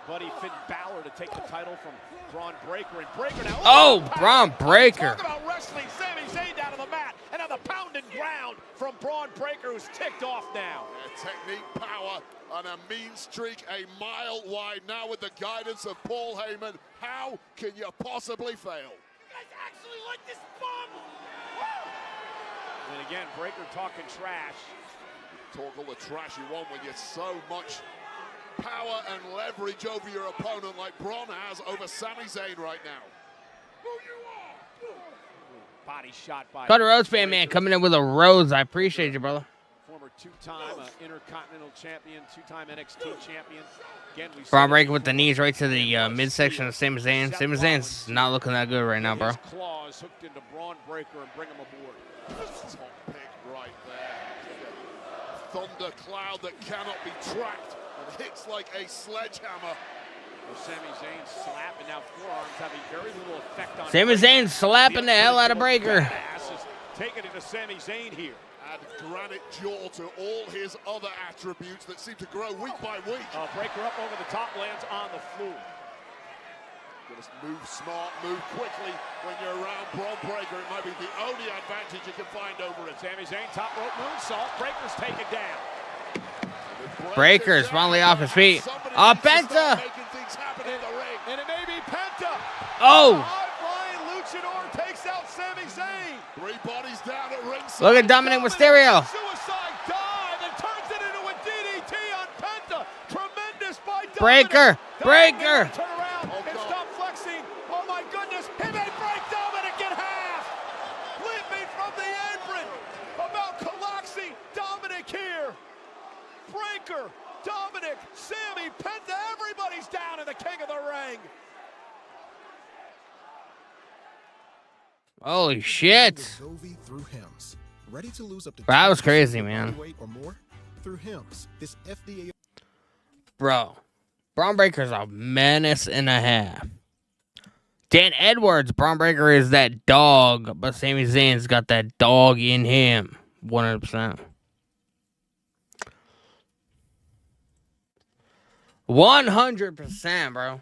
Speaker 3: Buddy Finn Balor to take the title from Braun Breaker, and Breaker now.
Speaker 1: Oh, Braun Breaker.
Speaker 3: Talk about wrestling. Sami Zayn down on the mat, and now the pounding ground from Braun Breaker, who's ticked off now.
Speaker 7: Technique, power, and a mean streak, a mile wide now with the guidance of Paul Heyman. How can you possibly fail?
Speaker 3: You guys actually like this bomb? And again, Breaker talking trash.
Speaker 7: Talk all the trash you want when you're so much power and leverage over your opponent like Braun has over Sami Zayn right now.
Speaker 3: Body shot by
Speaker 1: Cody Rhodes fan, man, coming in with a rose. I appreciate you, brother.
Speaker 3: Former two-time Intercontinental Champion, two-time NXT Champion. Again, we
Speaker 1: Braun Breaker with the knees right to the midsection of Sami Zayn. Sami Zayn's not looking that good right now, bro.
Speaker 3: His claws hooked into Braun Breaker and bring him aboard.
Speaker 7: Top pick right there. Thunder cloud that cannot be tracked and hits like a sledgehammer.
Speaker 3: Sami Zayn slapping, now forearms having very little effect on
Speaker 1: Sami Zayn slapping the hell out of Breaker.
Speaker 3: Is taking it to Sami Zayn here.
Speaker 7: Add granite jaw to all his other attributes that seem to grow week by week.
Speaker 3: Breaker up over the top, lands on the floor.
Speaker 7: Just move smart, move quickly when you're around Braun Breaker. It might be the only advantage you can find over it.
Speaker 3: Sami Zayn, top rope moonsault. Breaker's taken down.
Speaker 1: Breaker's finally off his feet. Oh, Penta!
Speaker 3: And it may be Penta.
Speaker 1: Oh!
Speaker 3: High-flying luchador takes out Sami Zayn.
Speaker 7: 3 bodies down at ringside.
Speaker 1: Look at Dominic Mysterio.
Speaker 3: Suicide dive and turns it into a DDT on Penta. Tremendous by Dominic.
Speaker 1: Breaker! Breaker!
Speaker 3: Turn around and stop flexing. Oh my goodness. He may break Dominic in half. Leaping from the apron. About collapsing Dominic here. Breaker, Dominic, Sammy, Penta, everybody's down in the king of the ring.
Speaker 1: Holy shit.
Speaker 18: Through Hims. Ready to lose up to
Speaker 1: That was crazy, man.
Speaker 18: weight or more? Through Hims. This FDA.
Speaker 1: Bro, Braun Breaker's a menace and a half. Dan Edwards, Braun Breaker is that dog, but Sami Zayn's got that dog in him. 100%. 100%, bro.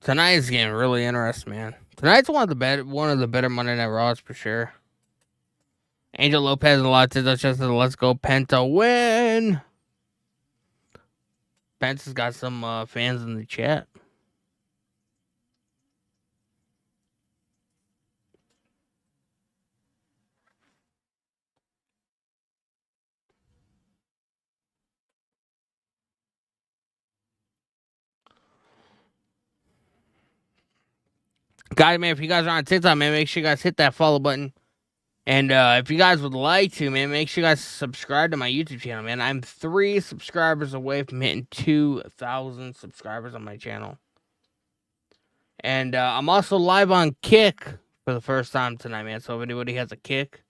Speaker 1: Tonight's getting really interesting, man. Tonight's one of the better Monday Night Raws for sure. Angel Lopez and Latina just let's go Penta win. Penta's got some fans in the chat. Guys, man, if you guys are on TikTok, man, make sure you guys hit that follow button. And if you guys would like to, man, make sure you guys subscribe to my YouTube channel, man. I'm 3 subscribers away from hitting 2,000 subscribers on my channel. And I'm also live on Kick for the first time tonight, man. So if anybody has a Kick,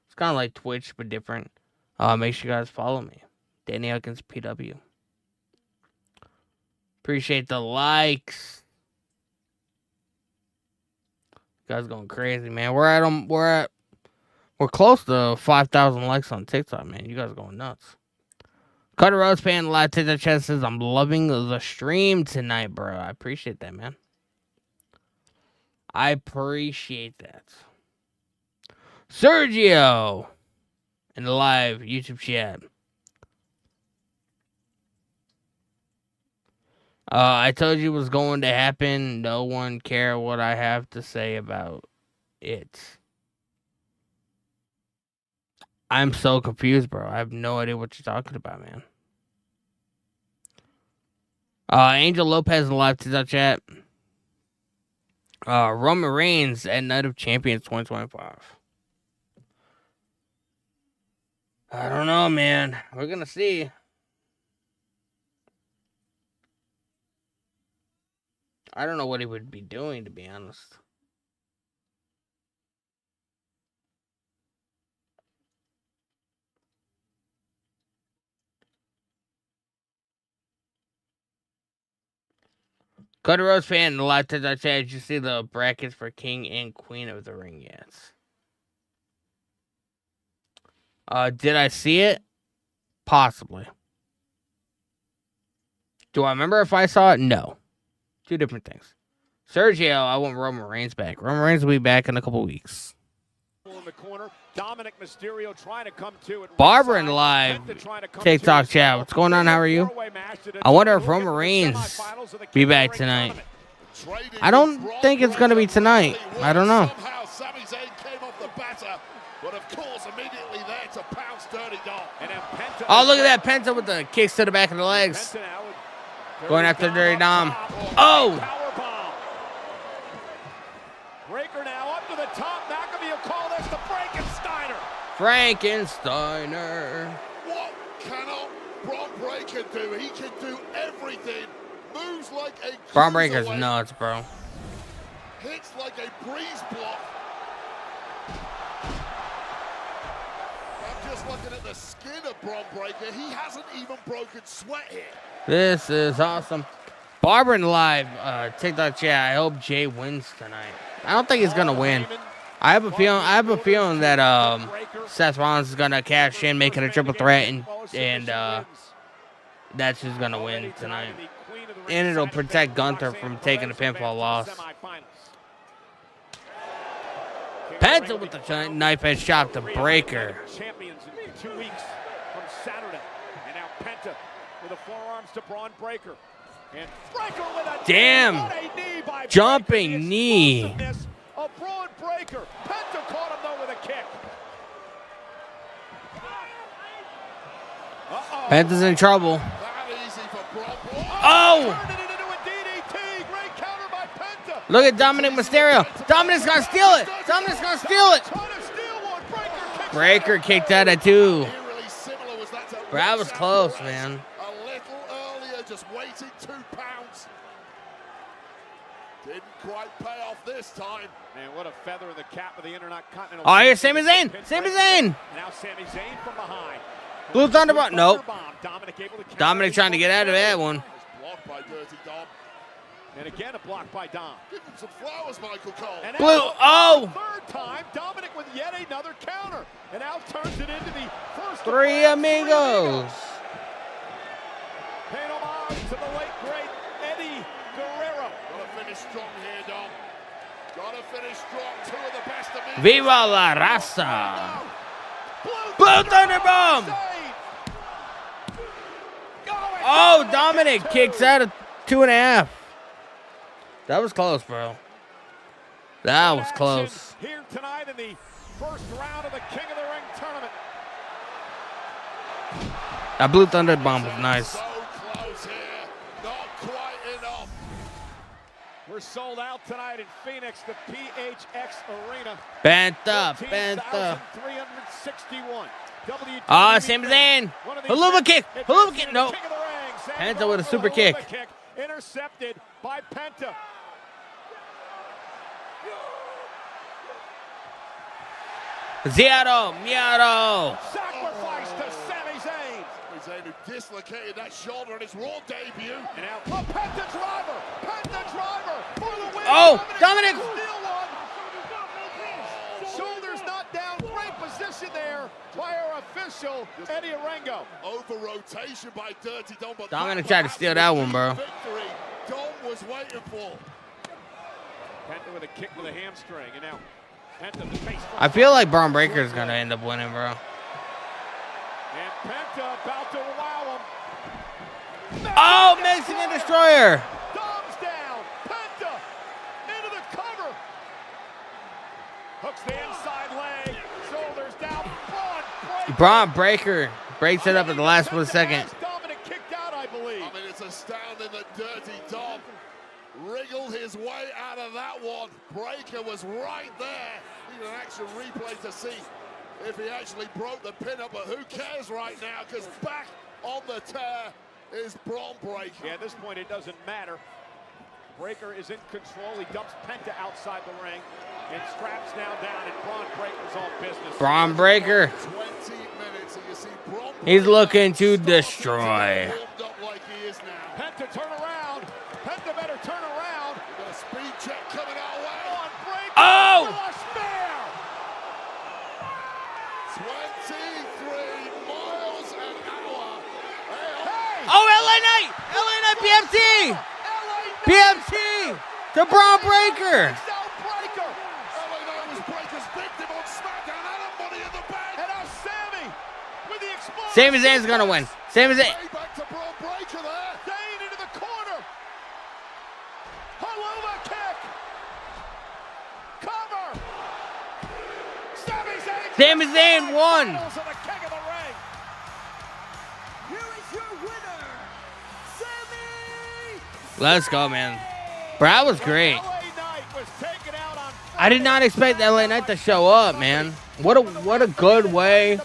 Speaker 1: it's kind of like Twitch, but different. Make sure you guys follow me. Danny Huckins, PW. Appreciate the likes. You guys going crazy, man. We're close to 5,000 likes on TikTok, man. You guys are going nuts. Cutter Rose fan live TikTok chat says, I'm loving the stream tonight, bro. I appreciate that, man. I appreciate that. Sergio in the live YouTube chat. I told you it was going to happen. No one care what I have to say about it. I'm so confused, bro. I have no idea what you're talking about, man. Angel Lopez in the live TikTok chat. Roman Reigns at Night of Champions 2025. I don't know, man. We're going to see. I don't know what he would be doing, to be honest. Cody Rose fan in the live TikTok chat. Did you see the brackets for King and Queen of the Ring yet? Did I see it? Possibly. Do I remember if I saw it? No. 2 different things. Sergio, I want Roman Reigns back. Roman Reigns will be back in a couple weeks.
Speaker 3: In the corner, Dominic Mysterio trying to come to it.
Speaker 1: Barbara in the live TikTok chat. What's going on? How are you? I wonder if Roman Reigns be back tonight. I don't think it's going to be tonight. I don't know. Oh, look at that Penta with the kicks to the back of the legs. Going after Dirty Dom. Oh!
Speaker 3: Breaker now up to the top. McAfee will call this the
Speaker 1: Frankensteiner.
Speaker 7: What cannot Braun Breaker do? He can do everything. Moves like a
Speaker 1: Braun Breaker's nuts, bro.
Speaker 7: Hits like a breeze block. I'm just looking at the skin of Braun Breaker. He hasn't even broken sweat here.
Speaker 1: This is awesome. Barbara in live TikTok chat. I hope Jay wins tonight. I don't think he's gonna win. I have a feeling that Seth Rollins is gonna cash in, make it a triple threat, and that's who's gonna win tonight. And it'll protect Gunther from taking a pinfall loss. Penta with the knife edge shot to Breaker.
Speaker 3: Champions in 2 weeks from Saturday, and now Penta with the forearms to Braun Breaker. And Breaker with a knee by
Speaker 1: Jumping knee.
Speaker 3: Of Braun Breaker. Penta caught him though with a kick.
Speaker 1: Penta's in trouble. Oh! Look at Dominic Mysterio. Dominic's gonna steal it. Dominic's gonna steal it. Breaker kicked out at 2. That was close, man.
Speaker 7: A little earlier, just waiting 2 pounds. Didn't quite pay off this time.
Speaker 3: Man, what a feather in the cap of the Intercontinental.
Speaker 1: Oh, here's Sami Zayn. Sami Zayn.
Speaker 3: Now Sami Zayn from behind.
Speaker 1: Blue Thunderbomb. Nope.
Speaker 3: Dominic
Speaker 1: Dominic trying to get out of that one.
Speaker 7: Blocked by Dirty Dom.
Speaker 3: And again, a block by Dom.
Speaker 7: Give him some flowers, Michael Cole.
Speaker 3: And
Speaker 1: Blue. Oh!
Speaker 3: Third time, Dominic with yet another counter. And now turns it into the first.
Speaker 1: 3 amigos.
Speaker 3: Paying homage to the late, great Eddie Guerrero.
Speaker 7: Gotta finish strong here, Dom. Gotta finish strong. 2 of the best amigos.
Speaker 1: Viva la raza. Blue Thunderbomb. Oh, Dominic kicks out of 2.5. That was close, bro. That was close.
Speaker 3: Here tonight in the first round of the King of the Ring tournament.
Speaker 1: That Blue Thunderbomb was nice.
Speaker 7: So close here. Not quite enough.
Speaker 3: We're sold out tonight in Phoenix, the PHX Arena.
Speaker 1: Penta.
Speaker 3: 14,361.
Speaker 1: Sami Zayn. Haluva kick. No. Penta with a super kick.
Speaker 3: Intercepted by Penta.
Speaker 1: Miaro.
Speaker 3: Sacrifice to Sami Zayn.
Speaker 7: Sami Zayn who dislocated that shoulder in his Raw debut.
Speaker 3: And now Penta driver for the win.
Speaker 1: Oh, Dominic.
Speaker 3: Shoulders not down. Great position there by our official, Eddie Arango.
Speaker 7: Over rotation by Dirty Dom.
Speaker 1: Dominic tried to steal that one, bro.
Speaker 7: Victory Dom was waiting for.
Speaker 3: Penta with a kick with a hamstring. And now Penta the face.
Speaker 1: I feel like Braun Breaker is going to end up winning, bro.
Speaker 3: And Penta about to wow him.
Speaker 1: Oh, Mexican Destroyer.
Speaker 3: Dom's down. Penta into the cover. Hooks the inside leg. Shoulders down.
Speaker 1: Braun Breaker breaks it up at the last second.
Speaker 3: Dominic kicked out, I believe.
Speaker 7: I mean, it's astounding that Dirty Dom wriggled his way out of that one. Breaker was right there. Need an action replay to see if he actually broke the pin up, but who cares right now, because back on the tear is Braun Breaker.
Speaker 3: Yeah, at this point it doesn't matter. Breaker is in control. He dumps Penta outside the ring and straps now down, and Braun Breaker's all business.
Speaker 1: Braun Breaker.
Speaker 7: 20 minutes, and you see Braun
Speaker 1: He's looking to destroy.
Speaker 7: like he is now.
Speaker 3: Penta turn around. Penta better turn around.
Speaker 7: Got a speed check coming our way.
Speaker 3: Braun Breaker.
Speaker 1: Oh!
Speaker 3: with a spear.
Speaker 7: 23 miles an hour.
Speaker 1: Oh, LA Knight PMT. PMT to Braun Breaker.
Speaker 7: LA Knight was Breaker's victim on SmackDown and a Money in the Bank.
Speaker 3: And now Sami with the explosion.
Speaker 1: Sami Zayn's going to win. Sami Zayn.
Speaker 7: Back to Braun Breaker there.
Speaker 3: Zayn into the corner. Haluva kick. Cover. Sami Zayn.
Speaker 1: Sami Zayn won.
Speaker 3: The king of the ring.
Speaker 9: Here is your winner, Sami.
Speaker 1: Let's go, man. Bro, that was great. I did not expect LA Knight to show up, man. What a good way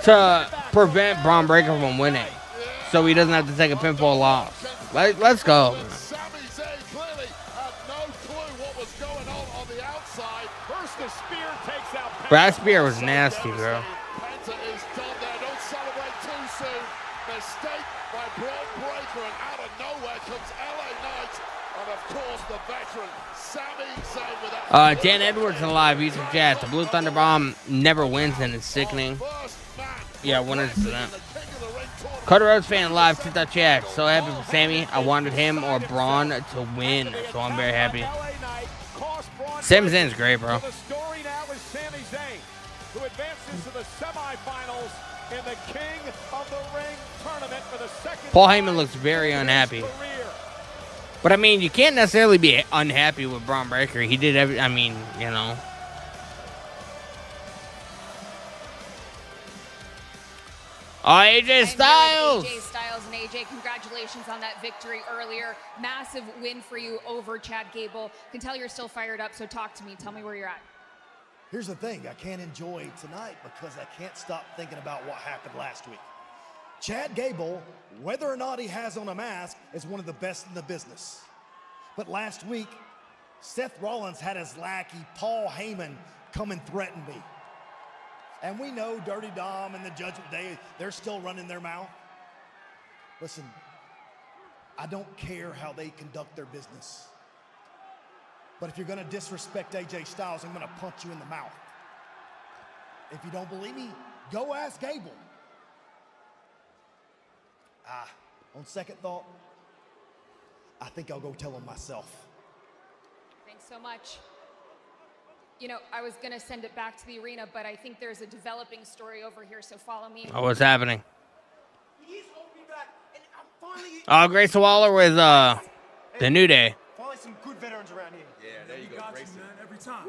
Speaker 1: to prevent Braun Breaker from winning, so he doesn't have to take a pinfall loss. Let's go.
Speaker 7: Sami Zayn clearly had no clue what was going on the outside.
Speaker 3: First the spear takes out Penta.
Speaker 1: Brad Spear was nasty, bro.
Speaker 7: Penta is done there. Don't celebrate too soon. Mistake by Braun Breaker, and out of nowhere comes LA Knight, and of course the veteran Sami Zayn with that.
Speaker 1: Dan Edwards alive. He's in chat. The Blue Thunder Bomb never wins, and it's sickening. Yeah, 100%. Cody Rhodes fan live. Chat. So happy for Sami. I wanted him or Braun to win, so I'm very happy. Sami Zayn's great, bro.
Speaker 3: The story now is Sami Zayn, who advances to the semifinals in the King of the Ring tournament for the second.
Speaker 1: Paul Heyman looks very unhappy. But I mean, you can't necessarily be unhappy with Braun Breaker. He did every. I mean, you know. Oh, AJ Styles.
Speaker 19: AJ Styles and AJ, congratulations on that victory earlier. Massive win for you over Chad Gable. Can tell you're still fired up, so talk to me. Tell me where you're at.
Speaker 20: Here's the thing, I can't enjoy tonight because I can't stop thinking about what happened last week. Chad Gable, whether or not he has on a mask, is one of the best in the business. But last week, Seth Rollins had his lackey, Paul Heyman, come and threaten me. And we know Dirty Dom and the Judgment Day, they're still running their mouth. Listen, I don't care how they conduct their business. But if you're gonna disrespect AJ Styles, I'm gonna punch you in the mouth. If you don't believe me, go ask Gable. On second thought, I think I'll go tell him myself.
Speaker 19: Thanks so much. You know, I was going to send it back to the arena, but I think there's a developing story over here, so follow me.
Speaker 1: Oh, what's happening?
Speaker 9: He's holding me back, and I'm finally...
Speaker 1: Oh, Grayson Waller with the New Day.
Speaker 9: Finally some good veterans around here.
Speaker 13: Yeah, there you go, Grayson.
Speaker 9: Man, every time.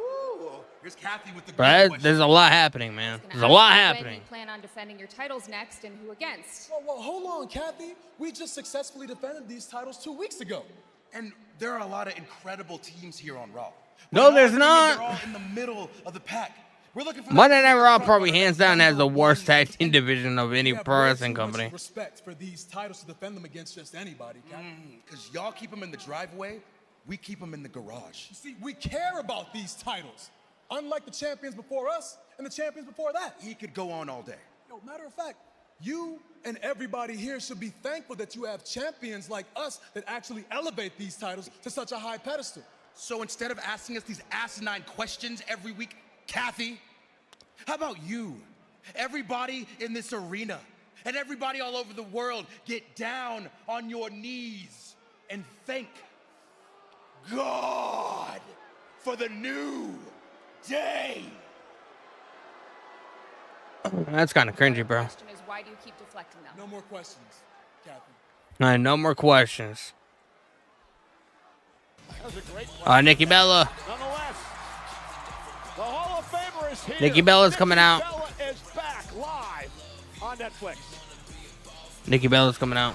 Speaker 13: Here's Kathy with the
Speaker 1: But there's a lot happening, man. There's a lot
Speaker 19: When
Speaker 1: happening.
Speaker 19: you plan on defending your titles next, and who against?
Speaker 18: Well, hold on, Kathy. We just successfully defended these titles 2 weeks ago.
Speaker 21: And there are a lot of incredible teams here on Raw.
Speaker 1: No, there's not.
Speaker 21: They're all in the middle of the pack. We're looking for
Speaker 1: Monday Night Raw probably hands down has the worst tag team division of any pro wrestling company.
Speaker 22: Respect for these titles to defend them against just anybody,
Speaker 21: because y'all keep them in the driveway, we keep them in the garage.
Speaker 22: You see, we care about these titles, unlike the champions before us and the champions before that.
Speaker 21: He could go on all day.
Speaker 22: Yo, matter of fact, you and everybody here should be thankful that you have champions like us that actually elevate these titles to such a high pedestal.
Speaker 21: So instead of asking us these asinine questions every week, Kathy, how about you? Everybody in this arena and everybody all over the world, get down on your knees and thank God for the new day.
Speaker 1: That's kind of cringy, bro.
Speaker 19: The question is, why do you keep deflecting them?
Speaker 22: No more questions, Kathy.
Speaker 1: No more questions.
Speaker 3: That was a great
Speaker 1: Nikki Bella.
Speaker 3: Nonetheless, the Hall of Famer is here.
Speaker 1: Nikki Bella's coming out.
Speaker 3: Bella is back live on Netflix.
Speaker 1: Nikki Bella's coming out.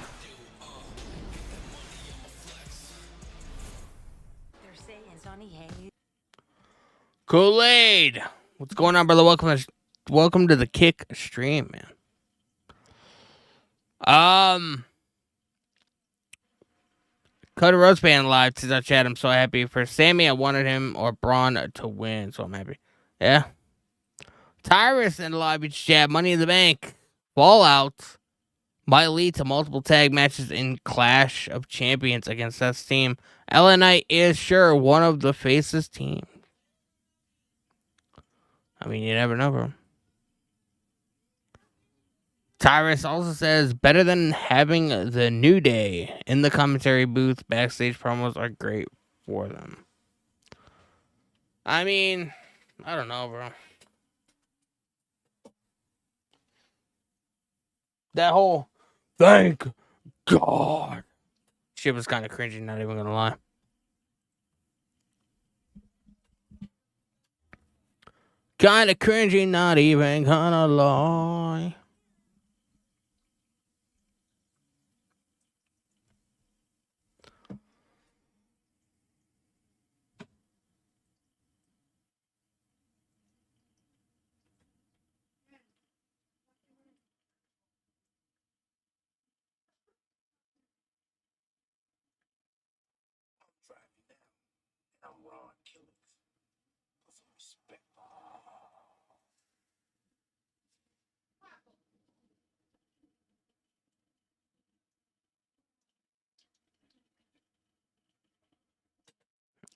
Speaker 1: Kool-Aid. What's going on, brother? Welcome to the Kick stream, man. Cody Rhodes band live to the chat. I'm so happy for Sammy. I wanted him or Braun to win, so I'm happy. Yeah. Tyrus in the live chat. Money in the Bank. Fallout might lead to multiple tag matches in Clash of Champions against Seth's team. LA Knight is sure one of the faces team. I mean, you never know, bro. Tyrus also says, better than having the New Day in the commentary booth. Backstage promos are great for them. I mean, I don't know, bro. That whole thank God shit was kind of cringy, not even gonna lie. Kind of cringy, not even gonna lie.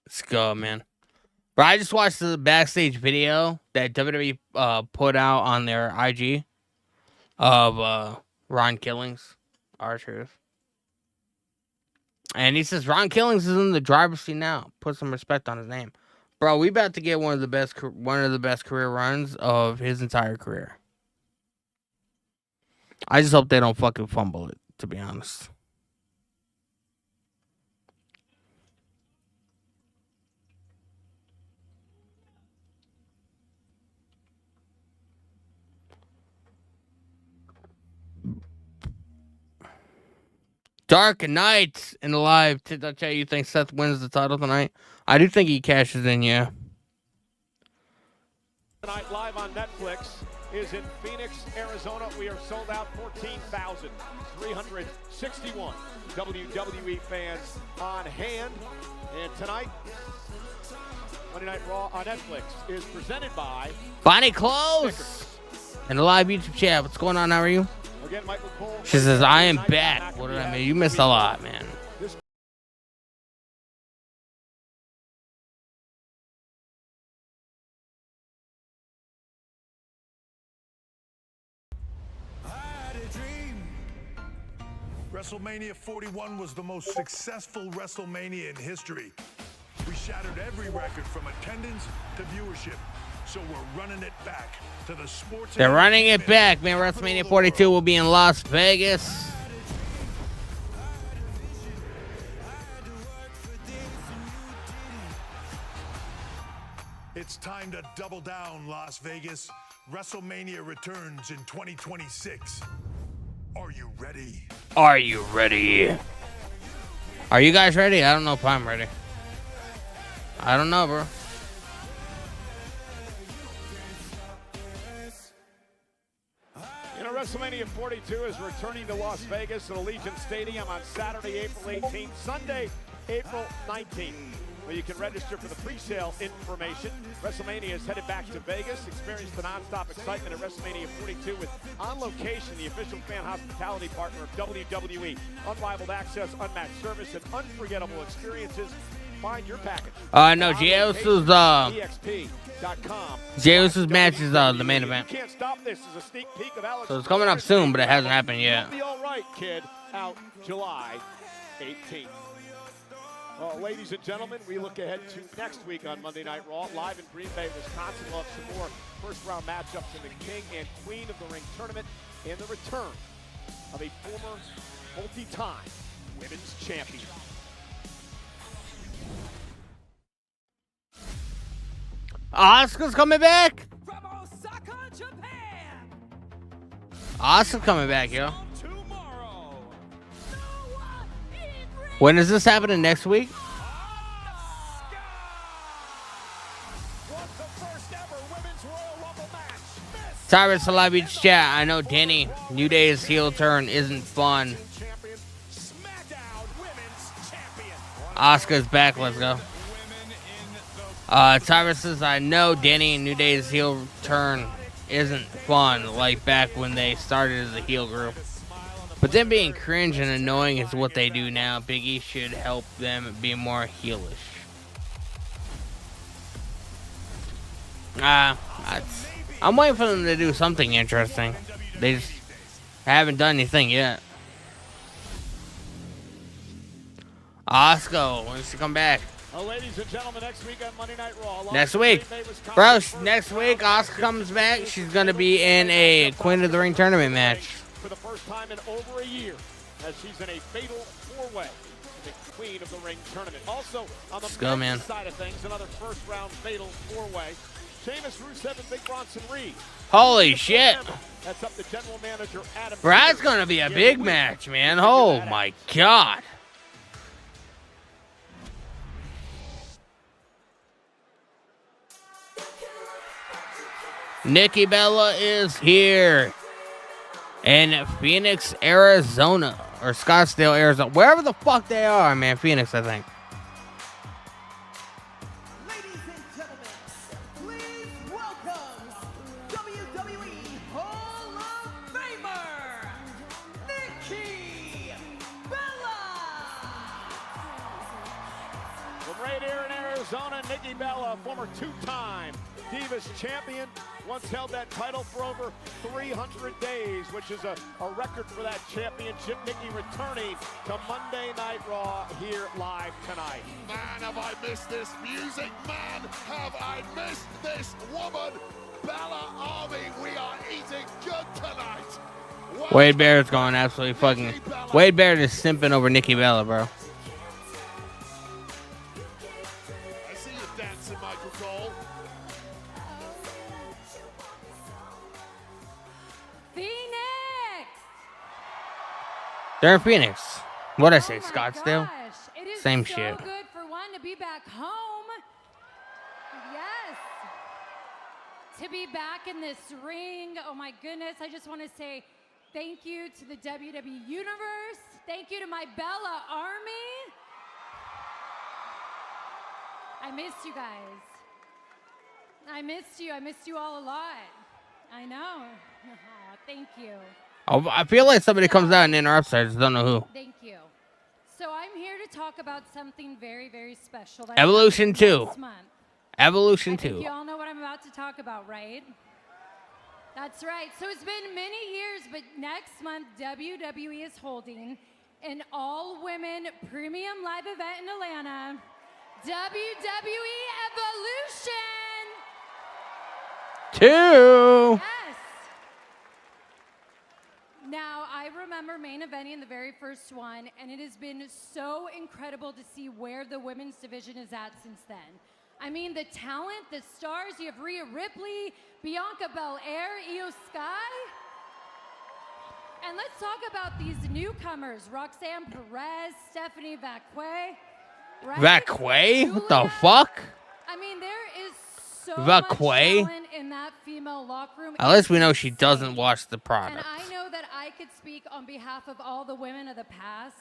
Speaker 1: Let's go, man. But I just watched the backstage video that WWE put out on their IG of Ron Killings, R-Truth. And he says Ron Killings is in the driver's seat now. Put some respect on his name. Bro, we about to get one of the best career runs of his entire career. I just hope they don't fucking fumble it, to be honest. Dark Knight in the live. Did I tell you think Seth wins the title tonight? I do think he cashes in, yeah.
Speaker 3: Tonight live on Netflix is in Phoenix, Arizona. We are sold out, 14,361 WWE fans on hand. And tonight, Monday Night Raw on Netflix is presented by
Speaker 1: Bonnie Close in the live YouTube chat. What's going on? How are you?
Speaker 3: Again, Michael Cole.
Speaker 1: She says, I am back. What did I mean? You missed a lot, man.
Speaker 4: WrestleMania 41 was the most successful WrestleMania in history. We shattered every record from attendance to viewership. So we're running it back to the sports.
Speaker 1: They're running it back, man. WrestleMania 42 will be in Las Vegas.
Speaker 4: It's time to double down, Las Vegas. WrestleMania returns in 2026. Are you ready?
Speaker 1: Are you ready? Are you guys ready? I don't know if I'm ready. I don't know, bro.
Speaker 3: You know, WrestleMania 42 is returning to Las Vegas at Allegiant Stadium on Saturday, April 18th, Sunday, April 19th. Well, you can register for the pre-sale information. WrestleMania is headed back to Vegas. Experience the non-stop excitement at WrestleMania 42 with On Location, the official fan hospitality partner of WWE. Unrivaled access, unmatched service, and unforgettable experiences. Find your package.
Speaker 1: No, Jey-Uso's match is the main event.
Speaker 3: You can't stop this. Is a sneak peek of Alex.
Speaker 1: So it's coming up soon, but it hasn't happened yet.
Speaker 3: You'll be all right, kid. Out July 18th. Well, ladies and gentlemen, we look ahead to next week on Monday Night Raw, live in Green Bay, Wisconsin. We'll have some more first-round matchups in the King and Queen of the Ring tournament and the return of a former multi-time women's champion.
Speaker 1: Asuka's coming back.
Speaker 9: From Osaka, Japan.
Speaker 1: Asuka's coming back, yo. When is this happening? Next week? Tyrus Alive Beach chat. I know Danny. New Day's heel turn isn't fun. Asuka's back. Let's go. Tyrus says, I know Danny and New Day's heel turn isn't fun like back when they started as a heel group. But them being cringe and annoying is what they do now. Big E should help them be more heelish. I'm waiting for them to do something interesting. They just haven't done anything yet. Asuka, when does she come back?
Speaker 3: Well, ladies and gentlemen, next week on Monday Night Raw.
Speaker 1: Next week. Bro, next week, Asuka comes back. She's going to be in a Queen of the Ring tournament match.
Speaker 3: For the first time in over a year, as she's in a fatal four-way in the Queen of the Ring tournament. Also, on the men's side of things, another first-round fatal four-way. Sheamus, Rusev, and Big Bronson Reed.
Speaker 1: Holy shit.
Speaker 3: That's up to General Manager Adam.
Speaker 1: Bro, that's going to be a big match, man. Oh, my God. Nikki Bella is here in Phoenix, Arizona, or Scottsdale, Arizona, wherever the fuck they are, man. Phoenix, I think.
Speaker 9: Ladies and gentlemen, please welcome WWE Hall of Famer, Nikki Bella.
Speaker 3: From right here in Arizona, Nikki Bella, former two-time Divas champion, once held that title for over 300 days, which is a record for that championship. Nikki returning to Monday Night Raw here live tonight.
Speaker 7: Man, have I missed this music, man, have I missed this woman. Bella Army, we are eating good tonight.
Speaker 1: Wade Barrett's going absolutely fucking... Wade Barrett is simping over Nikki Bella, bro.
Speaker 7: I see you dancing, Michael Cole.
Speaker 10: Phoenix!
Speaker 1: They're in Phoenix. What'd I say, Scottsdale?
Speaker 10: It is
Speaker 1: Same
Speaker 10: so
Speaker 1: shit.
Speaker 10: good for one to be back home. Yes. To be back in this ring. Oh my goodness. I just want to say thank you to the WWE Universe. Thank you to my Bella Army. I missed you guys. I missed you. I missed you all a lot. I know. Oh, thank you.
Speaker 1: Oh, I feel like somebody comes out and interrupts. I just don't know who.
Speaker 10: Thank you. So I'm here to talk about something very, very special. That
Speaker 1: Evolution
Speaker 10: happened
Speaker 1: 2.
Speaker 10: last month.
Speaker 1: Evolution
Speaker 10: I think
Speaker 1: 2.
Speaker 10: you all know what I'm about to talk about, right? That's right. So it's been many years, but next month, WWE is holding an all-women premium live event in Atlanta, WWE Evolution
Speaker 1: 2.
Speaker 10: Yes. Now, I remember main eventing the very first one, and it has been so incredible to see where the women's division is at since then. I mean, the talent, the stars, you have Rhea Ripley, Bianca Belair, Io Sky. And let's talk about these newcomers, Roxanne Perez, Stephanie Vacquet. Right?
Speaker 1: Vacquet? What the fuck?
Speaker 10: I mean, there is so
Speaker 1: Vacquet?
Speaker 10: much talent in that female locker room.
Speaker 1: At least we know she doesn't watch the product.
Speaker 10: And I know that I could speak on behalf of all the women of the past,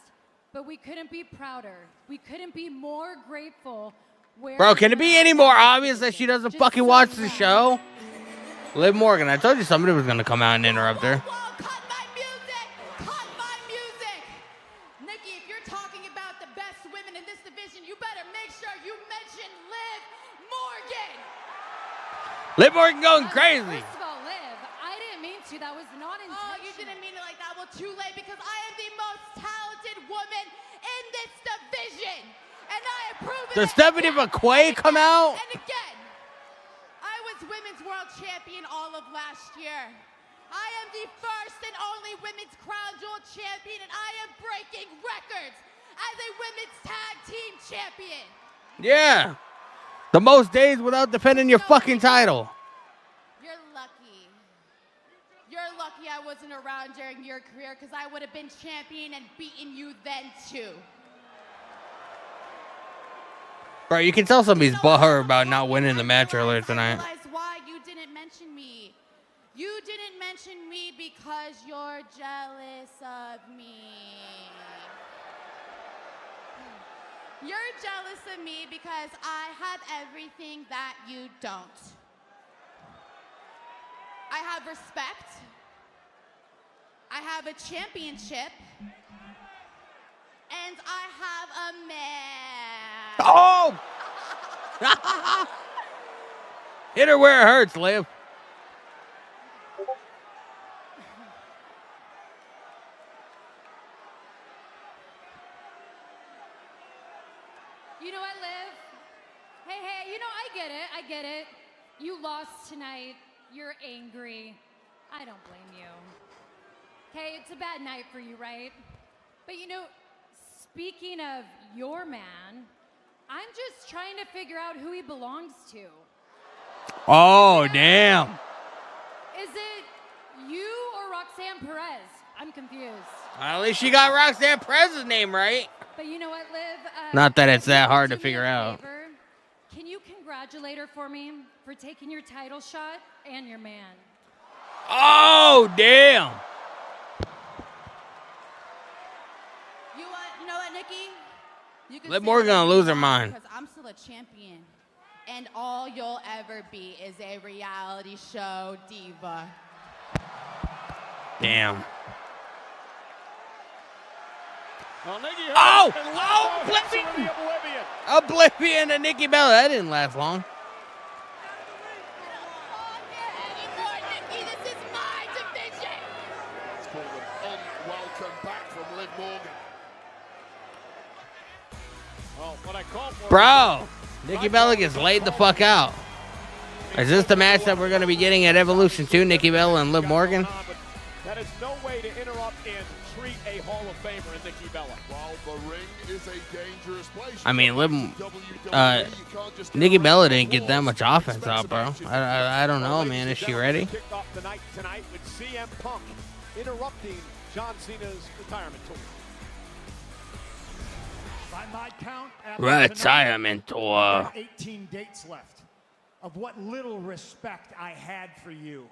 Speaker 10: but we couldn't be prouder. We couldn't be more grateful.
Speaker 1: Bro, can it be any more obvious that she doesn't fucking watch the show? Liv Morgan, I told you somebody was going to come out and interrupt her.
Speaker 8: Nikki, if you're talking about the best women in this division, you better make sure you mention Liv Morgan.
Speaker 1: Liv Morgan going crazy.
Speaker 10: First of all, Liv, I didn't mean to. That was not intentional.
Speaker 8: Oh, you didn't mean it like that. Well, too late, because I am the most talented woman in this division. And I have proven
Speaker 1: Does Stephanie Vacquet come out?
Speaker 8: And again, I was Women's World Champion all of last year. I am the first and only Women's Crown Jewel Champion, and I am breaking records as a Women's Tag Team Champion.
Speaker 1: Yeah. The most days without defending your fucking title.
Speaker 8: You're lucky. You're lucky I wasn't around during your career, because I would have been champion and beaten you then too.
Speaker 1: Bro, you can tell somebody's butthurt about not winning the match earlier tonight.
Speaker 8: I realize why you didn't mention me. You didn't mention me because you're jealous of me. You're jealous of me because I have everything that you don't. I have respect. I have a championship. And I have a man.
Speaker 1: Oh! Hit her where it hurts, Liv.
Speaker 10: You know what, Liv? Hey, you know, I get it. You lost tonight. You're angry. I don't blame you. Okay, it's a bad night for you, right? But you know, speaking of your man, I'm just trying to figure out who he belongs to.
Speaker 1: Oh, damn.
Speaker 10: Is it you or Roxanne Perez? I'm confused.
Speaker 1: At least she got Roxanne Perez's name right.
Speaker 10: But you know what, Liv?
Speaker 1: Not that it's that hard to
Speaker 10: do me
Speaker 1: figure
Speaker 10: a
Speaker 1: out.
Speaker 10: favor. Can you congratulate her for me for taking your title shot and your man?
Speaker 1: Oh, damn.
Speaker 8: You know what, Nikki? You can
Speaker 1: Liv
Speaker 8: say
Speaker 1: Morgan
Speaker 8: whatever
Speaker 1: gonna
Speaker 8: you
Speaker 1: lose her
Speaker 8: want,
Speaker 1: mind.
Speaker 8: because I'm still a champion. And all you'll ever be is a reality show diva.
Speaker 1: Damn.
Speaker 3: Oh,
Speaker 1: Oblivion! Oblivion to Nikki Bella. That didn't last long.
Speaker 8: This is my division.
Speaker 7: It's called an unwelcome back from Liv Morgan.
Speaker 3: Well, what I call for
Speaker 1: Bro, Nikki Bella gets laid the fuck out. Is this the match that we're going to be getting at Evolution 2, Nikki Bella and Liv Morgan?
Speaker 3: That is no way to interrupt and treat a Hall of Famer in Nikki Bella.
Speaker 7: Well, the ring is a dangerous place.
Speaker 1: I mean, Nikki Bella didn't get that much offense out, bro. I don't know, man. Is she ready?
Speaker 3: Kicked off the night tonight with CM Punk interrupting John Cena's retirement tour.
Speaker 2: By my count,
Speaker 1: Retirement tour.
Speaker 2: 18 dates left. Of what little respect I had for you,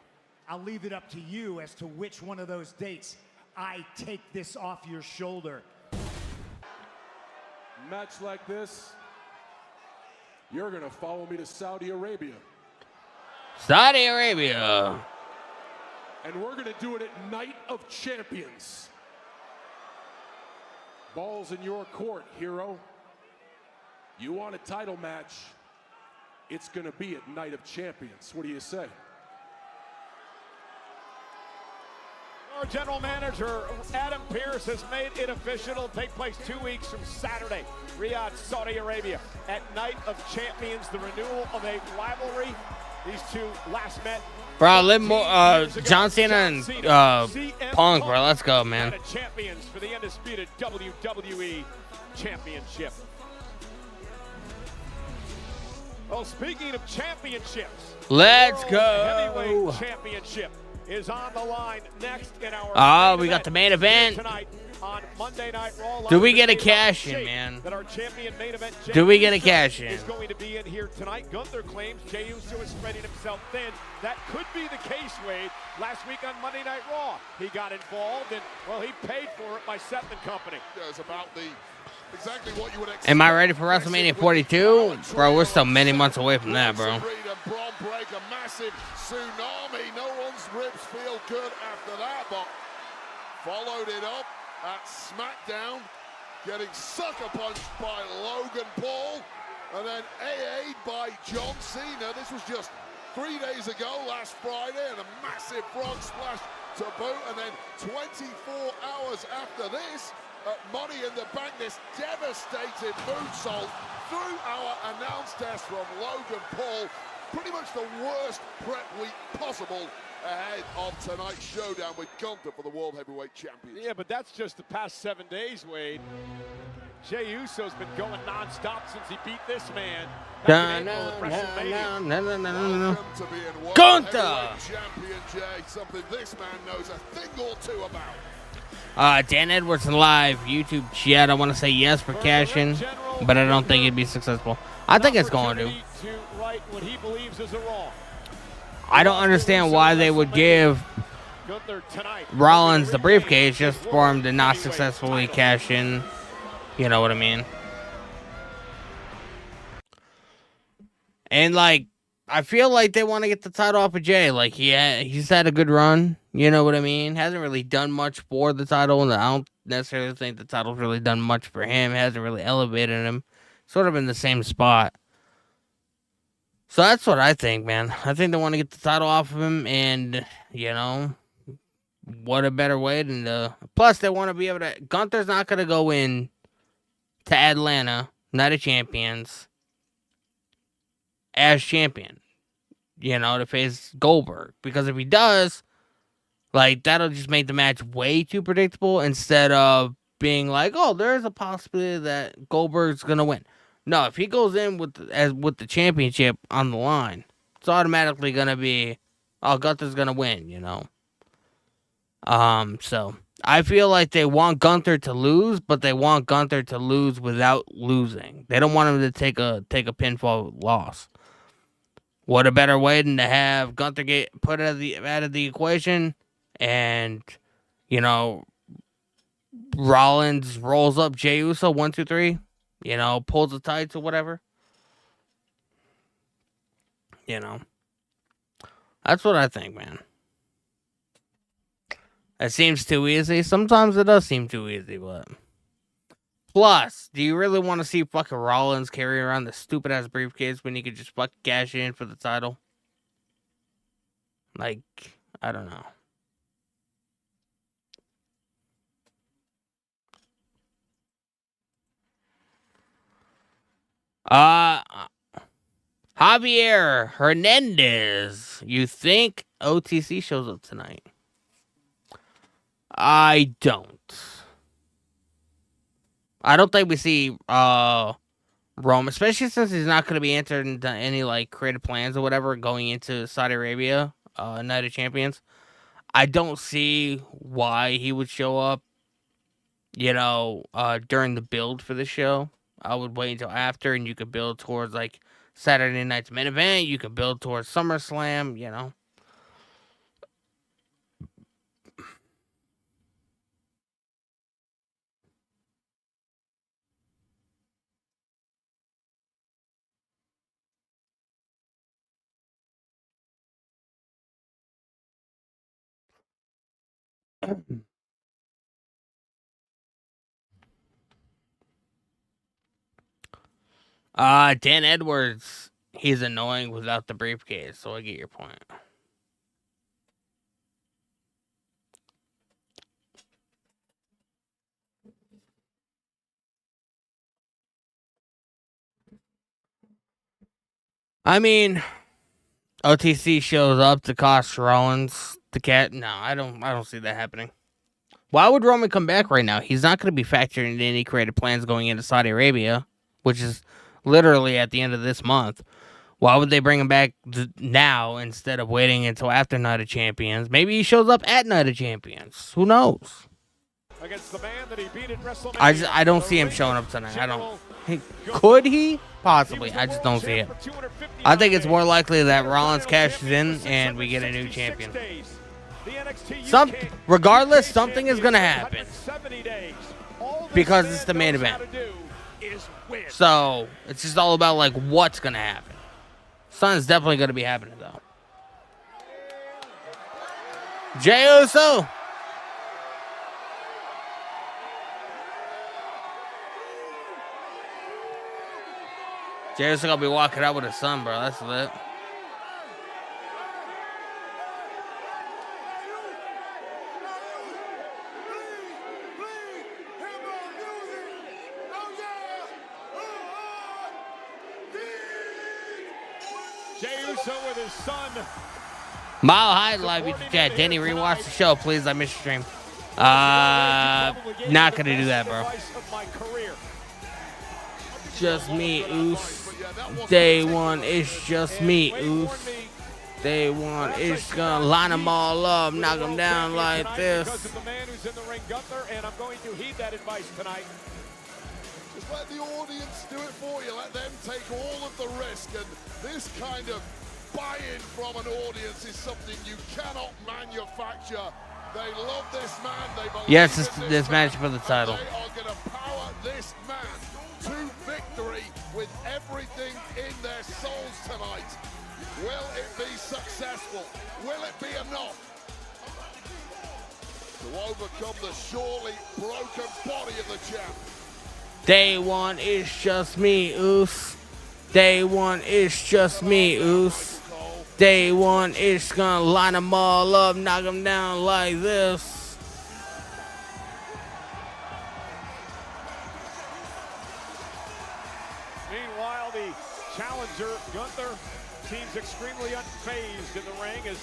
Speaker 2: I'll leave it up to you as to which one of those dates I take this off your shoulder.
Speaker 6: Match like this, you're gonna follow me to Saudi Arabia.
Speaker 1: Saudi Arabia.
Speaker 6: And we're gonna do it at Night of Champions. Ball's in your court, hero. You want a title match, it's gonna be at Night of Champions. What do you say?
Speaker 3: Our general manager, Adam Pearce, has made it official. It'll take place 2 weeks from Saturday, Riyadh, Saudi Arabia, at Night of Champions, the renewal of a rivalry. These two last met.
Speaker 1: Bro, John Cena and Punk, bro. Let's go, man.
Speaker 3: And champions for the undisputed WWE Championship. Well, speaking of championships,
Speaker 1: let's
Speaker 3: World
Speaker 1: go.
Speaker 3: Heavyweight Championship. is on the line next in our
Speaker 1: Oh, we got the main event.
Speaker 3: Tonight on Monday Night Raw.
Speaker 1: Do we get a cash in, man?
Speaker 3: That our champion main event,
Speaker 1: Do we get a cash in?
Speaker 3: Is going to be in here tonight. Gunther claims Jey Uso is spreading himself thin. That could be the case, Wade. Last week on Monday Night Raw, he got involved, and, well, he paid for it by Seth and company.
Speaker 7: It's about exactly what you would expect.
Speaker 1: Am I ready for WrestleMania 42? Bro, we're still many months away from that, bro.
Speaker 7: Braun break, a massive tsunami. No one's ribs feel good after that, but followed it up at SmackDown, getting sucker punched by Logan Paul, and then AA'd by John Cena. This was just 3 days ago, last Friday, and a massive frog splash to boot, and then 24 hours after this, at Money in the Bank, this devastating moonsault through our announce test from Logan Paul. Pretty much the worst prep week possible ahead of tonight's showdown with Gunther for the World Heavyweight Championship.
Speaker 3: Yeah, but that's just the past 7 days, Wade. Jey Uso's been going nonstop since he beat this man back in April at WrestleMania.
Speaker 1: Gunther!
Speaker 7: Champion Jey, something this man knows a thing or two about.
Speaker 1: Dan Edwards live YouTube chat. I want to say yes for cash-in, but I don't think it'd be successful. I think it's going to.
Speaker 3: Right what he believes is a wrong.
Speaker 1: I don't understand why they would give Rollins the briefcase just for him to not successfully cash in. You know what I mean? And, like, I feel like they want to get the title off of Jey. Like, he's had a good run. You know what I mean? Hasn't really done much for the title. And I don't necessarily think the title's really done much for him. Hasn't really elevated him. Sort of in the same spot. So that's what I think, man. I think they want to get the title off of him. And, you know, what a better way than to... Plus, they want to be able to... Gunther's not going to go in to Atlanta, Night of Champions, as champion, you know, to face Goldberg. Because if he does, like, that'll just make the match way too predictable instead of being like, oh, there's a possibility that Goldberg's going to win. No, if he goes in with the championship on the line, it's automatically going to be, oh, Gunther's going to win, you know. So I feel like they want Gunther to lose, but they want Gunther to lose without losing. They don't want him to take a pinfall loss. What a better way than to have Gunther get put out of the equation, and, you know, Rollins rolls up Jey Uso 1, 2, 3, you know, pulls the tights or whatever. You know, that's what I think, man. It seems too easy. Sometimes it does seem too easy, but... Plus, do you really want to see fucking Rollins carry around the stupid-ass briefcase when he could just fucking cash in for the title? Like, I don't know. Javier Hernandez. You think OTC shows up tonight? I don't. I don't think we see Rome, especially since he's not going to be entered into any like creative plans or whatever going into Saudi Arabia, Night of Champions. I don't see why he would show up, you know, during the build for the show. I would wait until after, and you could build towards like Saturday night's main event. You could build towards SummerSlam, you know. Dan Edwards, he's annoying without the briefcase, so I get your point. I mean, OTC shows up to cost Rollins the cat. No, I don't see that happening. Why would Roman come back right now? He's not going to be factoring in any creative plans going into Saudi Arabia, which is literally at the end of this month. Why would they bring him back now instead of waiting until after Night of Champions? Maybe he shows up at Night of Champions. Who knows?
Speaker 3: Against the man that he beat at WrestleMania.
Speaker 1: I don't see him showing up tonight. I don't. Could he? Possibly. I just don't see it. I think it's more likely that Rollins cashes in and we get a new champion. Regardless, something is gonna happen because it's the main event. So it's just all about like what's gonna happen. Something's definitely gonna be happening though. Jey Uso. Jey Uso gonna be walking out with his son, bro. That's lit.
Speaker 3: Jey Uso with his son.
Speaker 1: Mile High live YouTube chat. Danny, rewatch the show, please. I missed your stream. Not gonna do that, bro. Just me, Oos. Day one, it's just me, Oos. Day one, it's gonna line them all up, knock them down like this.
Speaker 3: Because of the man who's in the ring, Gunther, and I'm going to heed that advice tonight.
Speaker 7: Just let the audience do it for you. Let them take all of the risk. And this kind of buy-in from an audience is something you cannot manufacture. They love this man. They believe
Speaker 1: Yes,
Speaker 7: in
Speaker 1: this match for the title.
Speaker 7: They are going to power this man to victory with everything in their souls tonight. Will it be successful? Will it be enough to overcome the surely broken body of the champ?
Speaker 1: Day one, it's just me, Oos. Day one, it's just me, Oos. Day one, it's gonna line them all up, knock them down like this.
Speaker 3: Meanwhile, the challenger, Gunther, seems extremely unfazed in the ring as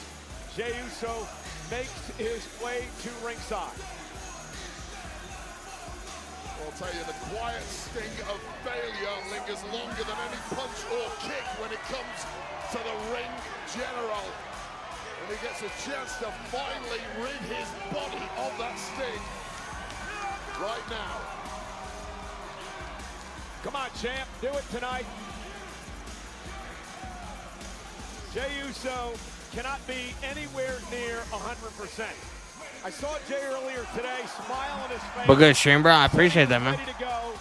Speaker 3: Jey Uso makes his way to ringside.
Speaker 7: I'll tell you, the quiet sting of failure lingers longer than any punch or kick when it comes to the ring general. And he gets a chance to finally rid his body of that sting right now.
Speaker 3: Come on, champ, do it tonight. Jey Uso cannot be anywhere near 100%. I saw Jey earlier today, smile on his face.
Speaker 1: But good stream, bro. I appreciate that, man.
Speaker 3: Ready to go.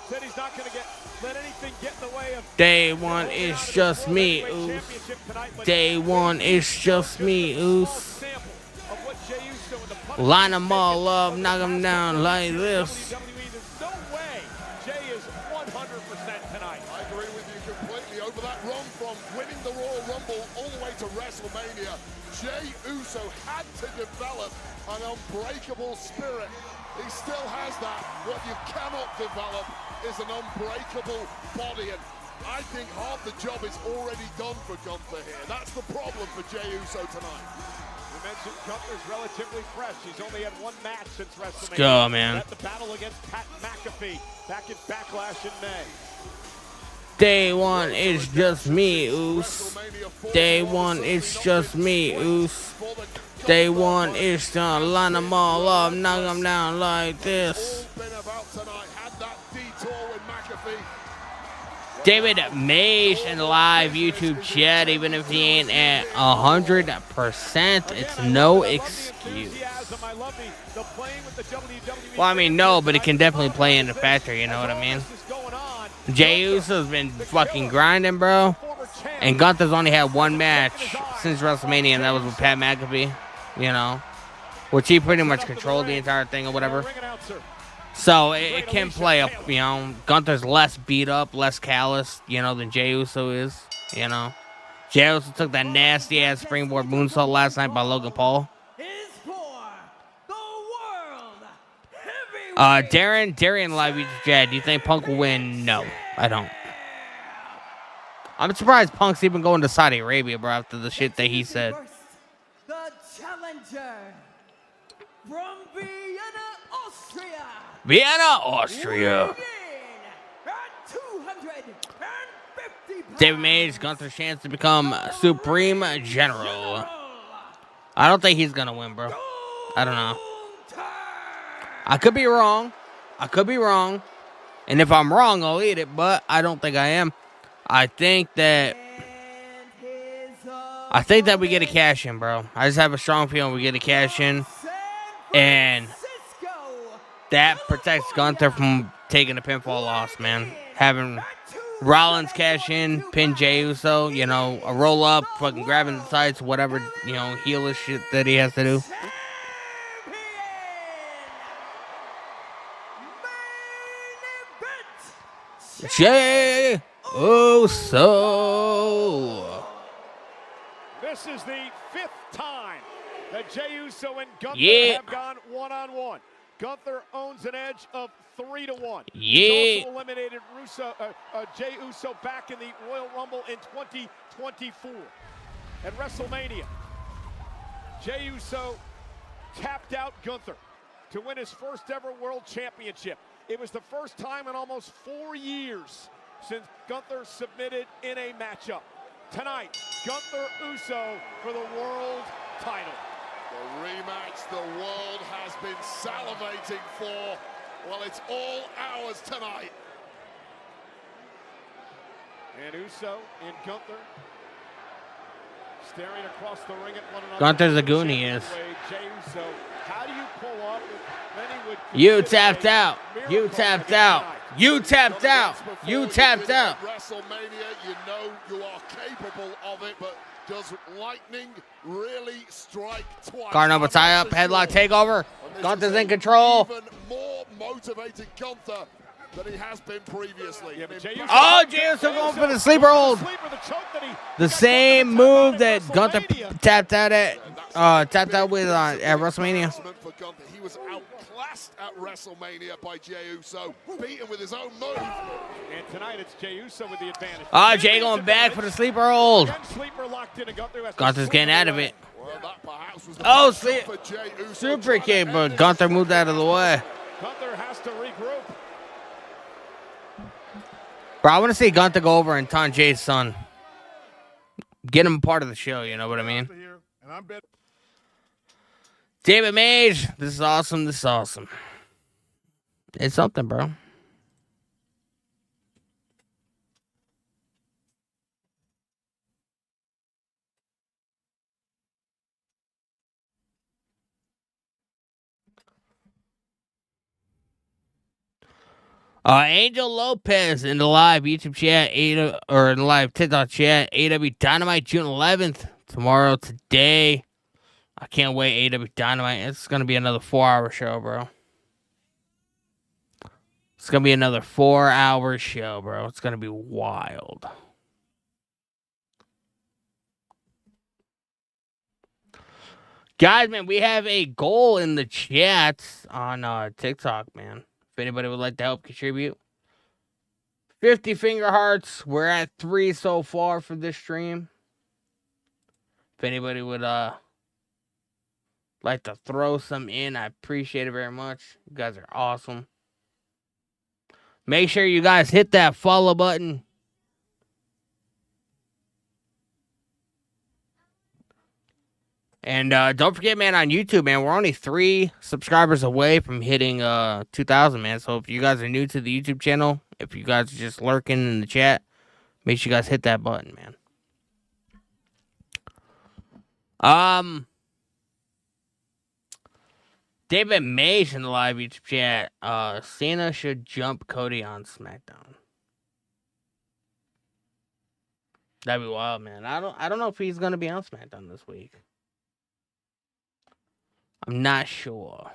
Speaker 3: Said he's not going to let anything get in the way of.
Speaker 1: Day one, it's just me, Oos. Day one, it's just me, Oos. Line them all up, knock them down like this.
Speaker 3: No way Jey is 100% tonight.
Speaker 7: I agree with you completely. Over that run from winning the Royal Rumble all the way to WrestleMania, Jey Uso had to develop an unbreakable spirit. He still has that. What you cannot develop is an unbreakable body. And I think half the job is already done for Gunther here. That's the problem for Jey Uso tonight.
Speaker 3: You mentioned Gunther's relatively fresh. He's only had one match since WrestleMania.
Speaker 1: Let's go, man.
Speaker 3: At the battle against Pat McAfee back in Backlash in May.
Speaker 1: Day one, it's just me, Oos. Day one, it's just me, Oos. Day one, it's gonna line them all up, knock them down like this. David Mage in the live YouTube chat, even if he ain't at 100%, it's no excuse. Well, I mean, no, but it can definitely play in the factor, you know what I mean? Jey Uso's been fucking grinding, bro. And Gunther's only had one match since WrestleMania, and that was with Pat McAfee, you know, which he pretty much controlled the entire thing or whatever. So it can play up, you know. Gunther's less beat up, less callous, you know, than Jey Uso is, you know. Jey Uso took that nasty ass springboard moonsault last night by Logan Paul. Darian live YouTube chat. Do you think Punk will win? No, I don't. I'm surprised Punk's even going to Saudi Arabia, bro, after the shit that he said.
Speaker 9: The challenger from Vienna, Austria.
Speaker 1: Vienna, Austria.
Speaker 9: At 250
Speaker 1: David Mays, Gunther's chance to become Supreme General. I don't think he's going to win, bro. I don't know. I could be wrong. And if I'm wrong, I'll eat it, but I don't think I am. I think that we get a cash in, bro. I just have a strong feeling we get a cash in. And that protects Gunther from taking a pinfall loss, man. Having Rollins cash in, pin Jey Uso, a roll up, fucking grabbing the tights, whatever, heelish shit that he has to do. Jey Uso.
Speaker 3: This is the 5th time that Jey Uso and Gunther have gone one-on-one. Gunther owns an edge of 3-1. He's also eliminated Jey Uso back in the Royal Rumble in 2024. At WrestleMania, Jey Uso tapped out Gunther to win his first ever World Championship. It was the first time in almost 4 years since Gunther submitted in a matchup. Tonight, Gunther Uso for the world title.
Speaker 7: The rematch the world has been salivating for. Well, it's all ours tonight.
Speaker 3: And Uso and Gunther staring across the ring at one another.
Speaker 1: Gunther's a goon, he is.
Speaker 3: Jey Uso, how do you pull off what many would
Speaker 1: You tapped out. You tapped out. You tapped out. You tapped out.
Speaker 7: WrestleMania, you know you are capable of it, but does lightning really strike twice?
Speaker 1: Garnova tie up, headlock takeover. Gunther's in control.
Speaker 7: Even more motivated Gunther than he has been previously.
Speaker 1: Oh, Jey Uso going for the sleeper hold. The same move that Gunther tapped out with at WrestleMania.
Speaker 7: He was outclassed at WrestleMania by Jey Uso, beaten with his own move.
Speaker 3: And tonight it's Jey Uso with the advantage.
Speaker 1: Oh, Jey going back for the sleeper hold. Gunther's getting out of it. Oh, super kick, but Gunther moved out of the way.
Speaker 3: Gunther has to regroup.
Speaker 1: Bro, I want to see Gunther go over and taunt Jay's son. Get him a part of the show, you know what I mean? David Mage, this is awesome. This is awesome. It's something, bro. Angel Lopez in the live YouTube chat, or in the live TikTok chat, AW Dynamite June 11th, tomorrow, today. I can't wait, AW Dynamite. It's going to be another 4-hour show, bro. It's going to be another 4-hour show, bro. It's going to be wild. Guys, man, we have a goal in the chats on TikTok, man. If anybody would like to help contribute. 50 finger hearts. We're at 3 so far for this stream. If anybody would like to throw some in, I appreciate it very much. You guys are awesome. Make sure you guys hit that follow button. And don't forget, man, on YouTube, man, we're only 3 subscribers away from hitting 2,000, man. So if you guys are new to the YouTube channel, if you guys are just lurking in the chat, make sure you guys hit that button, man. David Mays in the live YouTube chat. Cena should jump Cody on SmackDown. That'd be wild, man. I don't know if he's gonna be on SmackDown this week. I'm not sure.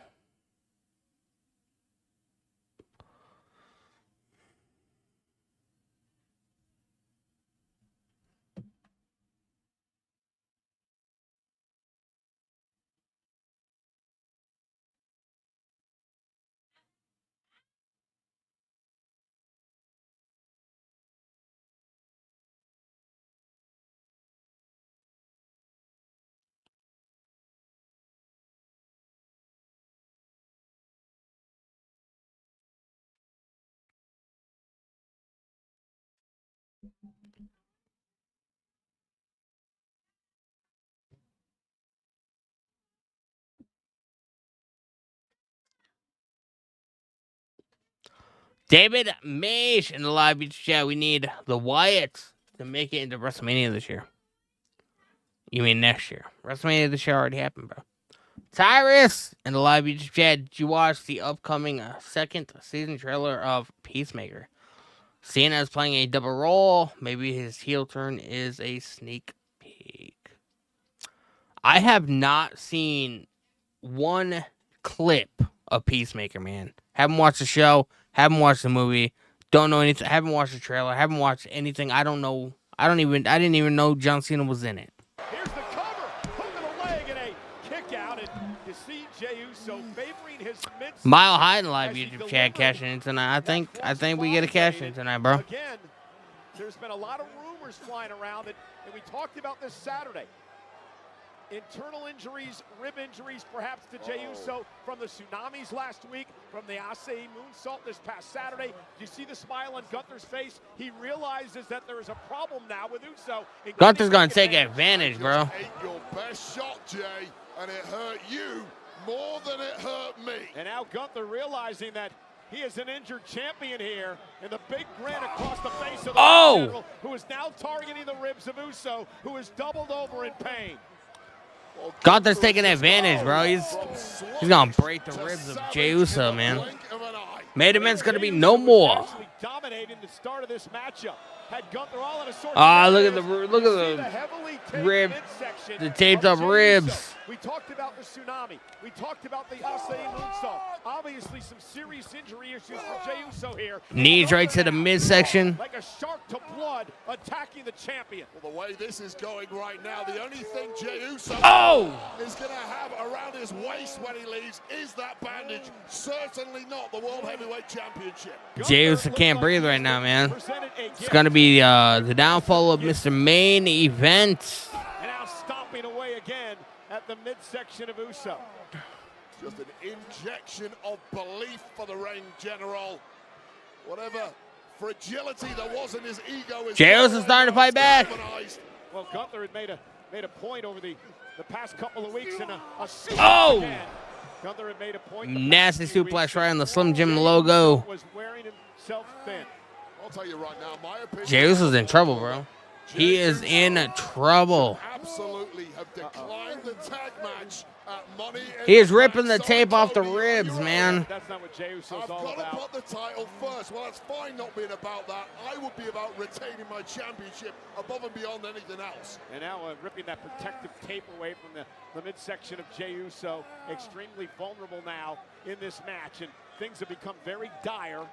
Speaker 1: David Maish in the live YouTube chat. We need the Wyatts to make it into WrestleMania this year. You mean next year? WrestleMania this year already happened, bro. Tyrus in the live YouTube chat. Did you watch the upcoming second season trailer of Peacemaker? Cena is playing a double role. Maybe his heel turn is a sneak peek. I have not seen one clip of Peacemaker, man. Haven't watched the show. Haven't watched the movie. Don't know anything. Haven't watched the trailer. Haven't watched anything. I don't know. I didn't even know John Cena was in it.
Speaker 3: Here's the cover. Hook of the leg and a kick out. And you see Jey Uso favoring his mid.
Speaker 1: Mile High in the live YouTube chat cashing in tonight. I think we get a cash in tonight, bro.
Speaker 3: Again, there's been a lot of rumors flying around and we talked about this Saturday. Internal injuries, rib injuries, perhaps to Jey Uso from the tsunamis last week, from the Asai moonsault this past Saturday. Do you see the smile on Gunther's face? He realizes that there is a problem now with Uso.
Speaker 1: Gunther's gonna take advantage, bro.
Speaker 7: Ate your best shot, Jey, and it hurt you more than it hurt me.
Speaker 3: And now Gunther realizing that he is an injured champion here, and the big grin across the face of the general, who is now targeting the ribs of Uso, who is doubled over in pain.
Speaker 1: Gunther's taking advantage, bro. He's gonna break the ribs of Jey Uso, man. Main event's gonna be no more.
Speaker 3: Dominating the start of this matchup. Had Gunther all in a sort
Speaker 1: look at the rib, the taped up ribs.
Speaker 3: We talked about the tsunami. We talked about the Asai moonsault. Obviously, some serious injury issues for Jey Uso here.
Speaker 1: Knees right to the midsection.
Speaker 3: Like a shark to blood, attacking the champion.
Speaker 7: Well, the way this is going right now, the only thing Jey Uso is going to have around his waist when he leaves is that bandage. Certainly not the World Heavyweight Championship.
Speaker 1: Jey Uso can't breathe right now, man. It's gonna be the downfall of Mr. Main Event.
Speaker 3: And now stomping away again at the midsection of Uso.
Speaker 7: Just an injection of belief for the ring general. Whatever fragility there was in his ego is
Speaker 1: Jey Uso starting to fight back.
Speaker 3: Well, Gunther had made a point over the past couple of weeks in a Gunther had made a point.
Speaker 1: Nasty suplex right on the Slim Jim logo.
Speaker 3: Was wearing himself thin.
Speaker 7: I'll tell you right now, my opinion.
Speaker 1: Jey Uso's in trouble, bro. He is in trouble.
Speaker 7: Absolutely have declined the tag match at Money.
Speaker 1: He is ripping the tape off the ribs, man.
Speaker 3: That's not what Jey Uso's all
Speaker 7: I've got
Speaker 3: about.
Speaker 7: to put the title first. Well, that's fine not being about that. I would be about retaining my championship above and beyond anything else.
Speaker 3: And now ripping that protective tape away from the midsection of Jey Uso. Extremely vulnerable now in this match. And things have become very dire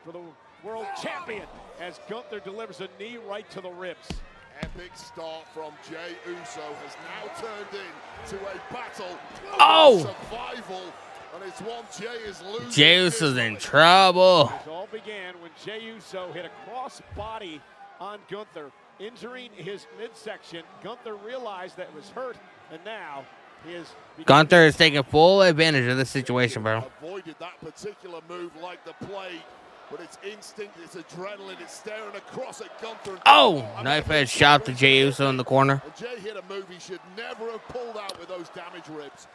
Speaker 3: for the world champion as Gunther delivers a knee right to the ribs.
Speaker 7: Epic start from Jey Uso has now turned into a battle of survival, and it's one Jey is losing.
Speaker 1: Jey Uso's in trouble.
Speaker 3: It all began when Jey Uso hit a cross body on Gunther, injuring his midsection. Gunther realized that it was hurt, and now he is.
Speaker 1: Gunther is taking full advantage of this situation, bro.
Speaker 7: Avoided that particular move like the plague. But it's instinct, it's adrenaline, it's staring across at Gunther.
Speaker 1: Knife edge shot to Jey Uso in the corner.
Speaker 7: And Jey hit a move he should never have pulled out with those damaged ribs.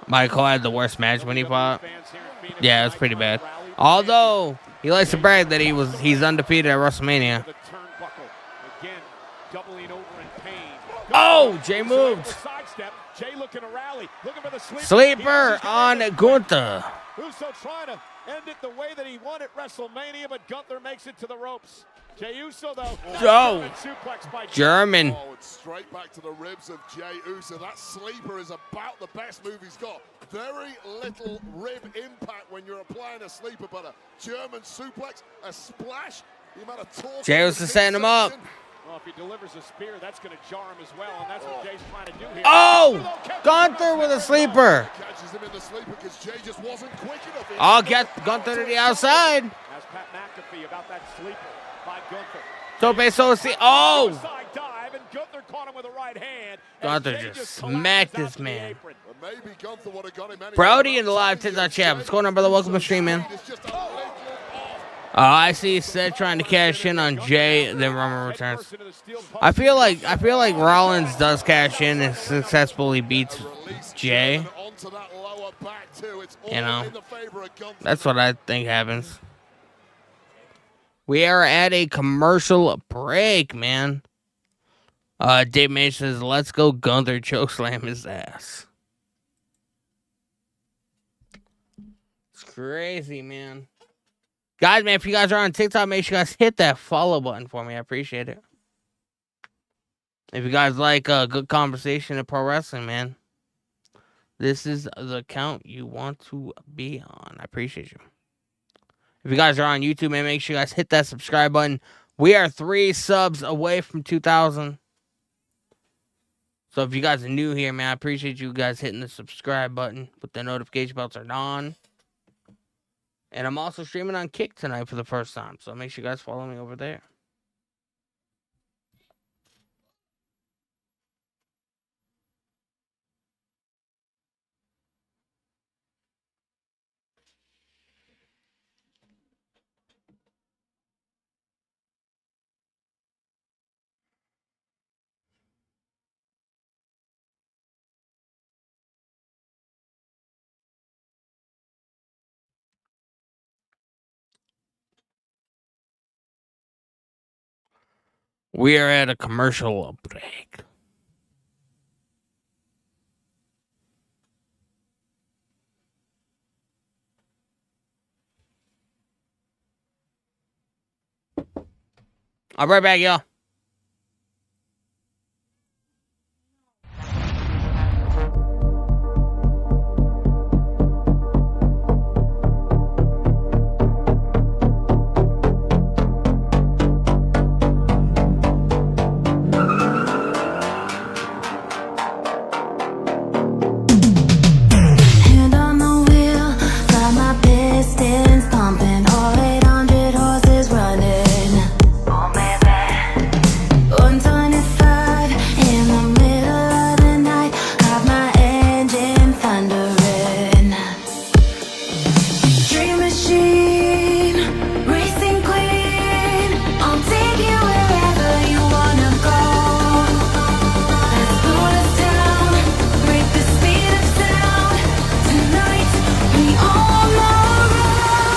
Speaker 1: Michael had the worst match when he fought. Yeah, it was pretty bad. Although he likes to brag that he's undefeated at WrestleMania.
Speaker 3: The turnbuckle again, doubling over in pain.
Speaker 1: Jey moved.
Speaker 3: Sidestep. Jey looking to rally, looking for the
Speaker 1: Sleeper on Gunther.
Speaker 3: Uso trying to end it the way that he won at WrestleMania, but Gunther makes it to the ropes. Jey Uso, though. Suplex by
Speaker 1: German.
Speaker 7: Oh, it's straight back to the ribs of Jey Uso. That sleeper is about the best move he's got. Very little rib impact when you're applying a sleeper, but a German suplex, a splash, the amount of torque.
Speaker 1: Jey Uso setting him up.
Speaker 3: Well, if he delivers a spear, that's going to jar him as well, and that's what Jey's trying to do here.
Speaker 1: Gunther with a sleeper.
Speaker 7: Catches him in the sleeper because Jey just wasn't quick enough.
Speaker 1: Get Gunther to the outside.
Speaker 3: As Pat McAfee about that sleeper by Gunther.
Speaker 1: Side
Speaker 3: dive, and Gunther caught him with a right hand.
Speaker 1: Gunther just smacked this man.
Speaker 7: Maybe Gunther would have got him anyway.
Speaker 1: Brody in the live TikTok chat. What's going on, brother? Welcome to the stream, man. I see Seth trying to cash in on Jey, then Roman returns. I feel like Rollins does cash in and successfully beats Jey.
Speaker 7: to that lower back too. It's all
Speaker 1: You know,
Speaker 7: in the favor of Gunther.
Speaker 1: that's what I think happens. We are at a commercial break, man. Dave Mason says, let's go Gunther chokeslam his ass. It's crazy, man. Guys, man, if you guys are on TikTok, make sure you guys hit that follow button for me. I appreciate it. If you guys like a good conversation in pro wrestling, man, this is the account you want to be on. I appreciate you. If you guys are on YouTube, man, make sure you guys hit that subscribe button. We are 3 subs away from 2,000. So if you guys are new here, man, I appreciate you guys hitting the subscribe button with the notification bells are on. And I'm also streaming on Kick tonight for the first time. So make sure you guys follow me over there. We are at a commercial break. I'll be right back, y'all.
Speaker 11: Hand on the wheel, got my pistons pumping, all 800 horses running. Oh baby, 125 in the middle of the night, got my engine thundering. Dream machine, racing queen, I'll take you wherever you wanna go. Let's slow us down, break the speed of sound. Tonight we on the road.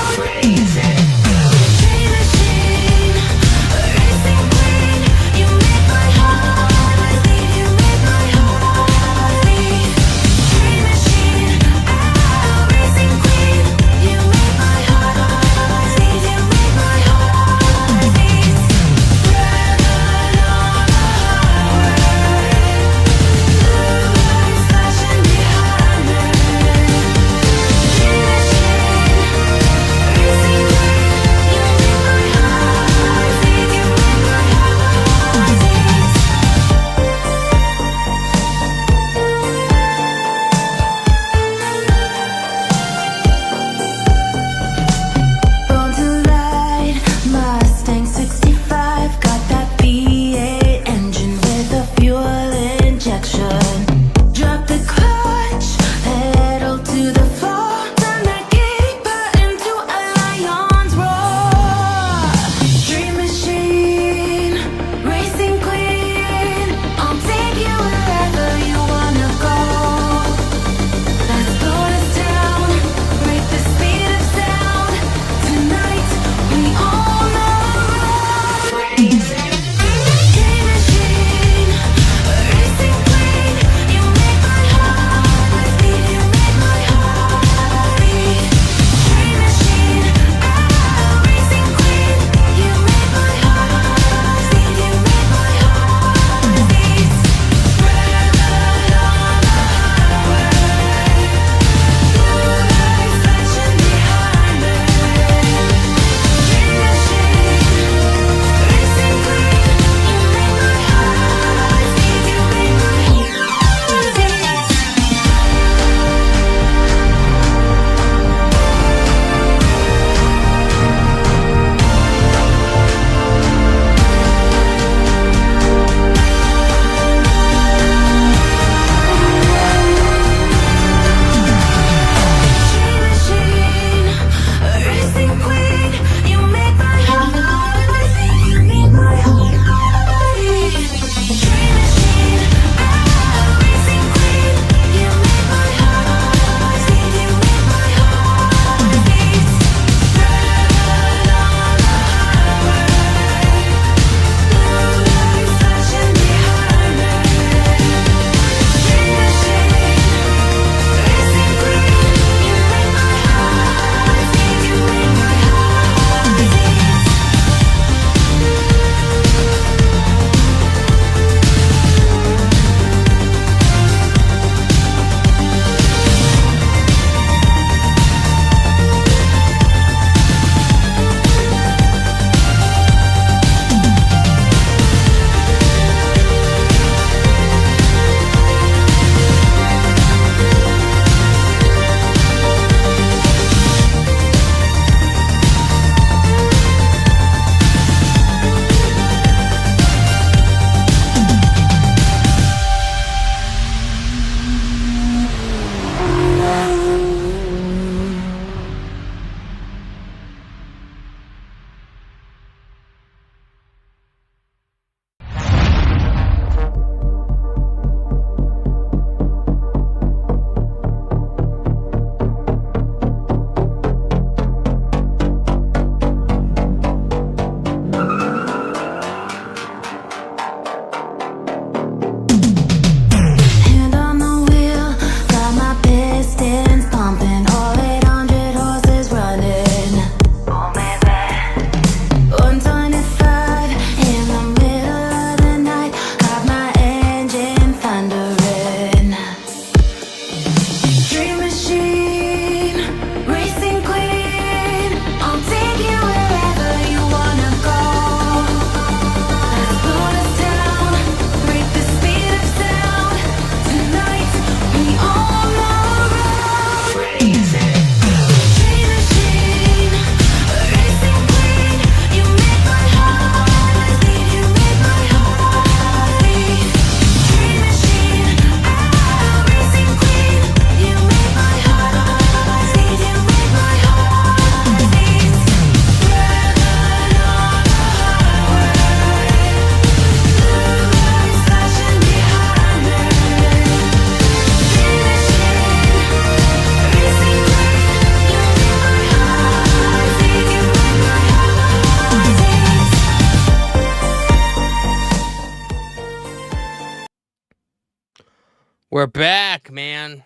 Speaker 1: We're back, man.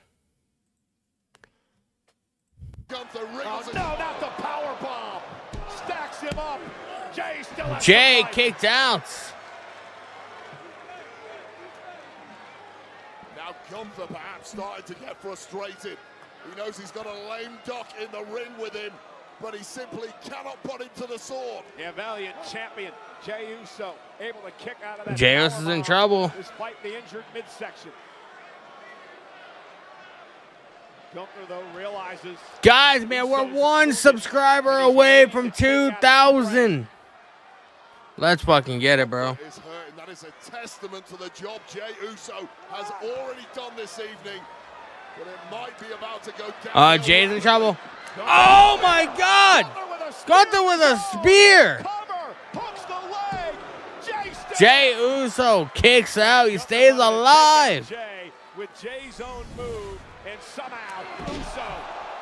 Speaker 3: Oh, no, not the power bomb. Stacks him up. Jay still has
Speaker 1: Jay
Speaker 3: the fight.
Speaker 1: kicked out.
Speaker 7: Now Gunther perhaps starting to get frustrated. He knows he's got a lame duck in the ring with him, but he simply cannot put him to the sword.
Speaker 3: Yeah, valiant champion Jey Uso able to kick out of that.
Speaker 1: Jey Uso's in trouble.
Speaker 3: Despite the injured midsection. Gunther, though, realizes.
Speaker 1: Guys, man, we're one subscriber away from 2,000. Let's fucking get it, bro.
Speaker 7: Is hurting. That is a testament to the job Jey Uso has already done this evening, but it might be about to go down.
Speaker 1: Jay's in trouble. Oh my God! Gunther with a spear. Jey Uso kicks out. He stays alive.
Speaker 3: Jay with Jay's own move, and somehow Uso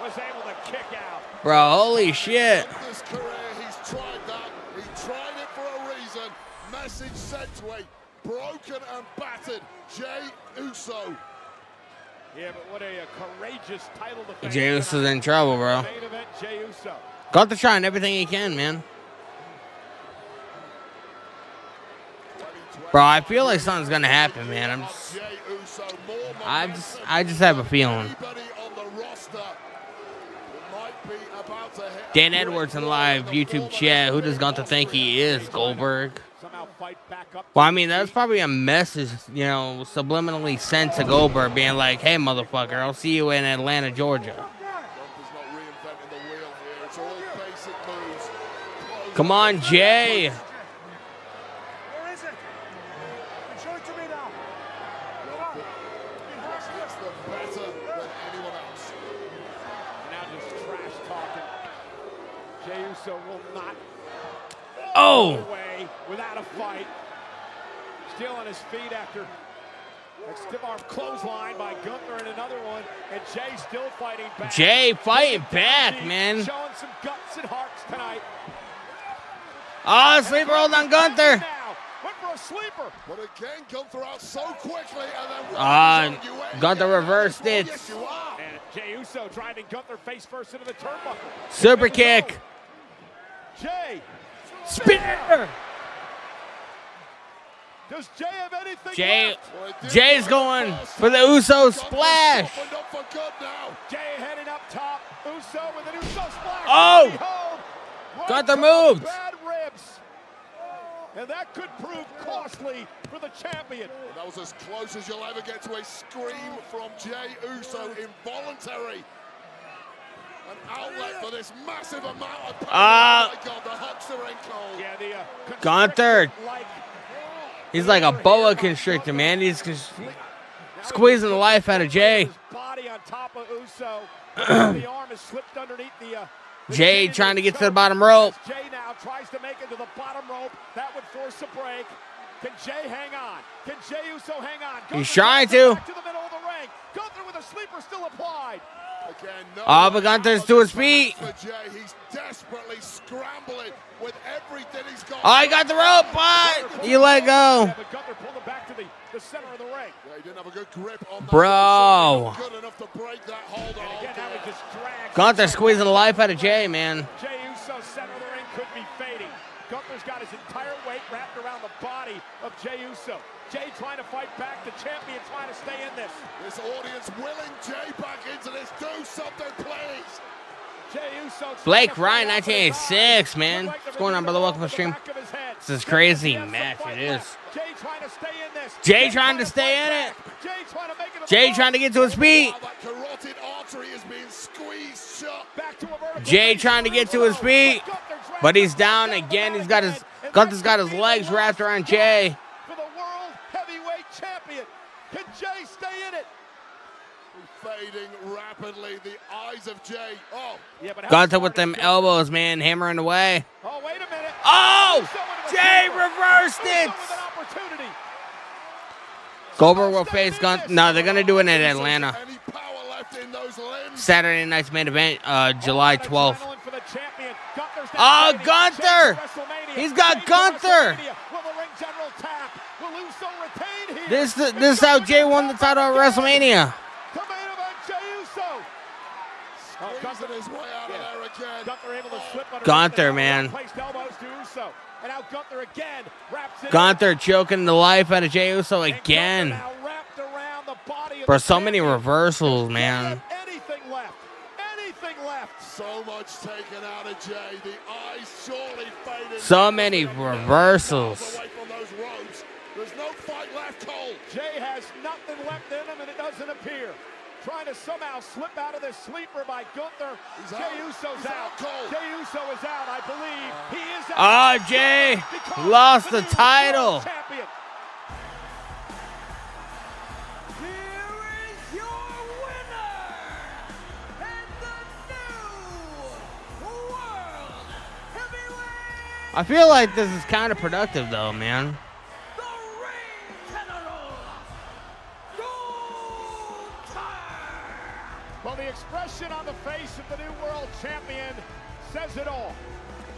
Speaker 3: was able to kick out.
Speaker 1: Bro, holy shit.
Speaker 7: His career, he's tried that. He tried it for a reason. Message sent to a broken and battered Jey Uso.
Speaker 3: Yeah, but what a courageous title defense.
Speaker 1: Jey Uso's in trouble, bro.
Speaker 3: Main event, Jey Uso.
Speaker 1: Gunther trying everything he can, man. Bro, I feel like something's gonna happen, man. I just have a feeling. Dan Edwards in live YouTube chat. Who does Gunther think he is, Goldberg? Well, I mean, that's probably a message, you know, subliminally sent to Goldberg, being like, "Hey, motherfucker, I'll see you in Atlanta, Georgia." Come on, Jay.
Speaker 3: Jey Uso will not away without a fight. Still on his feet after a stiff arm clothesline by Gunther and another one, and Jay still fighting back.
Speaker 1: Jay fighting back, man.
Speaker 3: Showing some guts and hearts tonight.
Speaker 1: Oh, sleeper hold on Gunther.
Speaker 3: Went for a sleeper.
Speaker 7: But again, Gunther out so quickly, and then
Speaker 1: Gunther reversed it.
Speaker 3: And Jey Uso driving Gunther face first into the turnbuckle.
Speaker 1: Super kick.
Speaker 3: Jay.
Speaker 1: Spear.
Speaker 3: Does Jay have anything left?
Speaker 1: Jay's going for the Uso splash.
Speaker 3: Jay heading up top. Uso with an Uso splash.
Speaker 1: Oh! Gunther moved.
Speaker 3: Bad ribs. And that could prove costly for the champion.
Speaker 7: That was as close as you'll ever get to a scream from Jey Uso. Involuntary. An outlet for this massive amount of pain. Oh my God, the hooks are in cold.
Speaker 3: Yeah,
Speaker 1: Gunther. He's like a boa constrictor, man. He's squeezing the life out of Jay.
Speaker 3: Body on top of Uso. The arm is slipped underneath the
Speaker 1: Jay trying to get to the bottom rope.
Speaker 3: Jay now tries to make it to the bottom rope. That would force a break. Can Jay hang on? Can Jey Uso hang on?
Speaker 1: He's trying to.
Speaker 3: Back to the middle of the ring. Gunther with a sleeper still applied.
Speaker 7: Again, no.
Speaker 1: Oh, but Gunther's to his feet.
Speaker 7: Jay, he's desperately scrambling with everything he's got.
Speaker 1: Oh, he got the rope, but he let go.
Speaker 3: But Gunther pulled him back to the center of the ring.
Speaker 7: Yeah, he didn't have a good grip on that.
Speaker 1: Bro.
Speaker 7: Good enough to break that hold.
Speaker 3: And again, now he just drags.
Speaker 1: Gunther squeezing the life out of Jay, man.
Speaker 3: Jey Uso center of the ring could be fading. Gunther's got his entire weight wrapped around the body of Jey Uso. Jay trying to fight back, the champion trying to stay in this.
Speaker 7: This audience willing Jay back into this. Do something, please.
Speaker 3: Jey Uso.
Speaker 1: Blake Ryan, 1986, man. What's going on, brother? Welcome to the stream. This is crazy match. It is.
Speaker 3: Jay trying to stay in this.
Speaker 1: Jay trying to stay in it.
Speaker 3: Jay trying to make it.
Speaker 1: Jay trying to get to his feet.
Speaker 7: That carotid artery is being squeezed shut.
Speaker 3: Back to a vertical.
Speaker 1: Jay trying to get to his feet, but he's down again. Gunther's got his legs wrapped around Jay.
Speaker 3: For the world heavyweight champion, can Jay stay in it?
Speaker 7: Fading rapidly, the eyes of Jay. Oh,
Speaker 3: yeah, but
Speaker 1: Gunther with them elbows, man, hammering away.
Speaker 3: Oh, wait a minute.
Speaker 1: Oh, Jay reversed it. Goldberg will face Gunther. No, they're gonna do it in Atlanta. Saturday night's main event, July 12th. Oh, Gunther! He's got Gunther!
Speaker 3: Will the ring general tap? Will Uso retain here?
Speaker 1: This is how Jay won the title at WrestleMania.
Speaker 3: The main event, Jey Uso.
Speaker 7: Gunther his way out of there again.
Speaker 3: Gunther able to slip under
Speaker 1: Gunther, man.
Speaker 3: placed elbows to Uso. And now Gunther again wraps it.
Speaker 1: Gunther choking the life out of Jey Uso again.
Speaker 3: Now wrapped around the body of
Speaker 1: Bro,
Speaker 3: the
Speaker 1: so many
Speaker 3: champion.
Speaker 1: reversals, man.
Speaker 3: Anything left. Anything left.
Speaker 7: So much taken out of Jay. The eyes surely faded.
Speaker 1: So many reversals.
Speaker 7: Away from those ropes. There's no fight left, Cole.
Speaker 3: Jay has nothing left in him, and it doesn't appear. Trying to somehow slip out of this sleeper by Gunther. Jey Uso's out. Jey Uso is out, I believe. He is out.
Speaker 1: Oh, Jay lost the title.
Speaker 3: Champion.
Speaker 9: Here is your winner and the new World Heavyweight
Speaker 1: I feel like this is kind of productive, though, man.
Speaker 3: Well, the expression on the face of the new world champion says it all.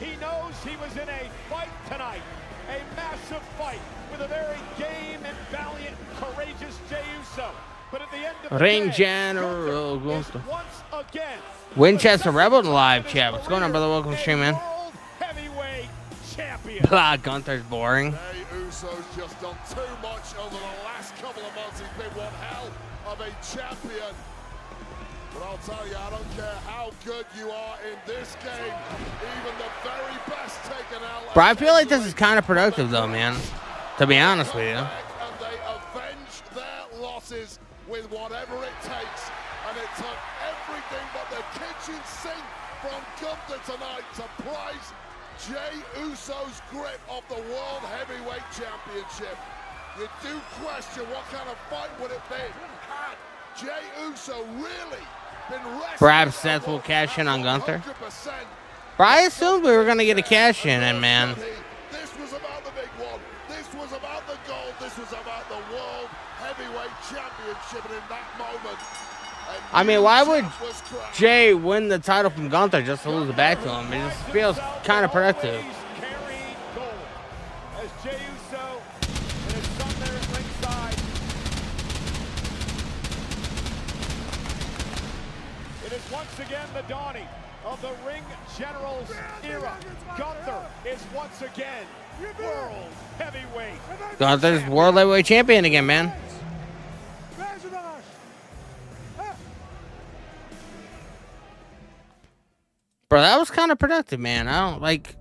Speaker 3: He knows he was in a fight tonight, a massive fight with a very game and valiant, courageous Jey Uso. But at the end of the
Speaker 1: Ring
Speaker 3: day,
Speaker 1: General
Speaker 3: Gunther is once again
Speaker 1: Winchester Rebel in the live chat. What's going on, brother? Welcome to the stream, man.
Speaker 3: World Heavyweight Champion.
Speaker 1: Blah, Gunther's boring.
Speaker 7: Jey Uso's just done too much over the last couple of months. He's been one hell of a champion. But I'll tell you, I don't care how good you are in this game, even the very best taken out.
Speaker 1: Bro, I feel like this is kind of productive, though, man. To be honest with you.
Speaker 7: And they avenge their losses with whatever it takes. And it took everything but the kitchen sink from Gunther tonight to prize Jey Uso's grip of the World Heavyweight Championship. You do question what kind of fight would it be had Jey Uso really been wrestling.
Speaker 1: Perhaps Seth will cash in on Gunther.
Speaker 7: 100%.
Speaker 1: Bro, I assumed we were going to get a cash in, and man.
Speaker 7: This was about the big one. This was about the gold. This was about the World Heavyweight Championship. And in that moment,
Speaker 1: I mean, why would Jay win the title from Gunther just to lose it back to him? It just feels kind of productive.
Speaker 3: Carrying gold as Jey Uso and his son there at ringside. It is once again the dawning of the Ring General's era. Gunther is once again World Heavyweight.
Speaker 1: Gunther's World Heavyweight Champion again, man. Bro, that was kind of productive, man. I don't like.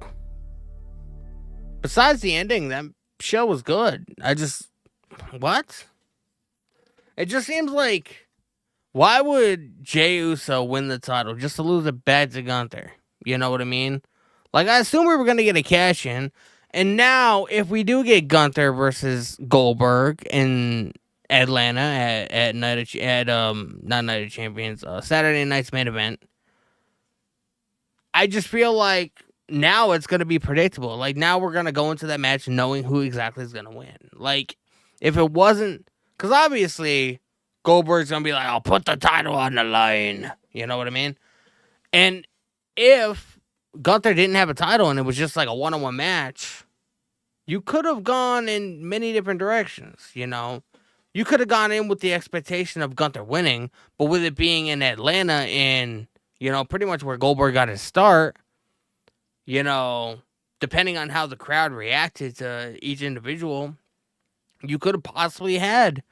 Speaker 1: Besides the ending, that show was good. What? It just seems like, why would Jey Uso win the title just to lose it back to Gunther? You know what I mean? Like, I assume we were gonna get a cash in, and now if we do get Gunther versus Goldberg in Atlanta at Night of not Night of Champions, Saturday night's main event. I just feel like now it's going to be predictable. Like, now we're going to go into that match knowing who exactly is going to win. Like, if it wasn't... Because obviously, Goldberg's going to be like, I'll put the title on the line. You know what I mean? And if Gunther didn't have a title and it was just like a one-on-one match, you could have gone in many different directions, you know? You could have gone in with the expectation of Gunther winning, but with it being in Atlanta in... You know, pretty much where Goldberg got his start, you know, depending on how the crowd reacted to each individual, you could have possibly had,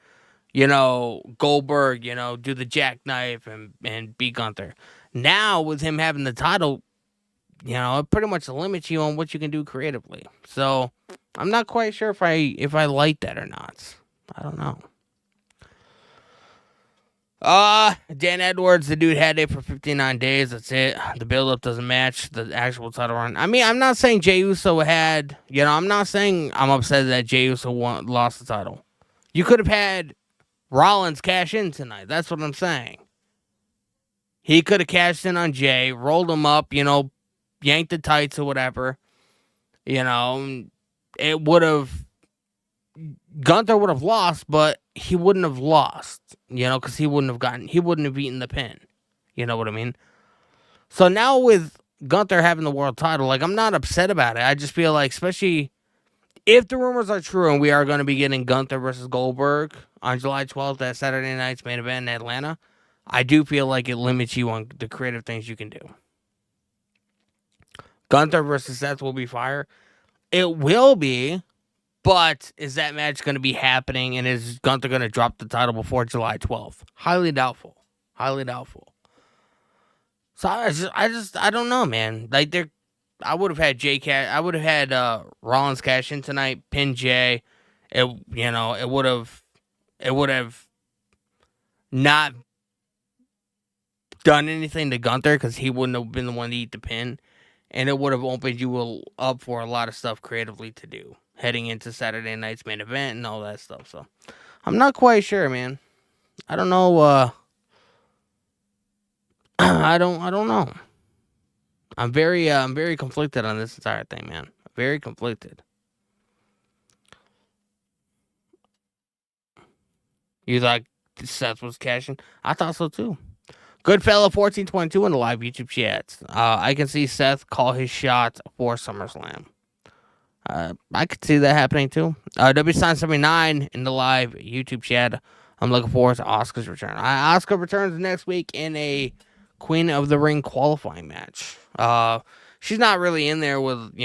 Speaker 1: you know, Goldberg, you know, do the jackknife and beat Gunther. Now, with him having the title, you know, it pretty much limits you on what you can do creatively. So, I'm not quite sure if I like that or not. I don't know. Dan Edwards, the dude had it for 59 days. That's it. The build-up doesn't match the actual title run. I mean, I'm not saying Jey Uso had, you know, I'm not saying I'm upset that Jey Uso lost the title. You could have had Rollins cash in tonight. That's what I'm saying. He could have cashed in on Jay, rolled him up, you know, yanked the tights or whatever. You know, it would have, Gunther would have lost, but he wouldn't have lost, you know, because he wouldn't have eaten the pin. You know what I mean? So now with Gunther having the world title, like, I'm not upset about it. I just feel like, especially if the rumors are true and we are going to be getting Gunther versus Goldberg on July 12th at Saturday night's main event in Atlanta, I do feel like it limits you on the creative things you can do. Gunther versus Seth will be fire. It will be, but is that match going to be happening, and is Gunther going to drop the title before July 12th? Highly doubtful. Highly doubtful. So I don't know, man. Like I would have had I would have had Rollins cash in tonight, pin Jay. It would have not done anything to Gunther because he wouldn't have been the one to eat the pin, and it would have opened you up for a lot of stuff creatively to do heading into Saturday night's main event and all that stuff. So I'm not quite sure, man. I don't know. I don't know. I'm very conflicted on this entire thing, man. Very conflicted. You thought Seth was cashing? I thought so too. Goodfella 1422 in the live YouTube chat. I can see Seth call his shot for SummerSlam. I could see that happening too. WSign79 in the live YouTube chat. I'm looking forward to Asuka's return. Asuka returns next week in a Queen of the Ring qualifying match. She's not really in there with,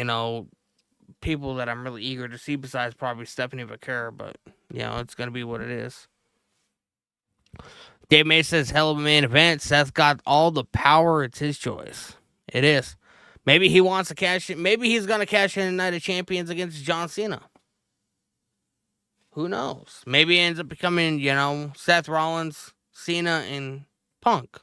Speaker 1: people that I'm really eager to see besides probably Stephanie Vaquer, but, it's going to be what it is. Dave May says, hell of a main event. Seth got all the power. It's his choice. It is. Maybe he wants to cash in. Maybe he's going to cash in Night of Champions against John Cena. Who knows? Maybe he ends up becoming, Seth Rollins, Cena, and Punk.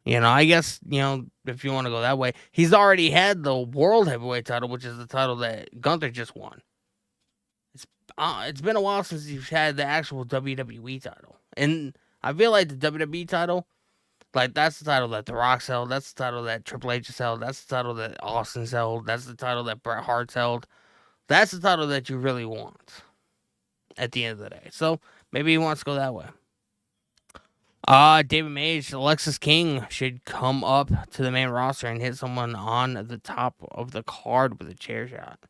Speaker 1: I guess, if you want to go that way. He's already had the World Heavyweight title, which is the title that Gunther just won. It's been a while since he's had the actual WWE title. And I feel like the WWE title, that's the title that The Rock's held. That's the title that Triple H has held. That's the title that Austin's held. That's the title that Bret Hart's held. That's the title that you really want at the end of the day. So maybe he wants to go that way. David Mage, Alexis King should come up to the main roster and hit someone on the top of the card with a chair shot.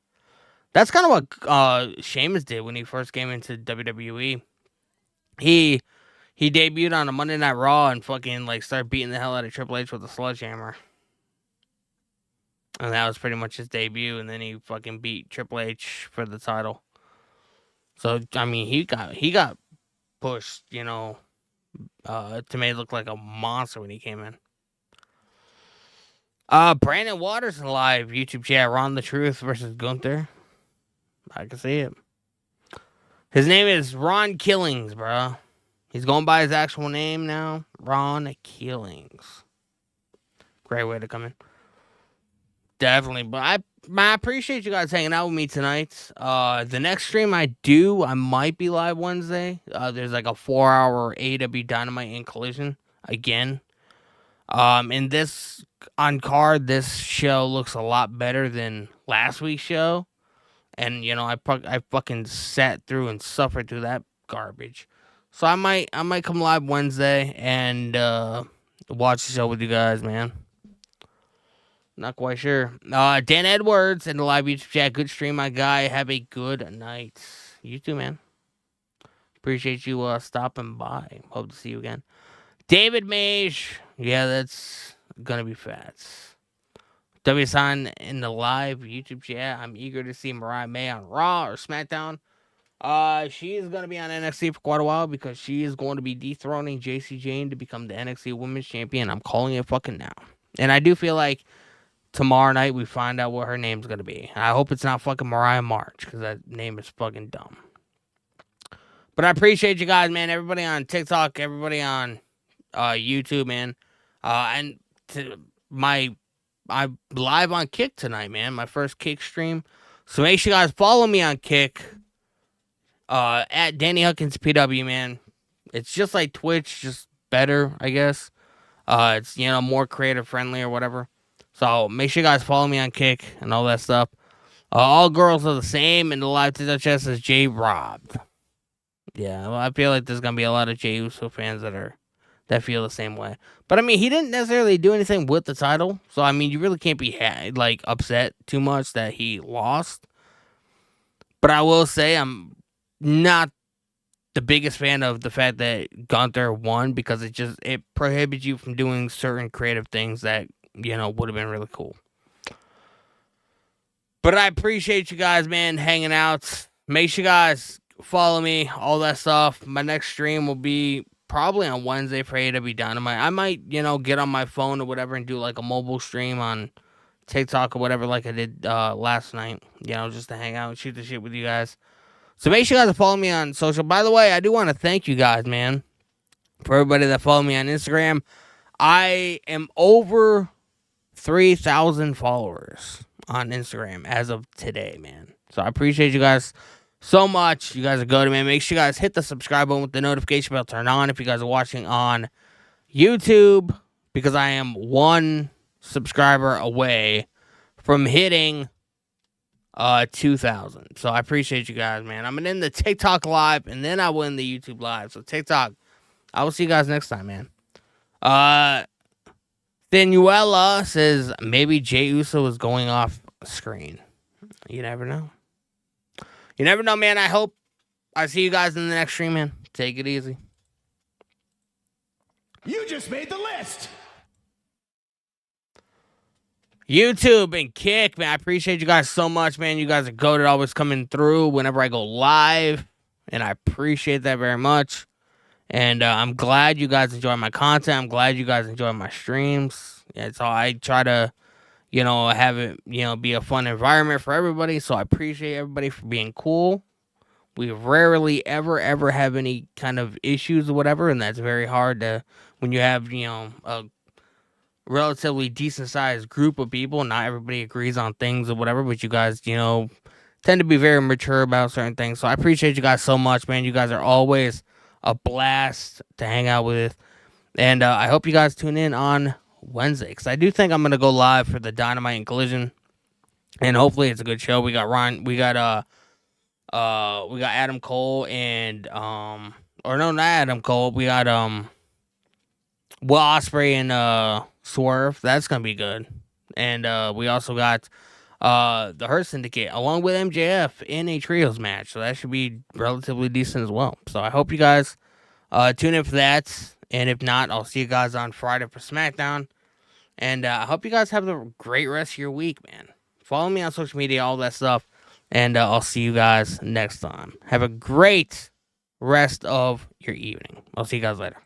Speaker 1: That's kind of what Sheamus did when he first came into WWE. He debuted on a Monday Night Raw and fucking started beating the hell out of Triple H with a sledgehammer. And that was pretty much his debut, and then he fucking beat Triple H for the title. So I mean, he got pushed, to make it look like a monster when he came in. Brandon Waters in the live YouTube chat. Ron the Truth versus Gunther. I can see it. His name is Ron Killings, bro. He's going by his actual name now. Ron Killings. Great way to come in. Definitely. But I appreciate you guys hanging out with me tonight. The next stream I might be live Wednesday. There's like a 4-hour AEW Dynamite and Collision again. And this on card, this show looks a lot better than last week's show. And I fucking sat through and suffered through that garbage. So I might come live Wednesday and watch the show with you guys, man. Not quite sure. Dan Edwards in the live YouTube chat. Good stream, my guy. Have a good night. You too, man. Appreciate you stopping by. Hope to see you again. David Mage. Yeah, that's gonna be fats. WSign in the live YouTube chat. I'm eager to see Mariah May on Raw or SmackDown. She is going to be on NXT for quite a while because she is going to be dethroning JC Jane to become the NXT Women's Champion. I'm calling it fucking now. And I do feel like tomorrow night we find out what her name's going to be. I hope it's not fucking Mariah March because that name is fucking dumb. But I appreciate you guys, man. Everybody on TikTok, everybody on YouTube, man. And I'm live on Kick tonight, man. My first Kick stream. So make sure you guys follow me on Kick. At Danny Huckins PW, man. It's just like Twitch, just better, I guess. It's, more creative friendly or whatever. So make sure you guys follow me on Kick and all that stuff. All girls are the same, and the live TikTok chat says J Robbed. Yeah, well, I feel like there's gonna be a lot of Jey Uso fans that feel the same way. But I mean, he didn't necessarily do anything with the title, so I mean, you really can't be upset too much that he lost. But I will say I'm not the biggest fan of the fact that Gunther won because it prohibits you from doing certain creative things that, would have been really cool. But I appreciate you guys, man, hanging out. Make sure you guys follow me, all that stuff. My next stream will be probably on Wednesday for AEW Dynamite. I might, get on my phone or whatever and do like a mobile stream on TikTok or whatever like I did last night, just to hang out and shoot the shit with you guys. So make sure you guys follow me on social. By the way, I do want to thank you guys, man, for everybody that followed me on Instagram. I am over 3,000 followers on Instagram as of today, man. So I appreciate you guys so much. You guys are good, man. Make sure you guys hit the subscribe button with the notification bell turned on if you guys are watching on YouTube, because I am one subscriber away from hitting 2,000. So I appreciate you guys, man. I'm in the TikTok live, and then I will in the YouTube live. So TikTok, I will see you guys next time, man. Thinuela says maybe Jey Uso is going off screen. You never know. You never know, man. I hope I see you guys in the next stream, man. Take it easy.
Speaker 2: You just made the list.
Speaker 1: YouTube and Kick, man. I appreciate you guys so much, man. You guys are goated, always coming through whenever I go live, and I appreciate that very much. And I'm glad you guys enjoy my content. I'm glad you guys enjoy my streams. Yeah, so I try to, have it, be a fun environment for everybody. So I appreciate everybody for being cool. We rarely ever have any kind of issues or whatever, and that's very hard to when you have, a relatively decent sized group of people. Not everybody agrees on things or whatever, but you guys, tend to be very mature about certain things. So I appreciate you guys so much, man. You guys are always a blast to hang out with. And I hope you guys tune in on Wednesday, because I do think I'm going to go live for the Dynamite and Collision. And hopefully it's a good show. We got Adam Cole and or no, not Adam Cole. We got Will Ospreay and Swerve. That's gonna be good. And we also got the Hurt Syndicate along with MJF in a trios match. So that should be relatively decent as well. So I hope you guys tune in for that. And if not, I'll see you guys on Friday for SmackDown. And I hope you guys have a great rest of your week, man. Follow me on social media, all that stuff. And I'll see you guys next time. Have a great rest of your evening. I'll see you guys later.